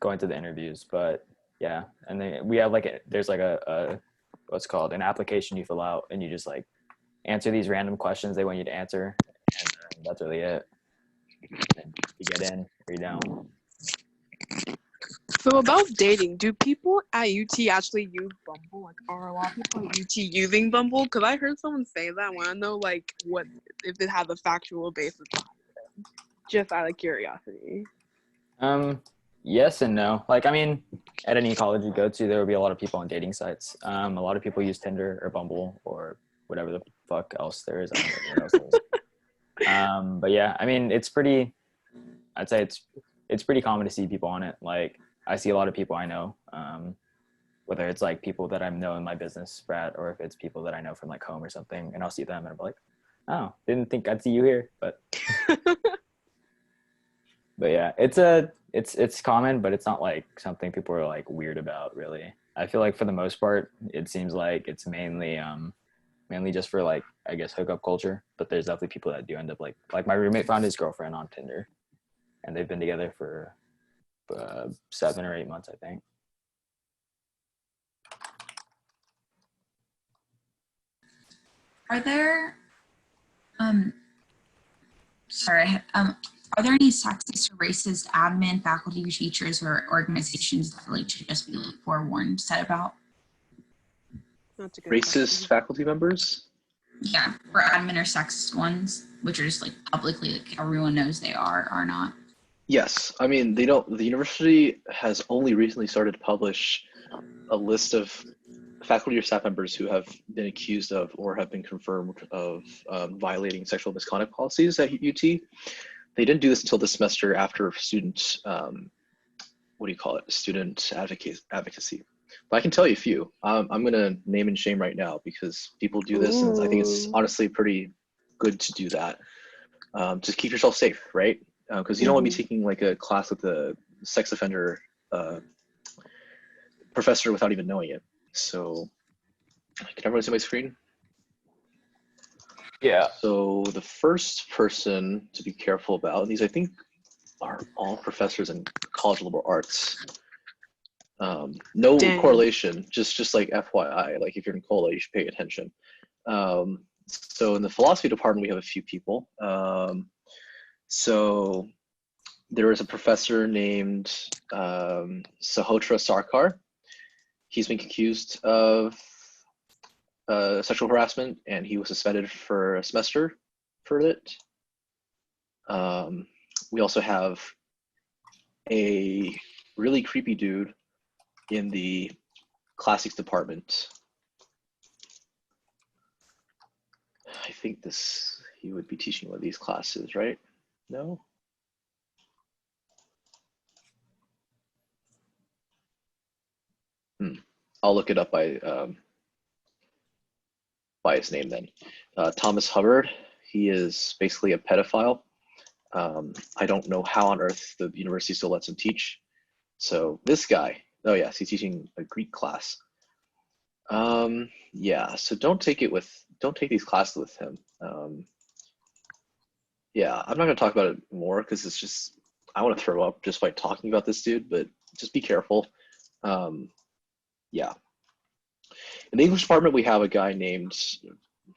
interviews. But yeah, and then we have like there's like a what's called an application you fill out, and you just like answer these random questions they want you to answer, and that's really it. And you get in or you don't. So about dating, do people at UT actually use Bumble? Like, are a lot of people at UT using Bumble? Because I heard someone say that. I want to know, like, what if it has a factual basis behind it. Just out of curiosity. Yes and no. Like, I mean, at any college you go to, there will be a lot of people on dating sites. A lot of people use Tinder or Bumble or whatever the fuck else there is. I don't know what else there is. But yeah, I mean, I'd say it's pretty common to see people on it. Like, I see a lot of people I know, whether it's like people that I know in my business frat, or if it's people that I know from like home or something, and I'll see them and I'm like, oh, didn't think I'd see you here. But but yeah, it's common, but it's not like something people are like weird about, really. I feel like for the most part, it seems like it's mainly just for like, I guess, hookup culture. But there's definitely people that do end up like my roommate found his girlfriend on Tinder, and they've been together for 7 or 8 months, I think. Are there are there any sexist or racist admin, faculty, teachers, or organizations that really should just be like forewarned, said about? That's a good Racist question. faculty members? Yeah, or admin or sexist ones, which are just like publicly, like everyone knows they are not. Yes. I mean, the university has only recently started to publish a list of faculty or staff members who have been accused of or have been confirmed of violating sexual misconduct policies at UT. They didn't do this until this semester after student, student advocacy. But I can tell you a few. I'm going to name and shame right now because people do this, and I think it's honestly pretty good to do that. Just keep yourself safe, right? Because you don't want to be taking like a class with a sex offender professor without even knowing it. So, can everyone see my screen? Yeah. So the first person to be careful about, and these I think are all professors in college of liberal arts. No correlation, just like FYI, like if you're in cola, you should pay attention. So in the philosophy department, we have a few people. So there is a professor named Sahotra Sarkar. He's been accused of sexual harassment, and he was suspended for a semester for it. We also have a really creepy dude in the classics department. I think he would be teaching one of these classes, right? No? I'll look it up by his name then. Thomas Hubbard. He is basically a pedophile. I don't know how on earth the university still lets him teach. So this guy, oh yes, he's teaching a Greek class. Yeah, so don't take these classes with him. Yeah, I'm not gonna talk about it more because it's just, I want to throw up just by talking about this dude, but just be careful. Yeah. In the English department, we have a guy named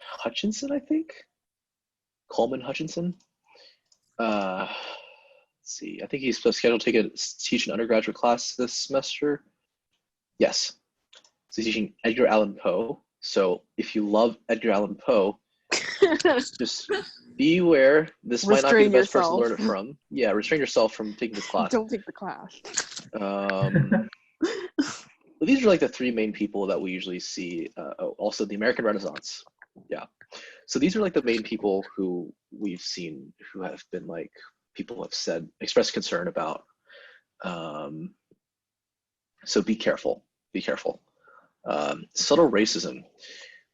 Hutchinson, I think. Coleman Hutchinson. Let's see, I think he's scheduled to teach an undergraduate class this semester. Yes. So he's teaching Edgar Allan Poe. So if you love Edgar Allan Poe, just be aware. This might not be the best person to learn it from. Yeah, restrain yourself from taking this class. Don't take the class. But these are like the three main people that we usually see. Also, the American Renaissance. Yeah. So these are like the main people who we've seen who have been like, people have said, expressed concern about. So be careful. Be careful. Subtle racism.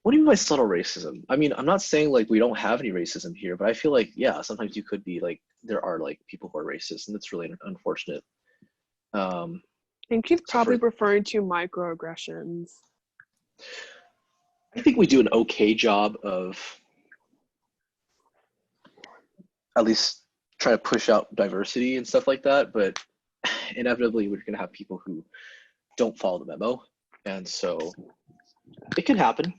What do you mean by subtle racism? I mean, I'm not saying like we don't have any racism here, but I feel like, yeah, sometimes you could be like, there are like people who are racist, and it's really unfortunate. I think he's probably referring to microaggressions. I think we do an okay job of at least try to push out diversity and stuff like that, but inevitably we're going to have people who don't follow the memo, and so it can happen,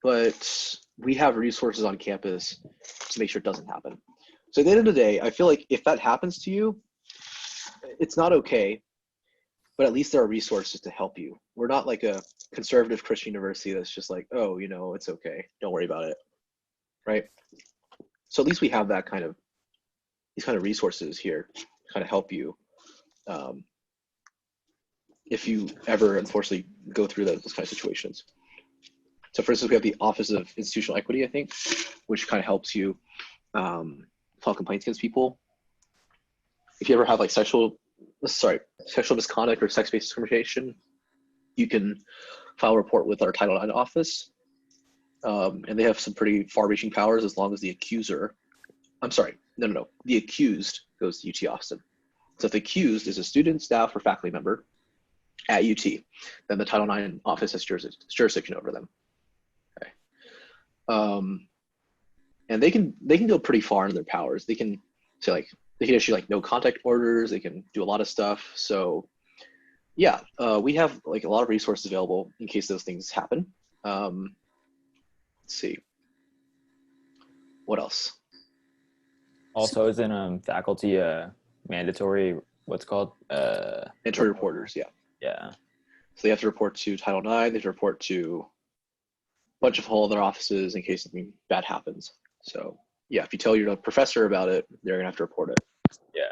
but we have resources on campus to make sure it doesn't happen. So at the end of the day, I feel like if that happens to you, it's not okay, but at least there are resources to help you. We're not like a conservative Christian university that's just like, oh, you know, it's okay, don't worry about it, right? So at least we have that kind of, these kind of resources here to kind of help you if you ever unfortunately go through those kind of situations. So for instance, we have the Office of Institutional Equity, I think, which kind of helps you file complaints against people. If you ever have like sexual misconduct or sex-based discrimination, you can file a report with our Title IX office. And they have some pretty far-reaching powers as long as the accuser, the accused goes to UT Austin. So if the accused is a student, staff, or faculty member at UT, then the Title IX office has jurisdiction over them. Okay. And they can go pretty far in their powers. They can say like, they can issue like no contact orders. They can do a lot of stuff. So yeah, we have like a lot of resources available in case those things happen. Let's see. What else? Also, isn't faculty mandatory? What's called? Mandatory reporters. Yeah. Yeah. So they have to report to Title IX. They have to report to a bunch of whole other offices in case something bad happens. So yeah, if you tell your professor about it, they're gonna have to report it. Yeah.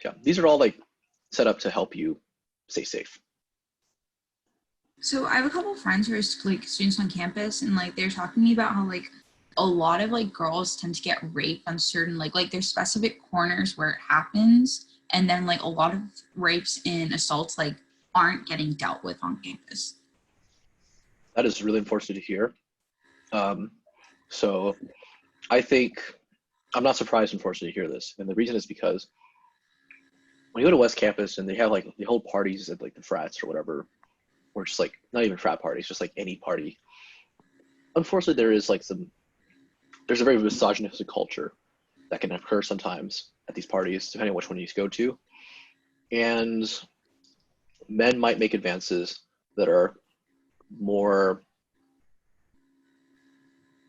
Yeah. These are all like set up to help you stay safe. So I have a couple of friends who are like students on campus, and like they're talking to me about how like a lot of like girls tend to get raped on certain like there's specific corners where it happens, and then like a lot of rapes and assaults like aren't getting dealt with on campus. That is really unfortunate to hear. So I think I'm not surprised, unfortunately, to hear this, and the reason is because when you go to West Campus and they have like the whole parties at like the frats or whatever, or just like not even frat parties, just like any party. Unfortunately, there is like there's a very misogynistic culture that can occur sometimes at these parties, depending on which one you go to. And men might make advances that are more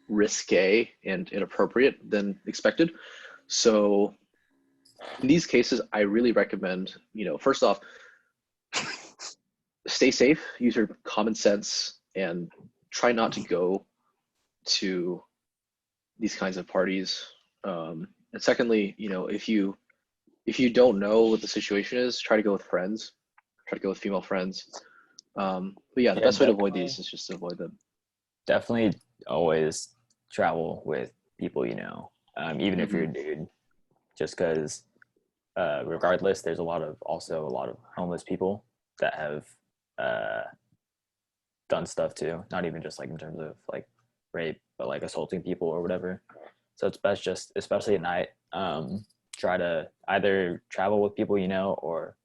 risque and inappropriate than expected. So in these cases, I really recommend, first off, stay safe, use your common sense, and try not to go to these kinds of parties. And secondly, if you don't know what the situation is, try to go with friends, try to go with female friends. But yeah, the best way to avoid these is just to avoid them. Definitely always travel with people you know, even if you're a dude, just because regardless, there's also a lot of homeless people that have done stuff too. Not even just like in terms of like rape, but like assaulting people or whatever. So it's best just, especially at night, try to either travel with people you know or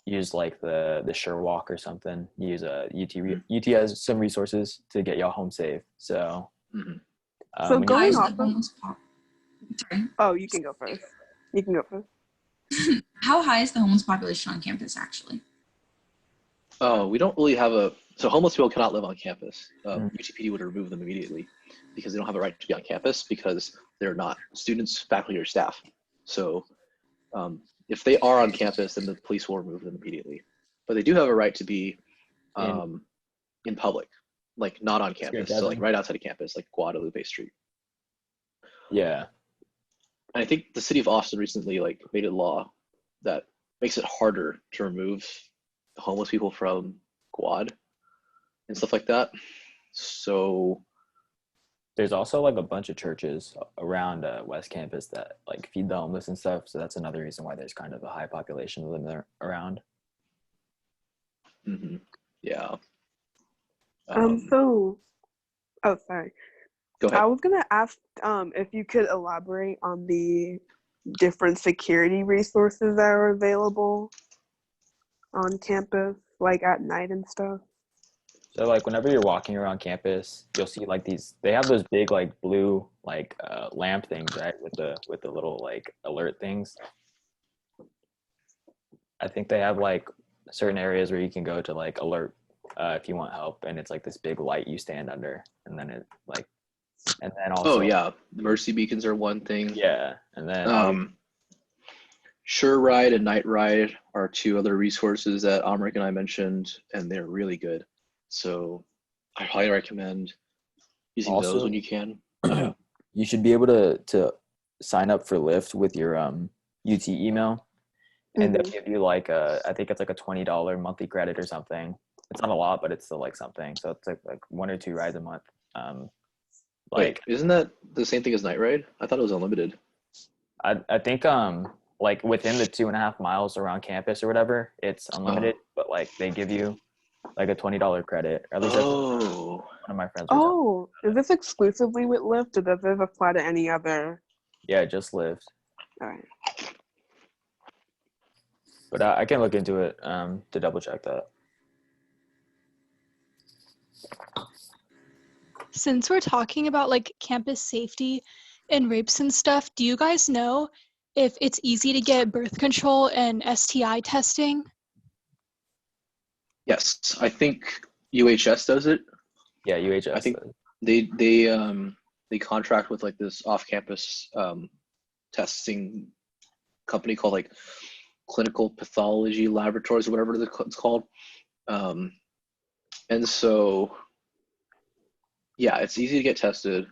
use like the sure walk or something. Use a UT has some resources to get y'all home safe. So Mhm. So when going How's you, off the of, homeless sorry. oh, you can go first. You can go first. How high is the homeless population on campus actually? Oh, we don't really have so homeless people cannot live on campus. Mm. UTPD would remove them immediately because they don't have a right to be on campus because they're not students, faculty, or staff. So if they are on campus, then the police will remove them immediately. But they do have a right to be in in public, like not on street campus. So like gathering, right outside of campus, like Guadalupe Street. yeah, And I think the city of Austin recently like made a law that makes it harder to remove homeless people from Quad and stuff like that. So there's also like a bunch of churches around West Campus that like feed the homeless and stuff. So that's another reason why there's kind of a high population of them there around. yeah. So, oh, sorry. Go I ahead. was gonna ask if you could elaborate on the different security resources that are available on campus, like at night and stuff. So like whenever you're walking around campus, you'll see like they have those big like blue like lamp things, right? With the little like alert things. I think they have like certain areas where you can go to like alert if you want help, and it's like this big light you stand under, and then it like, and then Oh also yeah, the Mercy beacons are one thing. yeah, and then Sure Ride and Night Ride are two other resources that Amrik and I mentioned, and they're really good. So I highly recommend using those when also you can. Oh, yeah. you should be able to sign up for Lyft with your UT email, and they'll give you like I think it's like a $20 monthly credit or something. It's not a lot, but it's still like something. So it's like 1 or 2 rides a month. Wait, Like isn't that the same thing as Night Ride? I thought it was unlimited. I think like within the 2.5 miles around campus or whatever, it's unlimited. But like they give you like a $20 credit, or at least that's what Oh, one of my friends were telling me. Oh, is this exclusively with Lyft, or does this apply to any other? Yeah, just Lyft. All right. But I can look into it to double check that. Since we're talking about like campus safety and rapes and stuff, do you guys know if it's easy to get birth control and STI testing? yes. I think UHS does it. Yeah, UHS. I think does. they contract with like this off-campus testing company called like Clinical Pathology Laboratories or whatever it's called. And so, yeah, it's easy to get tested.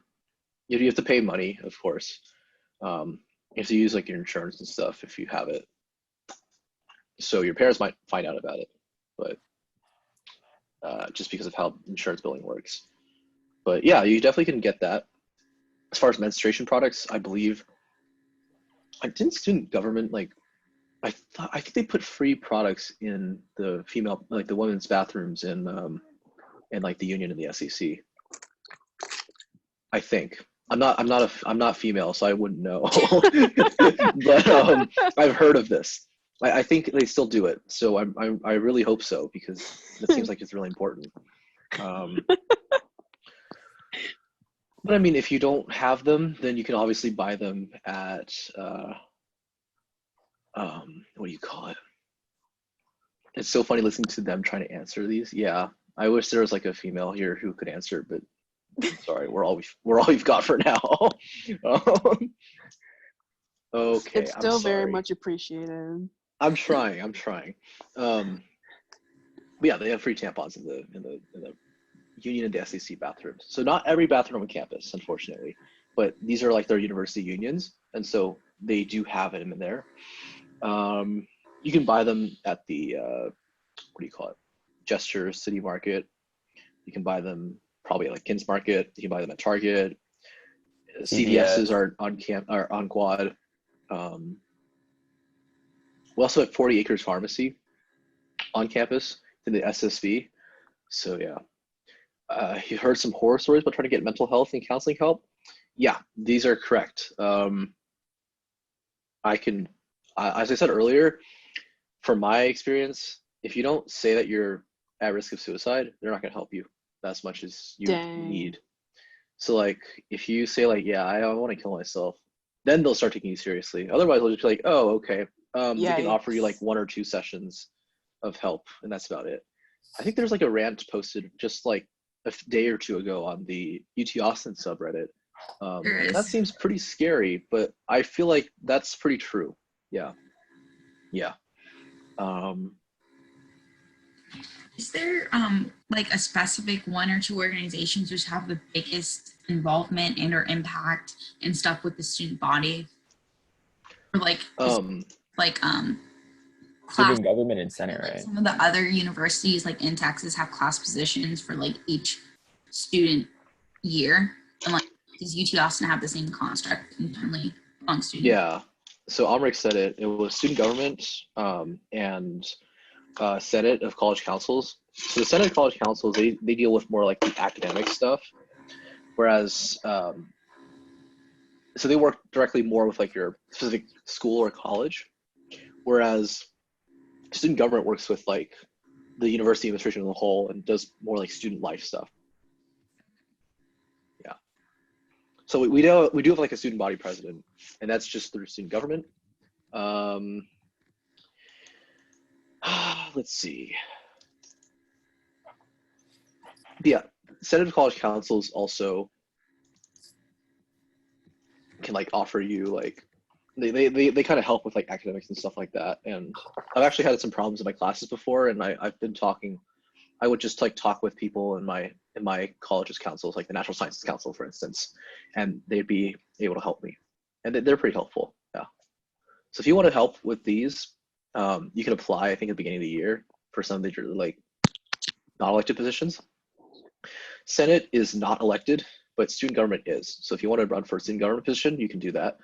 You have to pay money, of course. You have to use like your insurance and stuff if you have it. So your parents might find out about it, but just because of how insurance billing works. But yeah, you definitely can get that. As far as menstruation products, I believe, didn't student government like, I think they put free products in the female, like the women's bathrooms in like the union and the SEC. I think I'm not female, so I wouldn't know. But I've heard of this. I think they still do it, so I really hope so because it seems like it's really important. But I mean, if you don't have them, then you can obviously buy them at what do you call it? It's so funny listening to them trying to answer these. Yeah, I wish there was like a female here who could answer, but sorry, we're all we've got for now. Okay, It's I'm still sorry. very much appreciated. I'm trying. But yeah, they have free tampons in the union and the SEC bathrooms. So not every bathroom on campus, unfortunately, but these are like their university unions, and so they do have them in there. You can buy them at the what do you call it? Gesture City Market. You can buy them probably at like Kins Market. You can buy them at Target. CVS's are on Quad. We also have 40 Acres Pharmacy on campus. in the SSV. So yeah, you heard some horror stories about trying to get mental health and counseling help. Yeah, these are correct. As I said earlier, from my experience, if you don't say that you're at risk of suicide, they're not going to help you as much as you Dang. need. So like, if you say like, yeah, I want to kill myself, then they'll start taking you seriously. Otherwise, they'll just be like, oh, okay. They can offer you like Yikes. 1 or 2 sessions of help, and that's about it. I think there's like a rant posted just like a day or two ago on the UT Austin subreddit. There And that is. seems pretty scary, but I feel like that's pretty true. Yeah. Yeah. Um, Is there like a specific 1 or 2 organizations which have the biggest involvement and or impact and stuff with the student body? Or like um, class, Student government and Senate, like right? some of the other universities like in Texas have class positions for like each student year. And like does UT Austin have the same construct internally among students? yeah. So Amrik said it. It was student government and Senate of college councils. So the Senate of college councils, they deal with more like the academic stuff, whereas so they work directly more with like your specific school or college, whereas student government works with like the university administration as a whole and does more like student life stuff. Yeah. So we do have like a student body president, and that's just through student government. Let's see. Yeah, Senate of College Councils also can like offer you like they kind of help with like academics and stuff like that. And I've actually had some problems in my classes before, and I've been talking. I would just like talk with people in my college's councils, like the Natural Sciences Council, for instance, and they'd be able to help me, and they're pretty helpful. Yeah. So if you want to help with these, you can apply. I think at the beginning of the year for some of the like not elected positions. Senate is not elected, but student government is. So if you want to run for a student government position, you can do that.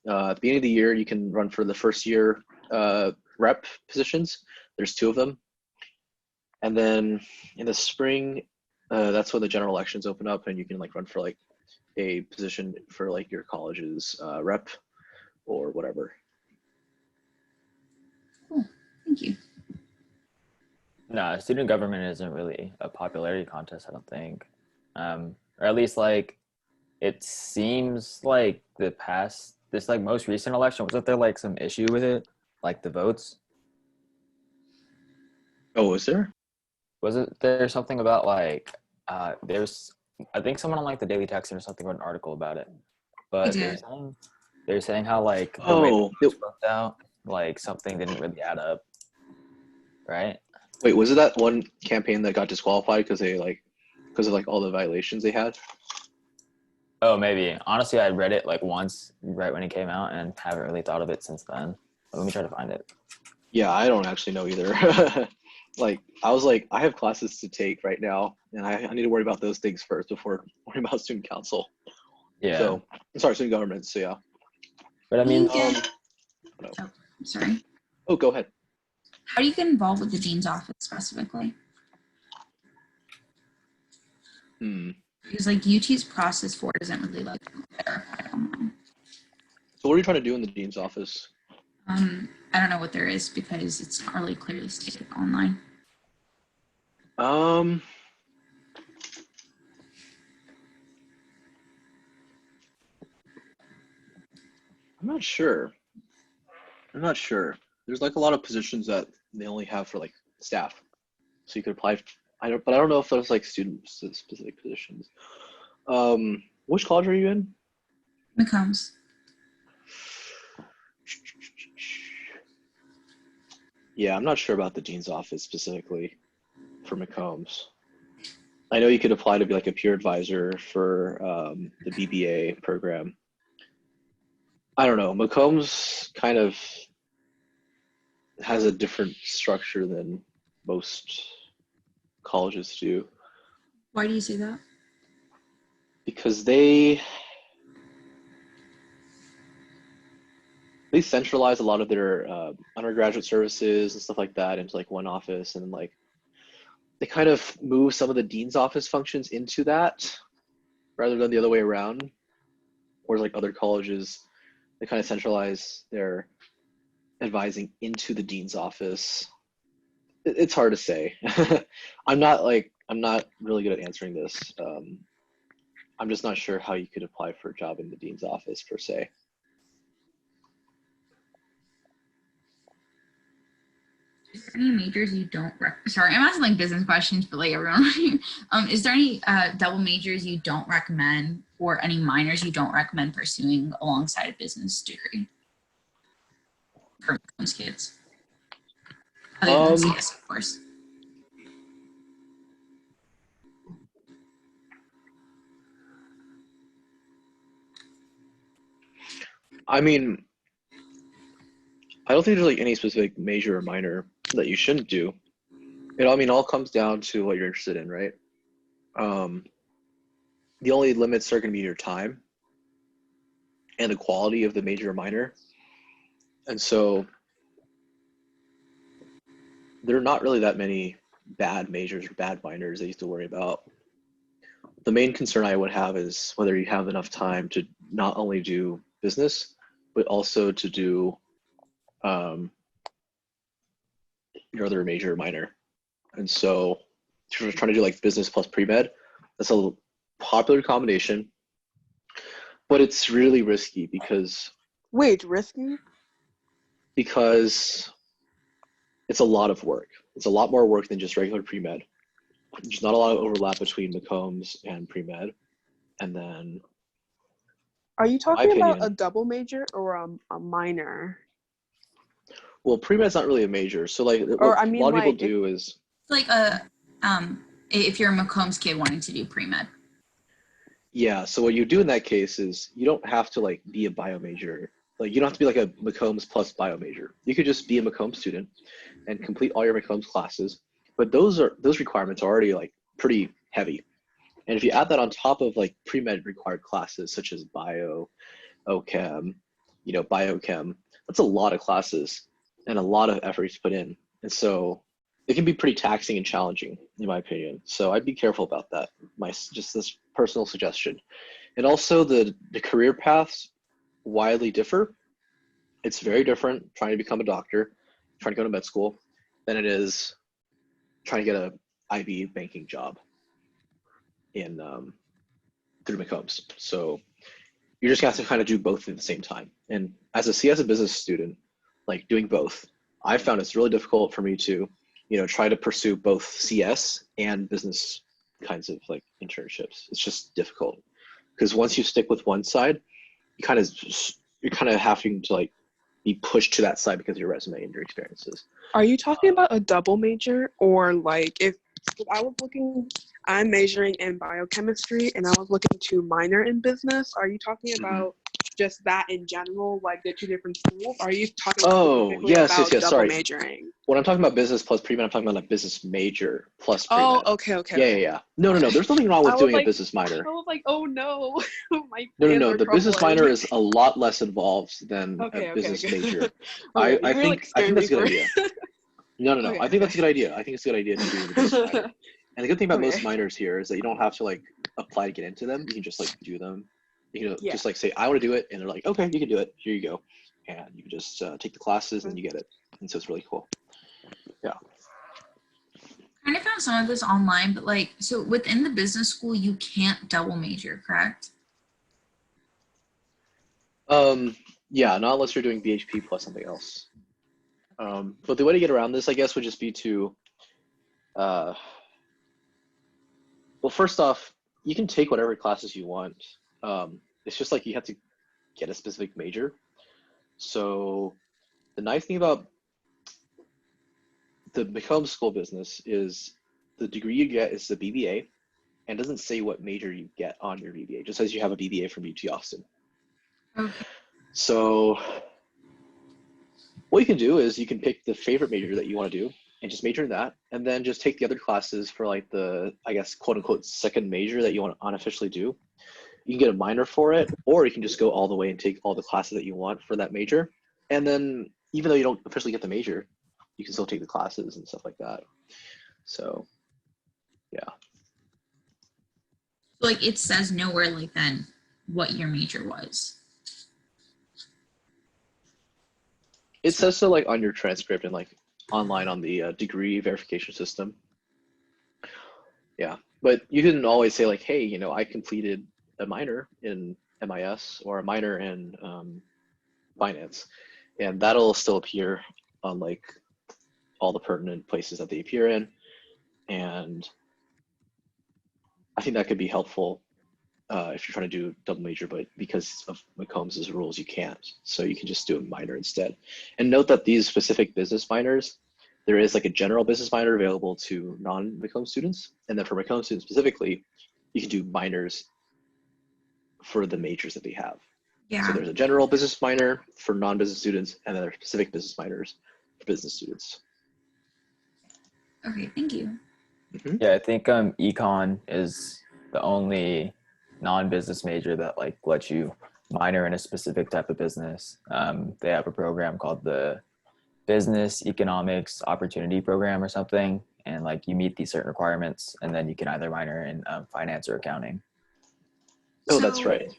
At the beginning of the year, you can run for the first year rep positions. There's 2 of them. And then in the spring, that's when the general elections open up, and you can like run for like a position for like your college's rep or whatever. Cool. Thank you. No, student government isn't really a popularity contest, I don't think. Or at least like it seems like this like most recent election, wasn't there like some issue with it? Like the votes? Oh, is there? Wasn't there something about like there's I think someone on like the Daily Texan or something wrote an article about it. But did. they're saying how like the way the Oh, votes worked out, like something didn't really add up. Right? wait, was it that one campaign that got disqualified because of like all the violations they had? Oh, maybe. Honestly, I read it like once right when it came out and haven't really thought of it since then. Let me try to find it. Yeah, I don't actually know either. Like, I was like, I have classes to take right now, and I need to worry about those things first before worrying about student council. Yeah. So, sorry, student government. So yeah. But I mean, Yeah. No. Oh, sorry. Oh, go ahead. How do you get involved with the dean's office specifically? Because like UT's process for it isn't really like verified online. So what are you trying to do in the dean's office? I don't know what there is because it's not really clearly stated online. I'm not sure. I'm not sure. There's like a lot of positions that they only have for like staff, so you could apply. But I don't know if there's like student specific positions. Which college are you in? McCombs. Yeah, I'm not sure about the dean's office specifically for McCombs. I know you could apply to be like a peer advisor for the BBA program. I don't know. McCombs kind of has a different structure than most colleges do Why do you say that? because they centralize a lot of their undergraduate services and stuff like that into like one office, and like they kind of move some of the dean's office functions into that rather than the other way around. Whereas like other colleges, they kind of centralize their advising into the dean's office. It's hard to say. I'm not really good at answering this. I'm just not sure how you could apply for a job in the dean's office per se. Is there any majors you don't sorry, I'm asking like business questions for like everyone. Is there any double majors you don't recommend or any minors you don't recommend pursuing alongside a business degree for most kids? Other than CS, of course. I mean, I don't think there's like any specific major or minor that you shouldn't do. All comes down to what you're interested in, right? The only limits are going to be your time and the quality of the major or minor. And so there are not really that many bad majors or bad minors that you have to worry about. The main concern I would have is whether you have enough time to not only do business, but also to do your other major or minor. And so if you're trying to do like business plus pre-med, that's a popular combination, but it's really risky because Wait, risky? because it's a lot of work. It's a lot more work than just regular pre-med. There's not a lot of overlap between McCombs and pre-med. And then, Are you talking opinion, about a double major or a minor? well, pre-med's not really a major. So like Or what I a mean, lot of people like, do is, Like a if you're a Macombs kid wanting to do pre-med. yeah. So what you do in that case is you don't have to like be a bio major. Like you don't have to be like a McCombs plus bio major. You could just be a McCombs student and complete all your McCombs classes. But those requirements are already like pretty heavy. And if you add that on top of like pre-med required classes such as bio, OChem, biochem, that's a lot of classes and a lot of effort to put in. And so it can be pretty taxing and challenging, in my opinion. So I'd be careful about that. Just this personal suggestion. And also the career paths widely differ. It's very different trying to become a doctor, trying to go to med school, than it is trying to get a IB banking job in through McCombs. So you're just gonna have to kind of do both at the same time. And as a CS and business student, like doing both, I found it's really difficult for me to, try to pursue both CS and business kinds of like internships. It's just difficult because once you stick with one side, you're kind of having to like be pushed to that side because of your resume and your experiences. Are you talking about a double major or like if I'm majoring in biochemistry and I was looking to minor in business. Are you talking about just that in general, like the two different schools? Are you talking specifically about double sorry. majoring? When I'm talking about business plus pre-med, I'm talking about like business major plus pre-med. Oh, okay. Yeah. No. There's nothing wrong with doing a business minor. I was like, oh no. No. The business minor is a lot less involved than a business major. I think that's a good idea. No. Okay, I think that's a good idea. I think it's a good idea to do the business minor. And the good thing about most minors here is that you don't have to like apply to get into them. You can just like do them. You can just like say, I want to do it. And they're like, okay, you can do it. Here you go. And you can just take the classes and you get it. And so it's really cool. Yeah. I kind of found some of this online, but like, so within the business school, you can't double major, correct? Yeah, not unless you're doing BHP plus something else. But the way to get around this, I guess, would just be to, well, first off, you can take whatever classes you want. It's just like you have to get a specific major. So the nice thing about the McCombs School business is the degree you get is the BBA and doesn't say what major you get on your BBA. It just says you have a BBA from UT Austin. Okay. So what you can do is you can pick the favorite major that you want to do and just major in that, and then just take the other classes for like the, I guess, quote unquote, second major that you want to unofficially do. You can get a minor for it, or you can just go all the way and take all the classes that you want for that major. And then even though you don't officially get the major, you can still take the classes and stuff like that. So Yeah. Like it says nowhere like then what your major was. It says so like on your transcript and like online on the degree verification system. Yeah, but you can always say like, hey, you know, I completed a minor in MIS or a minor in finance, and that'll still appear on like all the pertinent places that they appear in. And I think that could be helpful if you're trying to do double major, but because of McCombs' rules, you can't. So you can just do a minor instead. And note that these specific business minors, there is like a general business minor available to non-McCombs students. And then for McCombs students specifically, you can do minors for the majors that they have. Yeah. So there's a general business minor for non-business students, and then there's specific business minors for business students. Okay, thank you. Yeah, I think econ is the only non-business major that like lets you minor in a specific type of business. They have a program called the Business Economics Opportunity Program or something, and like you meet these certain requirements, and then you can either minor in finance or accounting. Oh, that's right.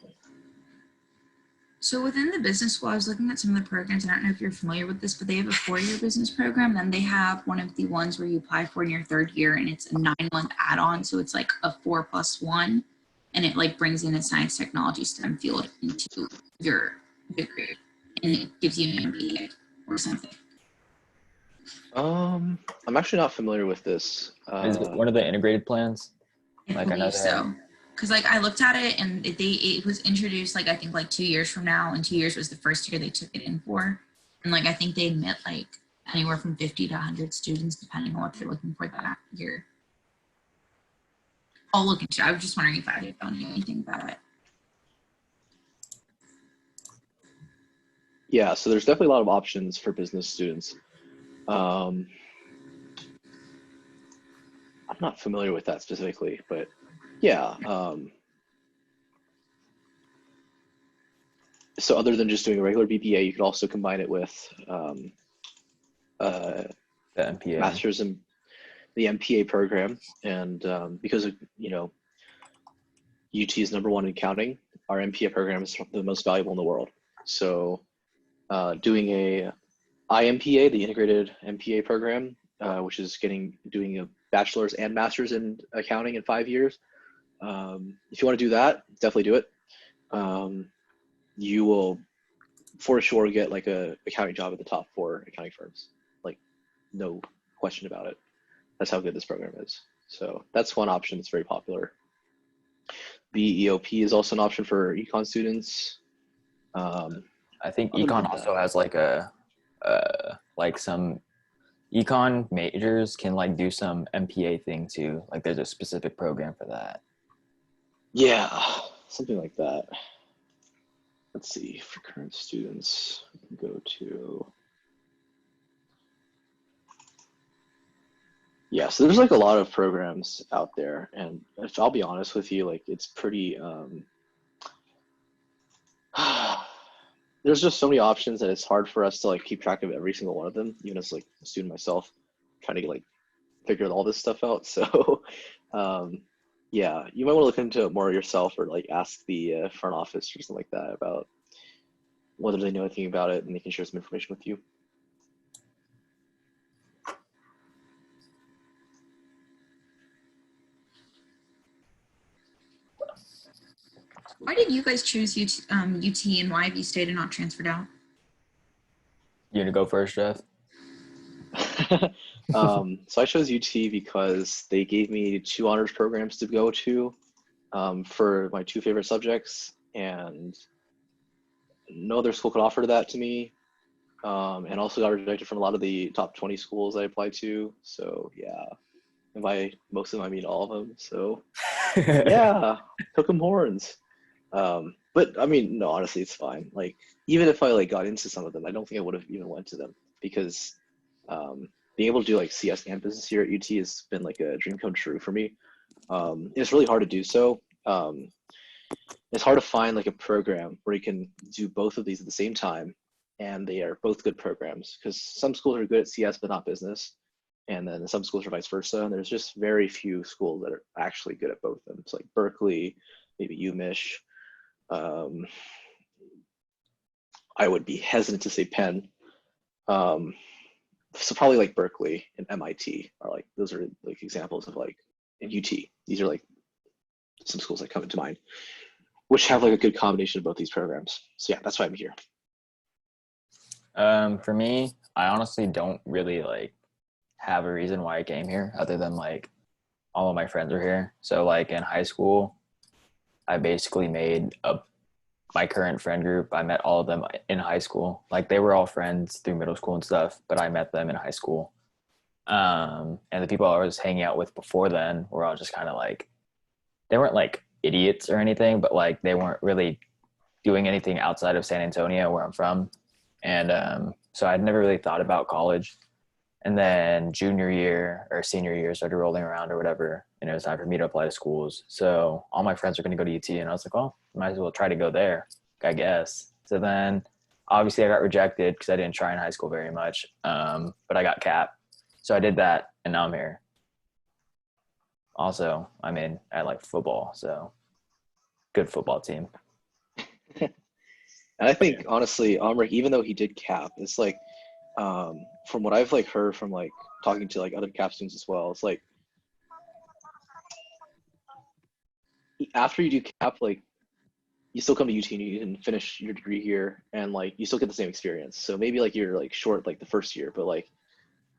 So within the business school, I was looking at some of the programs. I don't know if you're familiar with this, but they have a 4-year business program. Then they have one of the ones where you apply for in your 3rd year, and it's a 9-month add-on. So it's like a 4+1, and it like brings in a science, technology, STEM field into your degree, and it gives you an MBA or something. I'm actually not familiar with this. Is it one of the integrated plans? I Like, I know believe they so. have- Because like I looked at it and it was introduced like I think like 2 years from now, and 2 years was the first year they took it in for, and like I think they admit like anywhere from 50 to 100 students depending on what they're looking for that year. I'll look into it. I was just wondering if I had found anything about it. Yeah, so there's definitely a lot of options for business students. I'm not familiar with that specifically, but yeah. So other than just doing a regular BBA, you could also combine it with the MPA. master's in the MPA program. And because of, you know, UT is #1 in accounting, our MPA program is the most valuable in the world. So doing a IMPA, the integrated MPA program, which is doing a bachelor's and master's in accounting in 5 years. If you want to do that, definitely do it. You will for sure get like a accounting job at the top 4 accounting firms, like no question about it. That's how good this program is. So that's one option that's very popular. The EOP is also an option for econ students. I think other econ than also that- has like a like some econ majors can like do some MPA thing too. Like there's a specific program for that. Yeah, something like that. Let's see, for current students, we can go to, yeah, so there's like a lot of programs out there, and if I'll be honest with you, like it's pretty, there's just so many options that it's hard for us to like keep track of every single one of them, even as like a student myself, trying to like figure all this stuff out. So yeah, you might want to look into it more yourself, or like ask the front office or something like that about whether they know anything about it, and they can share some information with you. Why did you guys choose UT, and why have you stayed and not transferred out? You gonna go first, Jeff? So I chose UT because they gave me 2 honors programs to go to for my 2 favorite subjects, and no other school could offer that to me. And also got rejected from a lot of the top 20 schools I applied to. So yeah, and by most of them I mean all of them. So yeah, took them horns. But I mean, no, honestly, it's fine. Like even if I like got into some of them, I don't think I would have even went to them, because being able to do like CS and business here at UT has been like a dream come true for me. It's really hard to do so. It's hard to find like a program where you can do both of these at the same time, and they are both good programs, because some schools are good at CS but not business, and then some schools are vice versa. And there's just very few schools that are actually good at both of them. It's like Berkeley, maybe UMich. I would be hesitant to say Penn. So probably like Berkeley and MIT are like, those are like examples of like, and UT. These are like some schools that come into mind, which have like a good combination of both these programs. So yeah, that's why I'm here. For me, I honestly don't really like have a reason why I came here other than like all of my friends are here. So like in high school, I basically made my current friend group. I met all of them in high school. Like they were all friends through middle school and stuff, but I met them in high school. And the people I was hanging out with before then were all just kind of like, they weren't like idiots or anything, but like they weren't really doing anything outside of San Antonio where I'm from. And so I'd never really thought about college. And then junior year or senior year started rolling around or whatever, and it was time for me to apply to schools. So all my friends were going to go to UT, and I was like, well, might as well try to go there, I guess. So then obviously I got rejected because I didn't try in high school very much, but I got CAP. So I did that, and now I'm here. Also, I mean, I like football, so good football team. And I think honestly, Amrik, even though he did CAP, it's like, from what I've like heard from like talking to like other CAP students as well, it's like after you do CAP, like you still come to UT and you can finish your degree here, and like you still get the same experience. So maybe like you're like short like the first year, but like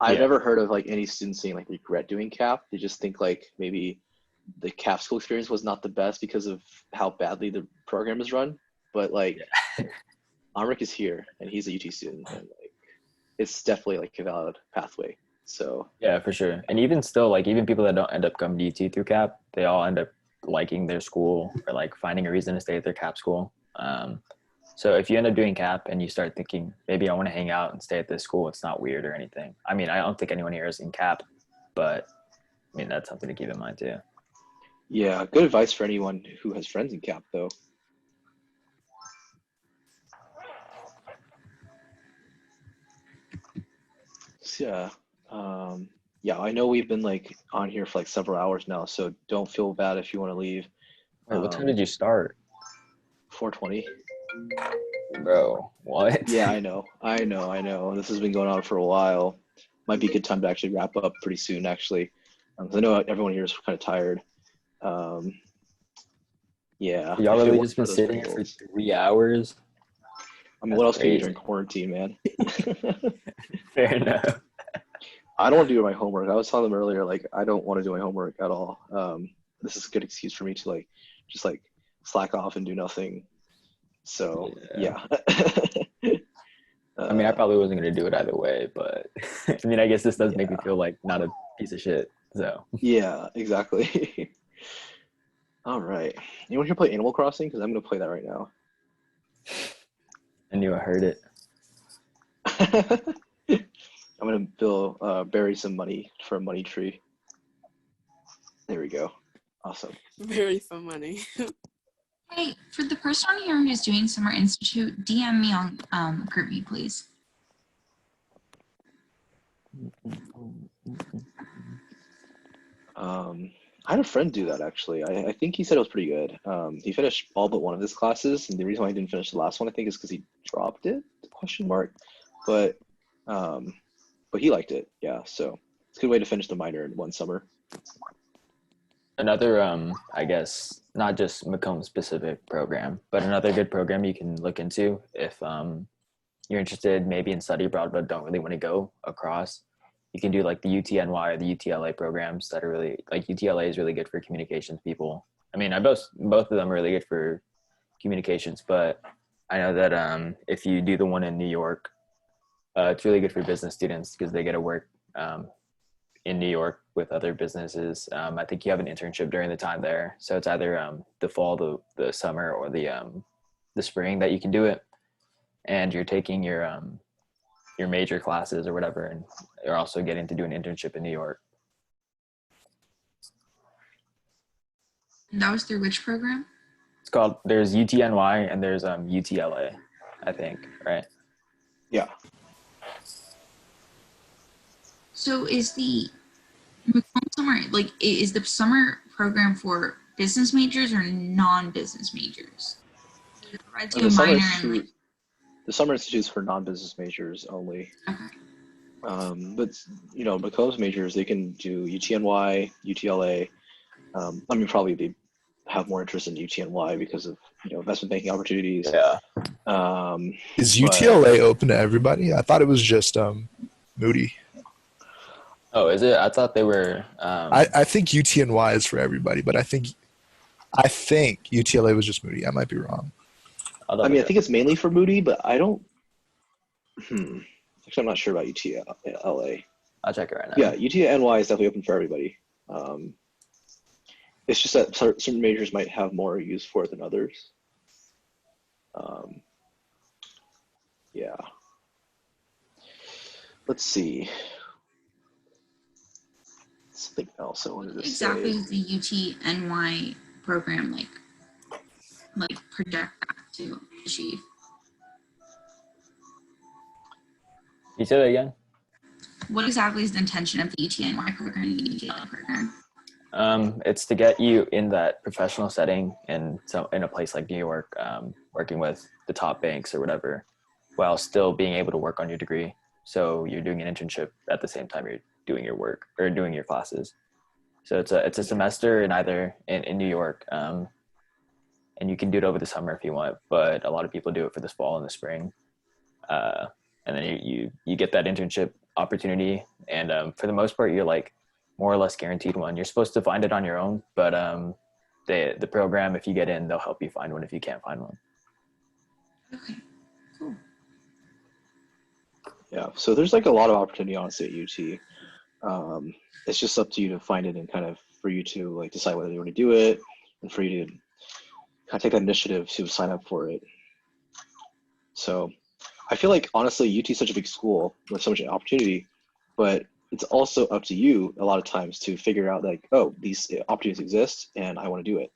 I've never heard of like any students saying like regret doing CAP. They just think like maybe the CAP school experience was not the best because of how badly the program is run. But like Amrik is here and he's a UT student, and like it's definitely like a valid pathway. So yeah, for sure. And even still, like even people that don't end up coming to UT through CAP, they all end up liking their school or like finding a reason to stay at their CAP school. So if you end up doing CAP and you start thinking maybe I want to hang out and stay at this school, it's not weird or anything. I mean, I don't think anyone here is in CAP, but I mean that's something to keep in mind too. yeah, good advice for anyone who has friends in CAP though. So, yeah, I know we've been like on here for like several hours now, so don't feel bad if you want to leave. Wait, what time did you start? 4:20. Bro, what? Yeah, I know. This has been going on for a while. Might be a good time to actually wrap up pretty soon, actually. 'Cause I know everyone here is kind of tired. Yeah. Y'all if it really weren't just been those sitting here for wrinkles. 3 hours? I mean, what else That's can you do crazy. during quarantine, man? Fair enough. I don't want to do my homework. I was telling them earlier, like, I don't want to do my homework at all. This is a good excuse for me to like, just like slack off and do nothing. So yeah. I mean, I probably wasn't going to do it either way, but I mean, I guess this does make me Yeah. feel like not a piece of shit. So Yeah, exactly. All right. Anyone here play Animal Crossing? Because I'm gonna play that right now. I knew I heard it. I'm gonna bury some money for a money tree. There we go. Awesome. Very some money. Hey, for the person on here who's doing Summer Institute, DM me on GroupMe, please. I had a friend do that actually. I think he said it was pretty good. He finished all but one of his classes, and the reason why he didn't finish the last one, I think, is because he dropped it? Question mark. But he liked it. Yeah, so it's a good way to finish the minor in one summer. Another, I guess, not just Macomb specific program, but another good program you can look into if you're interested maybe in study abroad but don't really want to go across. You can do like the UTNY or the UTLA programs that are really, like UTLA is really good for communications people. I mean, both of them are really good for communications, but I know that if you do the one in New York, it's really good for business students because they get to work in New York with other businesses. I think you have an internship during the time there, so it's either the fall, the summer, or the spring that you can do it, and you're taking your major classes or whatever, and you're also getting to do an internship in New York. And that was through which program? It's called, there's UTNY and there's UTLA, I think, right? Yeah. So is the Macomb summer is the summer program for business majors or non-business majors? It provides you a minor and The summer institute is for non-business majors only. okay. But Macomb's majors, they can do UTNY, UTLA. I mean, probably they have more interest in UTNY because of investment banking opportunities. Yeah. Is UTLA open to everybody? I thought it was just Moody. Oh, is it? I thought they were. I think UTNY is for everybody, but I think UTLA was just Moody. I might be wrong. I mean, I think it's mainly for Moody, but I don't. Actually, I'm not sure about UTLA. I'll check it right now. Yeah, UTNY is definitely open for everybody. It's just that certain majors might have more use for it than others. Yeah. Let's see. Something else I wanted to Exactly say. does the UTNY program like project that to achieve? You say that again? What exactly is the intention of the UTNY program and the UTLA program? It's to get you in that professional setting and so in a place like New York, working with the top banks or whatever, while still being able to work on your degree. So you're doing an internship at the same time you're doing your work or doing your classes. So it's a semester in New York, and you can do it over the summer if you want. But a lot of people do it for this fall and the spring, and then you get that internship opportunity. And for the most part, you're like more or less guaranteed one. You're supposed to find it on your own, but the program, if you get in, they'll help you find one if you can't find one. Okay, cool. Yeah, so there's like a lot of opportunity honestly at UT. It's just up to you to find it and kind of for you to like decide whether you want to do it and for you to kind of take that initiative to sign up for it. So I feel like honestly UT is such a big school with so much opportunity, but it's also up to you a lot of times to figure out like, oh, these opportunities exist and I want to do it.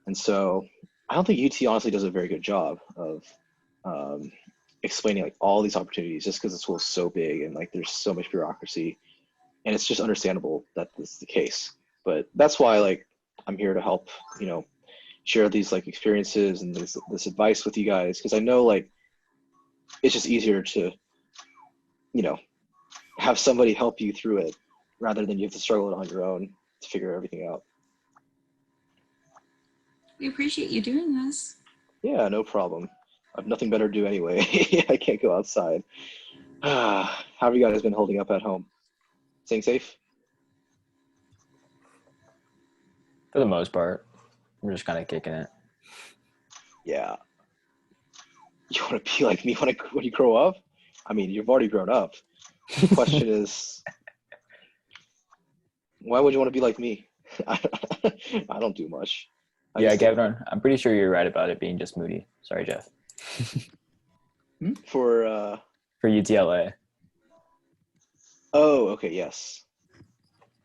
And so I don't think UT honestly does a very good job of explaining like all these opportunities just because the school is so big and like there's so much bureaucracy, and it's just understandable that this is the case. But that's why like I'm here to help share these like experiences and this advice with you guys, because I know like it's just easier to have somebody help you through it rather than you have to struggle it on your own to figure everything out. We appreciate you doing this. Yeah, no problem. I have nothing better to do anyway. I can't go outside. How have you guys been holding up at home? Staying safe? For the most part, we're just kind of kicking it. Yeah. You want to be like me when you grow up? I mean, you've already grown up. The question is, why would you want to be like me? I don't do much. Yeah, Gavin, I'm pretty sure you're right about it being just Moody. Sorry, Jeff. For UTLA. Oh, okay, yes.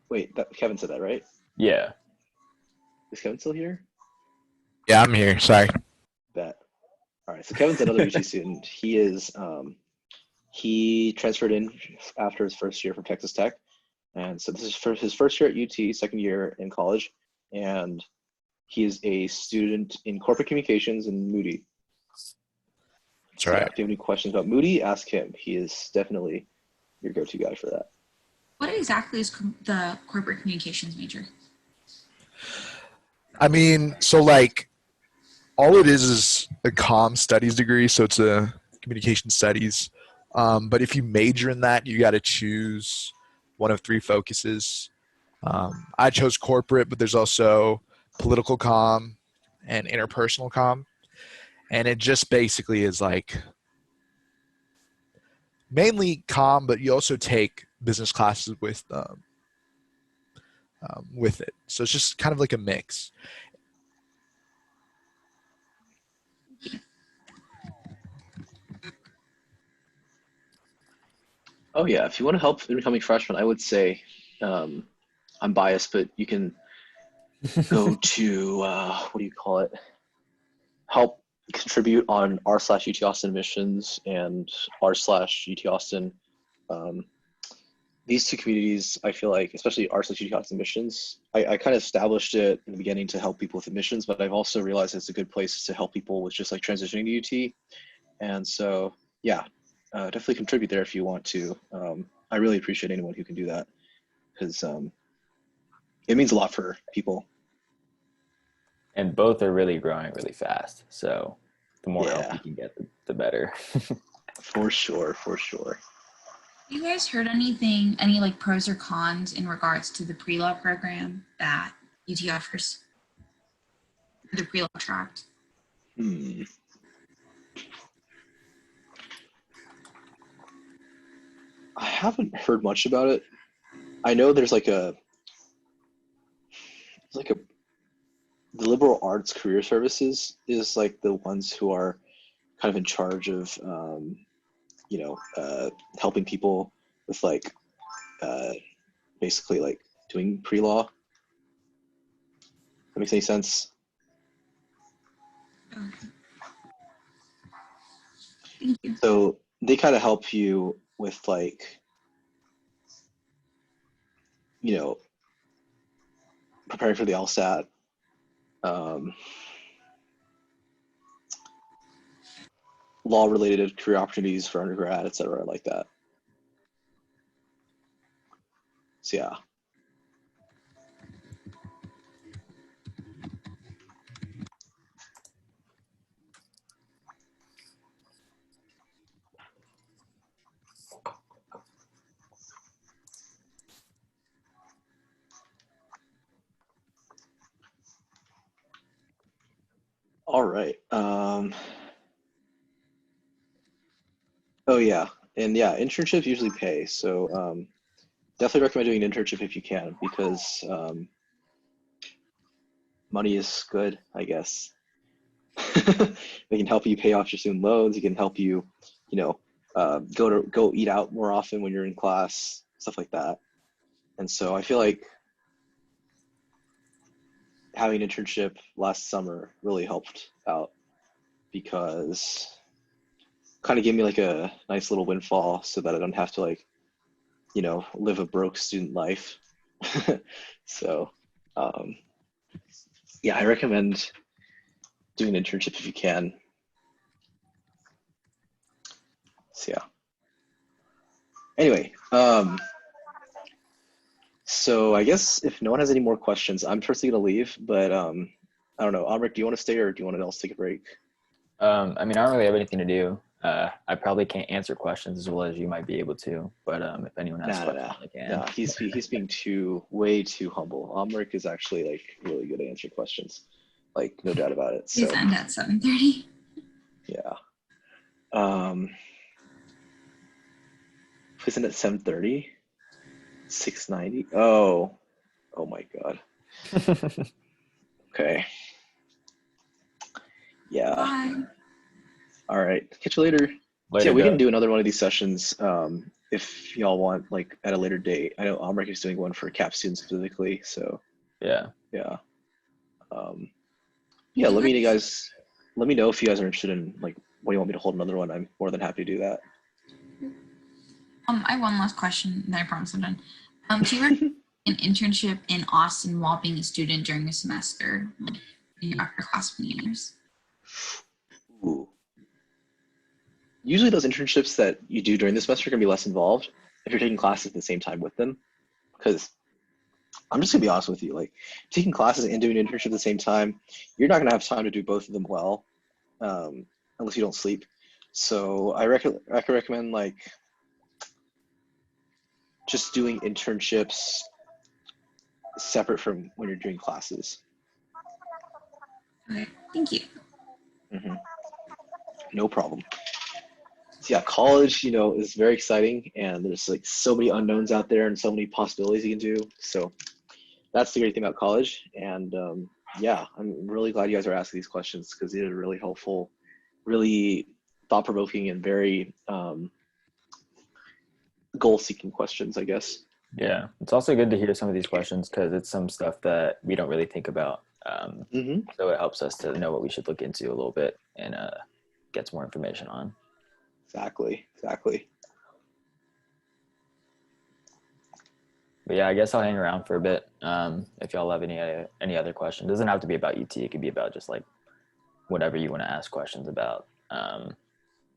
Wait, Kevin said that, right? Yeah. Is Kevin still here? Yeah, I'm here. Sorry. Bet. All right, so Kevin's another UT student. He is he transferred in after his first year from Texas Tech, and so this is for his first year at UT, second year in college, and he is a student in corporate communications in Moody. That's right. So if you have any questions about Moody, ask him. He is definitely your go-to guy for that. What exactly is the corporate communications major? I mean, so like all it is a comm studies degree, so it's a communication studies. But if you major in that, you got to choose one of three focuses. I chose corporate, but there's also political comm and interpersonal comm. And it just basically is like mainly comm, but you also take business classes with it. So it's just kind of like a mix. Oh yeah, if you want to help incoming freshmen, I would say I'm biased, but you can go to what do you call it? Help contribute on r/UT Austin admissions and r/UT Austin these two communities, I feel like, especially arts like UT admissions, I kind of established it in the beginning to help people with admissions, but I've also realized it's a good place to help people with just like transitioning to UT. And so, yeah, definitely contribute there if you want to. I really appreciate anyone who can do that because it means a lot for people. And both are really growing really fast. So the more help Yeah, you can get, the better. for sure, for sure. You guys heard anything, any like pros or cons in regards to the pre-law program that UT offers? The pre-law tract? Hmm. I haven't heard much about it. I know there's like a the liberal arts career services is like the ones who are kind of in charge of helping people with like basically like doing pre-law. That makes any sense? Okay. Thank you. So they kind of help you with like, preparing for the LSAT, law-related career opportunities for undergrad, et cetera, like that. So yeah. All right. Oh yeah, and yeah, internships usually pay. So definitely recommend doing an internship if you can, because money is good, I guess. They can help you pay off your student loans. It can help you, go eat out more often when you're in class, stuff like that. And so I feel like having an internship last summer really helped out because kind of gave me like a nice little windfall so that I don't have to like, live a broke student life. So yeah, I recommend doing an internship if you can. So yeah. Anyway, so I guess if no one has any more questions, I'm personally gonna leave, but I don't know. Amrik, do you want to stay or do you want to else take a break? I mean, I don't really have anything to do. I probably can't answer questions as well as you might be able to, but if anyone has questions, I can. No. He's being way too humble. Amrik is actually like really good at answering questions, like no doubt about it. Please So end at 7:30. yeah. Isn't it 7:30? 6:90? Oh my God. Okay. Yeah. Bye. All right. Catch you later. Later, Yeah, we can Doug. do another one of these sessions if y'all want, like at a later date. I know Amrik is doing one for CAP students specifically, so Yeah. yeah. Yeah, let me know if you guys are interested in like what you want me to hold another one. I'm more than happy to do that. I have one last question, and I promise I'm done. Do you recommend an internship in Austin while being a student during a semester, like in your upperclassmen years? Ooh. Usually those internships that you do during the semester can be less involved if you're taking classes at the same time with them. Because I'm just gonna be honest with you, like taking classes and doing an internship at the same time, you're not gonna have time to do both of them well, unless you don't sleep. So I recommend like just doing internships separate from when you're doing classes. Okay, thank you. Mm-hmm. No problem. So yeah, college, is very exciting, and there's like so many unknowns out there and so many possibilities you can do. So that's the great thing about college. And yeah, I'm really glad you guys are asking these questions because these are really helpful, really thought-provoking, and very goal-seeking questions, I guess. Yeah. It's also good to hear some of these questions because it's some stuff that we don't really think about. Mm-hmm. So it helps us to know what we should look into a little bit and get some more information on. Exactly. But yeah, I guess I'll hang around for a bit. If y'all have any other questions, it doesn't have to be about UT. It could be about just like whatever you want to ask questions about. And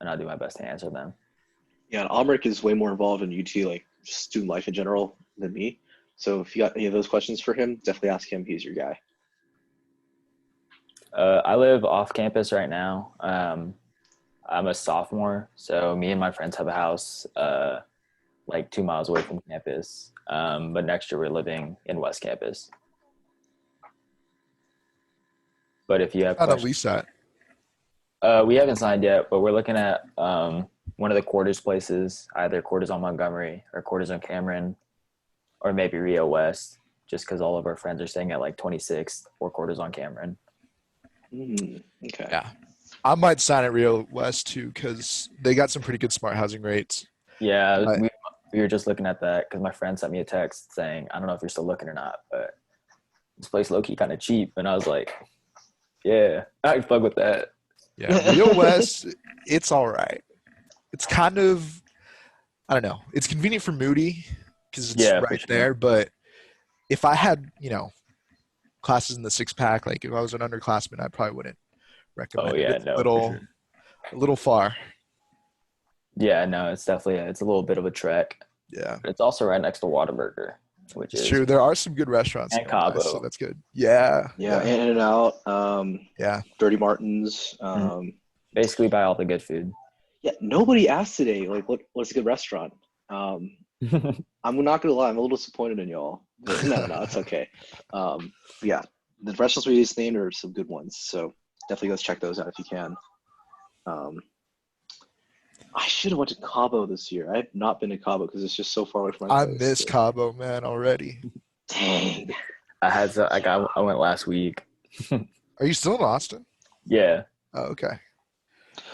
I'll do my best to answer them. Yeah, and Amrik is way more involved in UT, like just student life in general, than me. So if you got any of those questions for him, definitely ask him. He's your guy. I live off campus right now. I'm a sophomore, so me and my friends have a house like 2 miles away from campus. But next year we're living in West Campus. But if you have Not at questions, least that. we haven't signed yet, but we're looking at one of the quarters places, either quarters on Montgomery or quarters on Cameron, or maybe Rio West, just because all of our friends are staying at like 26th or quarters on Cameron. Okay. Yeah. I might sign at Rio West too because they got some pretty good smart housing rates. Yeah, But- we were just looking at that because my friend sent me a text saying, I don't know if you're still looking or not, but this place low-key kind of cheap. And I was like, yeah, I can fuck with that. Yeah, Rio West, it's all right. It's kind of, I don't know. It's convenient for Moody because it's Yeah, for right sure. there. But if I had, classes in the 6-pack, like if I was an underclassman, I probably wouldn't recommend Oh, it. yeah, It's no, for sure. a little far. Yeah, no, it's definitely, it's a little bit of a trek. Yeah, But it's also right next to Whataburger, which it's is, true. There are some good restaurants and nearby, Cabo. so that's good. Yeah, Yeah, In and Out, yeah. Dirty Martins. Basically buy all the good food. Yeah, nobody asked today, like, what's a good restaurant? I'm not gonna lie, I'm a little disappointed in y'all. But no, it's okay. Yeah, the restaurants we just named are some good ones, so definitely go check those out if you can. I should have went to Cabo this year. I have not been to Cabo because it's just so far away from my I place. miss so- Cabo, man, already. Dang. I went last week. Are you still in Austin? Yeah. Oh, okay.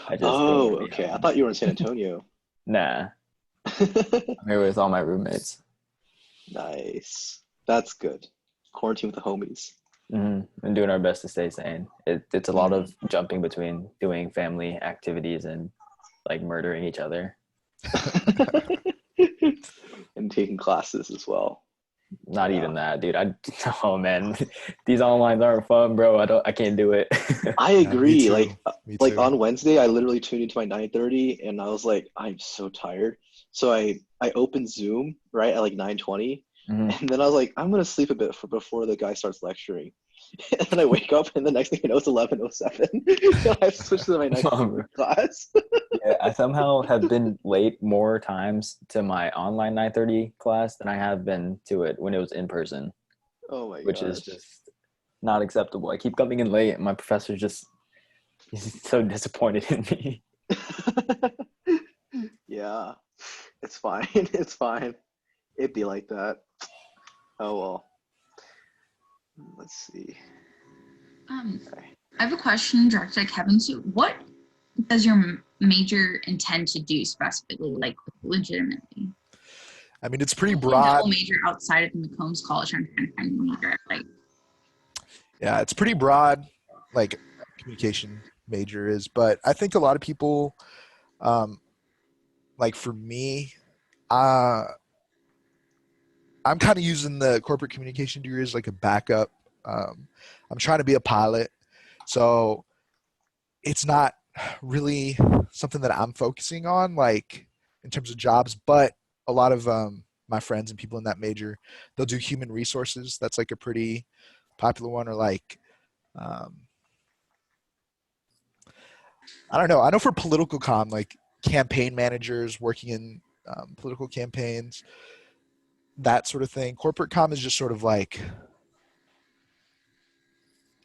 I just Oh, don't wanna be okay. I home. thought you were in San Antonio. Nah, I'm here with all my roommates. Nice. That's good. Quarantine with the homies. And doing our best to stay sane. It's a lot of jumping between doing family activities and like murdering each other. And taking classes as well. Not Yeah. even that, dude. Oh man, these onlines aren't fun, bro. I can't do it. I Yeah, me agree. too. Like Me too. on Wednesday, I literally tuned into my 9:30 and I was like, I'm so tired. So I opened Zoom right at like 9:20, Mhm. and then I was like, I'm gonna sleep a bit before the guy starts lecturing. And then I wake up and the next thing I know it's 11:07. And I switched to my 9:30 class. Yeah, I somehow have been late more times to my online 9:30 class than I have been to it when it was in person, Oh my which is gosh. just not acceptable. I keep coming in late, and my professor's just he's so disappointed in me. Yeah, it's fine. It's fine. It'd be like that. Oh well. Let's see. I have a question directed at Kevin. So, what does your major intend to do specifically, like legitimately? I mean, it's pretty Double broad. major outside of McCombs College. I'm trying to find a major. Like, Yeah, it's pretty broad, like communication major is. But I think a lot of people, like for me, I'm kind of using the corporate communication degree as like a backup. I'm trying to be a pilot, so it's not really something that I'm focusing on, like in terms of jobs. But a lot of my friends and people in that major, they'll do human resources. That's like a pretty popular one, or like I don't know. I know for political comm, like campaign managers working in political campaigns, that sort of thing. Corporate comm is just sort of like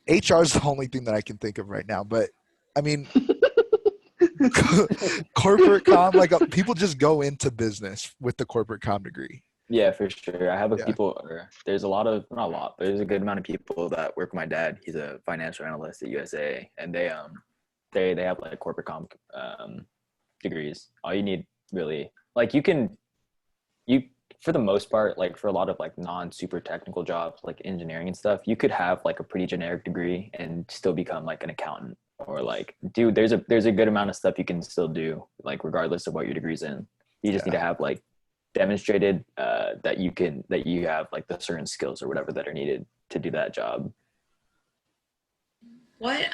HR is the only thing that I can think of right now. But I mean, corporate comm, like people just go into business with the corporate comm degree. Yeah, for sure. I have Yeah. there's a lot of, not a lot, but there's a good amount of people that work with my dad. He's a financial analyst at USA, and they have like corporate comp degrees. All you need really, like you for the most part, like for a lot of like non super technical jobs like engineering and stuff, you could have like a pretty generic degree and still become like an accountant, or like there's a good amount of stuff you can still do, like regardless of what your degree's in. You just need to have like demonstrated that you have like the certain skills or whatever that are needed to do that job. What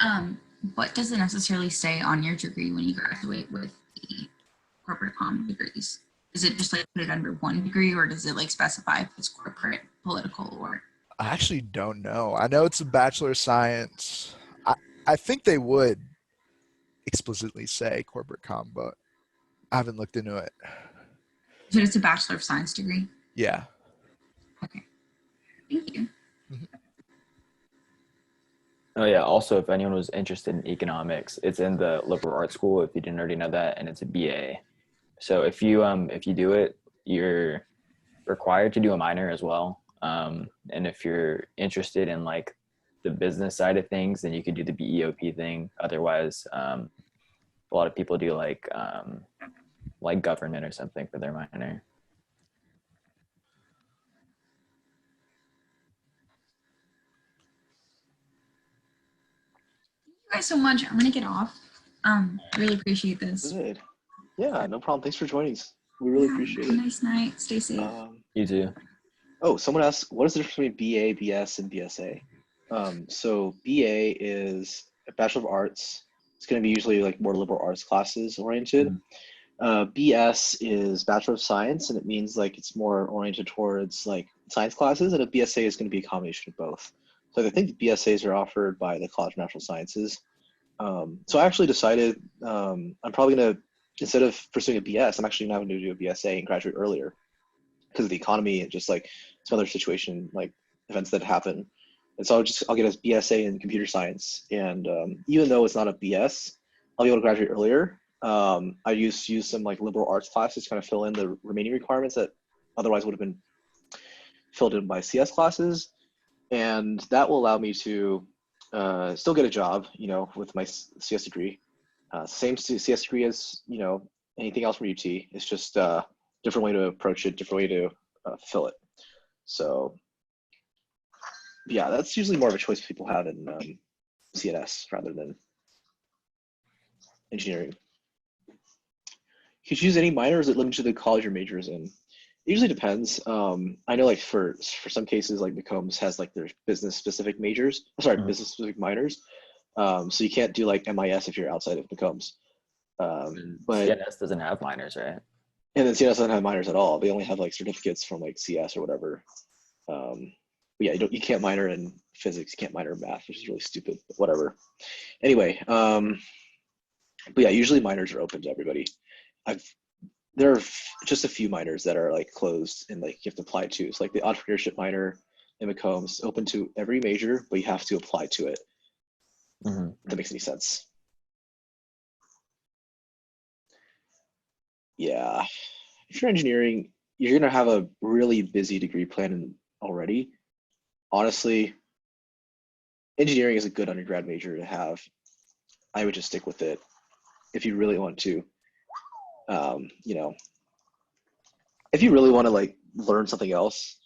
does it necessarily say on your degree when you graduate with the corporate comm degrees? Is it just like put it under one degree, or does it like specify if it's corporate, political, or? I actually don't know. I know it's a Bachelor of Science. I think they would explicitly say corporate comm, but I haven't looked into it. So it's a Bachelor of Science degree. Yeah. Okay, thank you. Oh yeah. Also, if anyone was interested in economics, it's in the liberal arts school. If you didn't already know that, and it's a BA. So if you do it, you're required to do a minor as well. And if you're interested in like the business side of things, then you could do the BEOP thing. Otherwise, a lot of people do like government or something for their minor. Thank you guys so much. I'm gonna get off. Really appreciate this. Good. Yeah, no problem. Thanks for joining us. We really appreciate Have a it. nice night. Stay safe. You too. Oh, someone asked, what is the difference between BA, BS, and BSA? So BA is a Bachelor of Arts. It's going to be usually like more liberal arts classes oriented. BS is Bachelor of Science, and it means like it's more oriented towards like science classes, and a BSA is going to be a combination of both. So I think the BSAs are offered by the College of Natural Sciences. So I actually decided I'm probably going to, instead of pursuing a BS, I'm actually now going to do a BSA and graduate earlier because of the economy and just like some other situation, like events that happen. And so I'll get a BSA in computer science. And even though it's not a BS, I'll be able to graduate earlier. I use some like liberal arts classes to kind of fill in the remaining requirements that otherwise would have been filled in by CS classes. And that will allow me to still get a job, you know, with my CS degree. Same CS degree as, you know, anything else from UT. It's just different way to approach it, different way to fill it. So yeah, that's usually more of a choice people have in CNS rather than engineering. You could choose any minor, or is it limited to the college your major is in? It usually depends. I know like for some cases, like McCombs has like their business specific majors, business specific minors. So you can't do like MIS if you're outside of McCombs. But CNS doesn't have minors, right? And then CNS doesn't have minors at all. They only have like certificates from like CS or whatever. But yeah, you can't minor in physics, you can't minor in math, which is really stupid, but whatever. Anyway, but yeah, usually minors are open to everybody. There are just a few minors that are like closed and like you have to apply to. It's like the entrepreneurship minor in McCombs is open to every major, but you have to apply to it. If that makes any sense. Yeah, if you're engineering, you're gonna have a really busy degree plan already. Honestly, engineering is a good undergrad major to have. I would just stick with it if you really want to. You know, if you really want to like learn something else,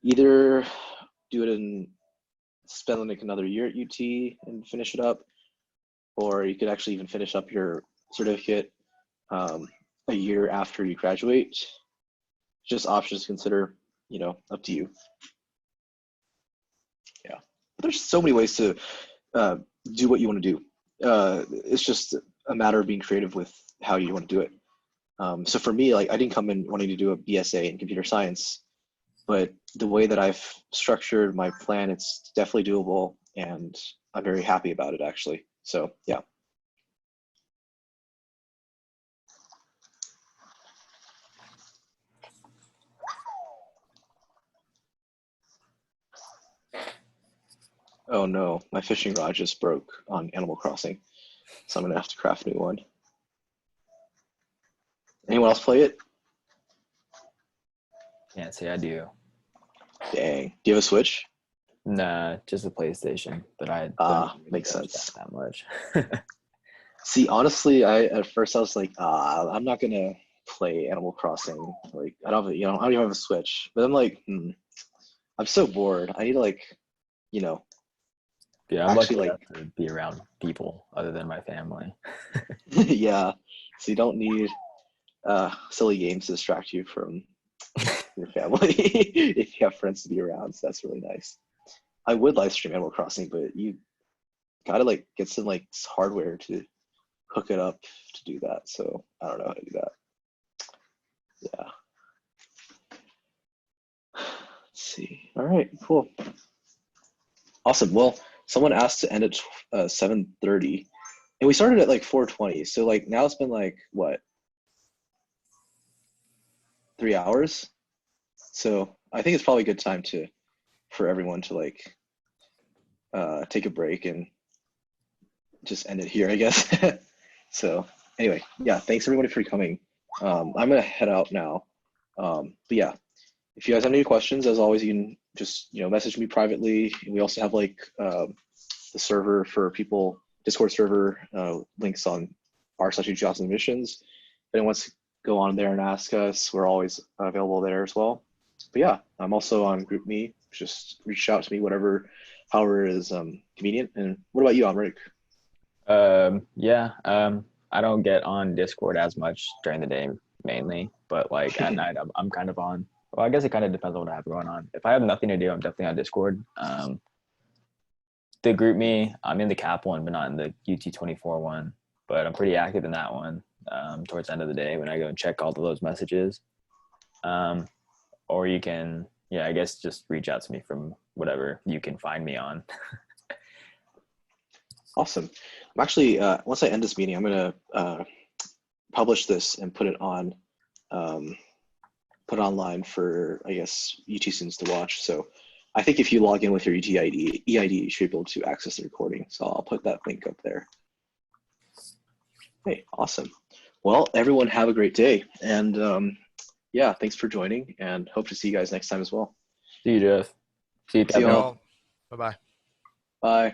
either do it and spend like another year at UT and finish it up, or you could actually even finish up your certificate a year after you graduate. Just options to consider, you know, up to you. Yeah, but there's so many ways to do what you want to do. It's just a matter of being creative with how you want to do it. So for me, like I didn't come in wanting to do a BSA in computer science, but the way that I've structured my plan, it's definitely doable, and I'm very happy about it actually. So yeah. Oh no, my fishing rod just broke on Animal Crossing, so I'm gonna have to craft a new one. Anyone else play it? Can't say I do. Dang. Do you have a Switch? Nah, just a PlayStation. But I makes touch sense. that much. See, honestly, at first I was like, I'm not gonna play Animal Crossing. Like, I don't even have a Switch. But I'm like, I'm so bored. I need to like, you know, Yeah, I'm actually lucky like, enough to be around people other than my family. yeah. So you don't need silly games to distract you from your family if you have friends to be around. So that's really nice. I would live stream Animal Crossing, but you gotta like get some like hardware to hook it up to do that. So I don't know how to do that. Yeah. Let's see. All right, cool. Awesome. Well, someone asked to end at 7:30, and we started at like 4:20. So like now it's been like what, 3 hours? So I think it's probably a good time for everyone to like take a break and just end it here, I guess. So anyway, yeah, thanks everybody for coming. I'm gonna head out now. But yeah, if you guys have any questions, as always, you can just message me privately. We also have like the server for people, Discord server, links on r/jobs and admissions. If anyone wants to go on there and ask us, we're always available there as well. But yeah, I'm also on GroupMe. Just reach out to me, however is convenient. And what about you, Amrik? Yeah. I don't get on Discord as much during the day mainly, but like at night I'm kind of on. Well, I guess it kind of depends on what I have going on. If I have nothing to do, I'm definitely on Discord. The GroupMe, I'm in the CAP one, but not in the UT24 one. But I'm pretty active in that one towards the end of the day when I go and check all of those messages. Or you can, yeah, I guess just reach out to me from whatever you can find me on. Awesome. I'm actually, once I end this meeting, I'm going to publish this and put it on, put it online for, I guess, UT students to watch. So I think if you log in with your UT EID, you should be able to access the recording. So I'll put that link up there. Hey, awesome. Well, everyone have a great day. And yeah, thanks for joining and hope to see you guys next time as well. See you, Jeff. See you, See you Kevin. all. Bye-bye. Bye.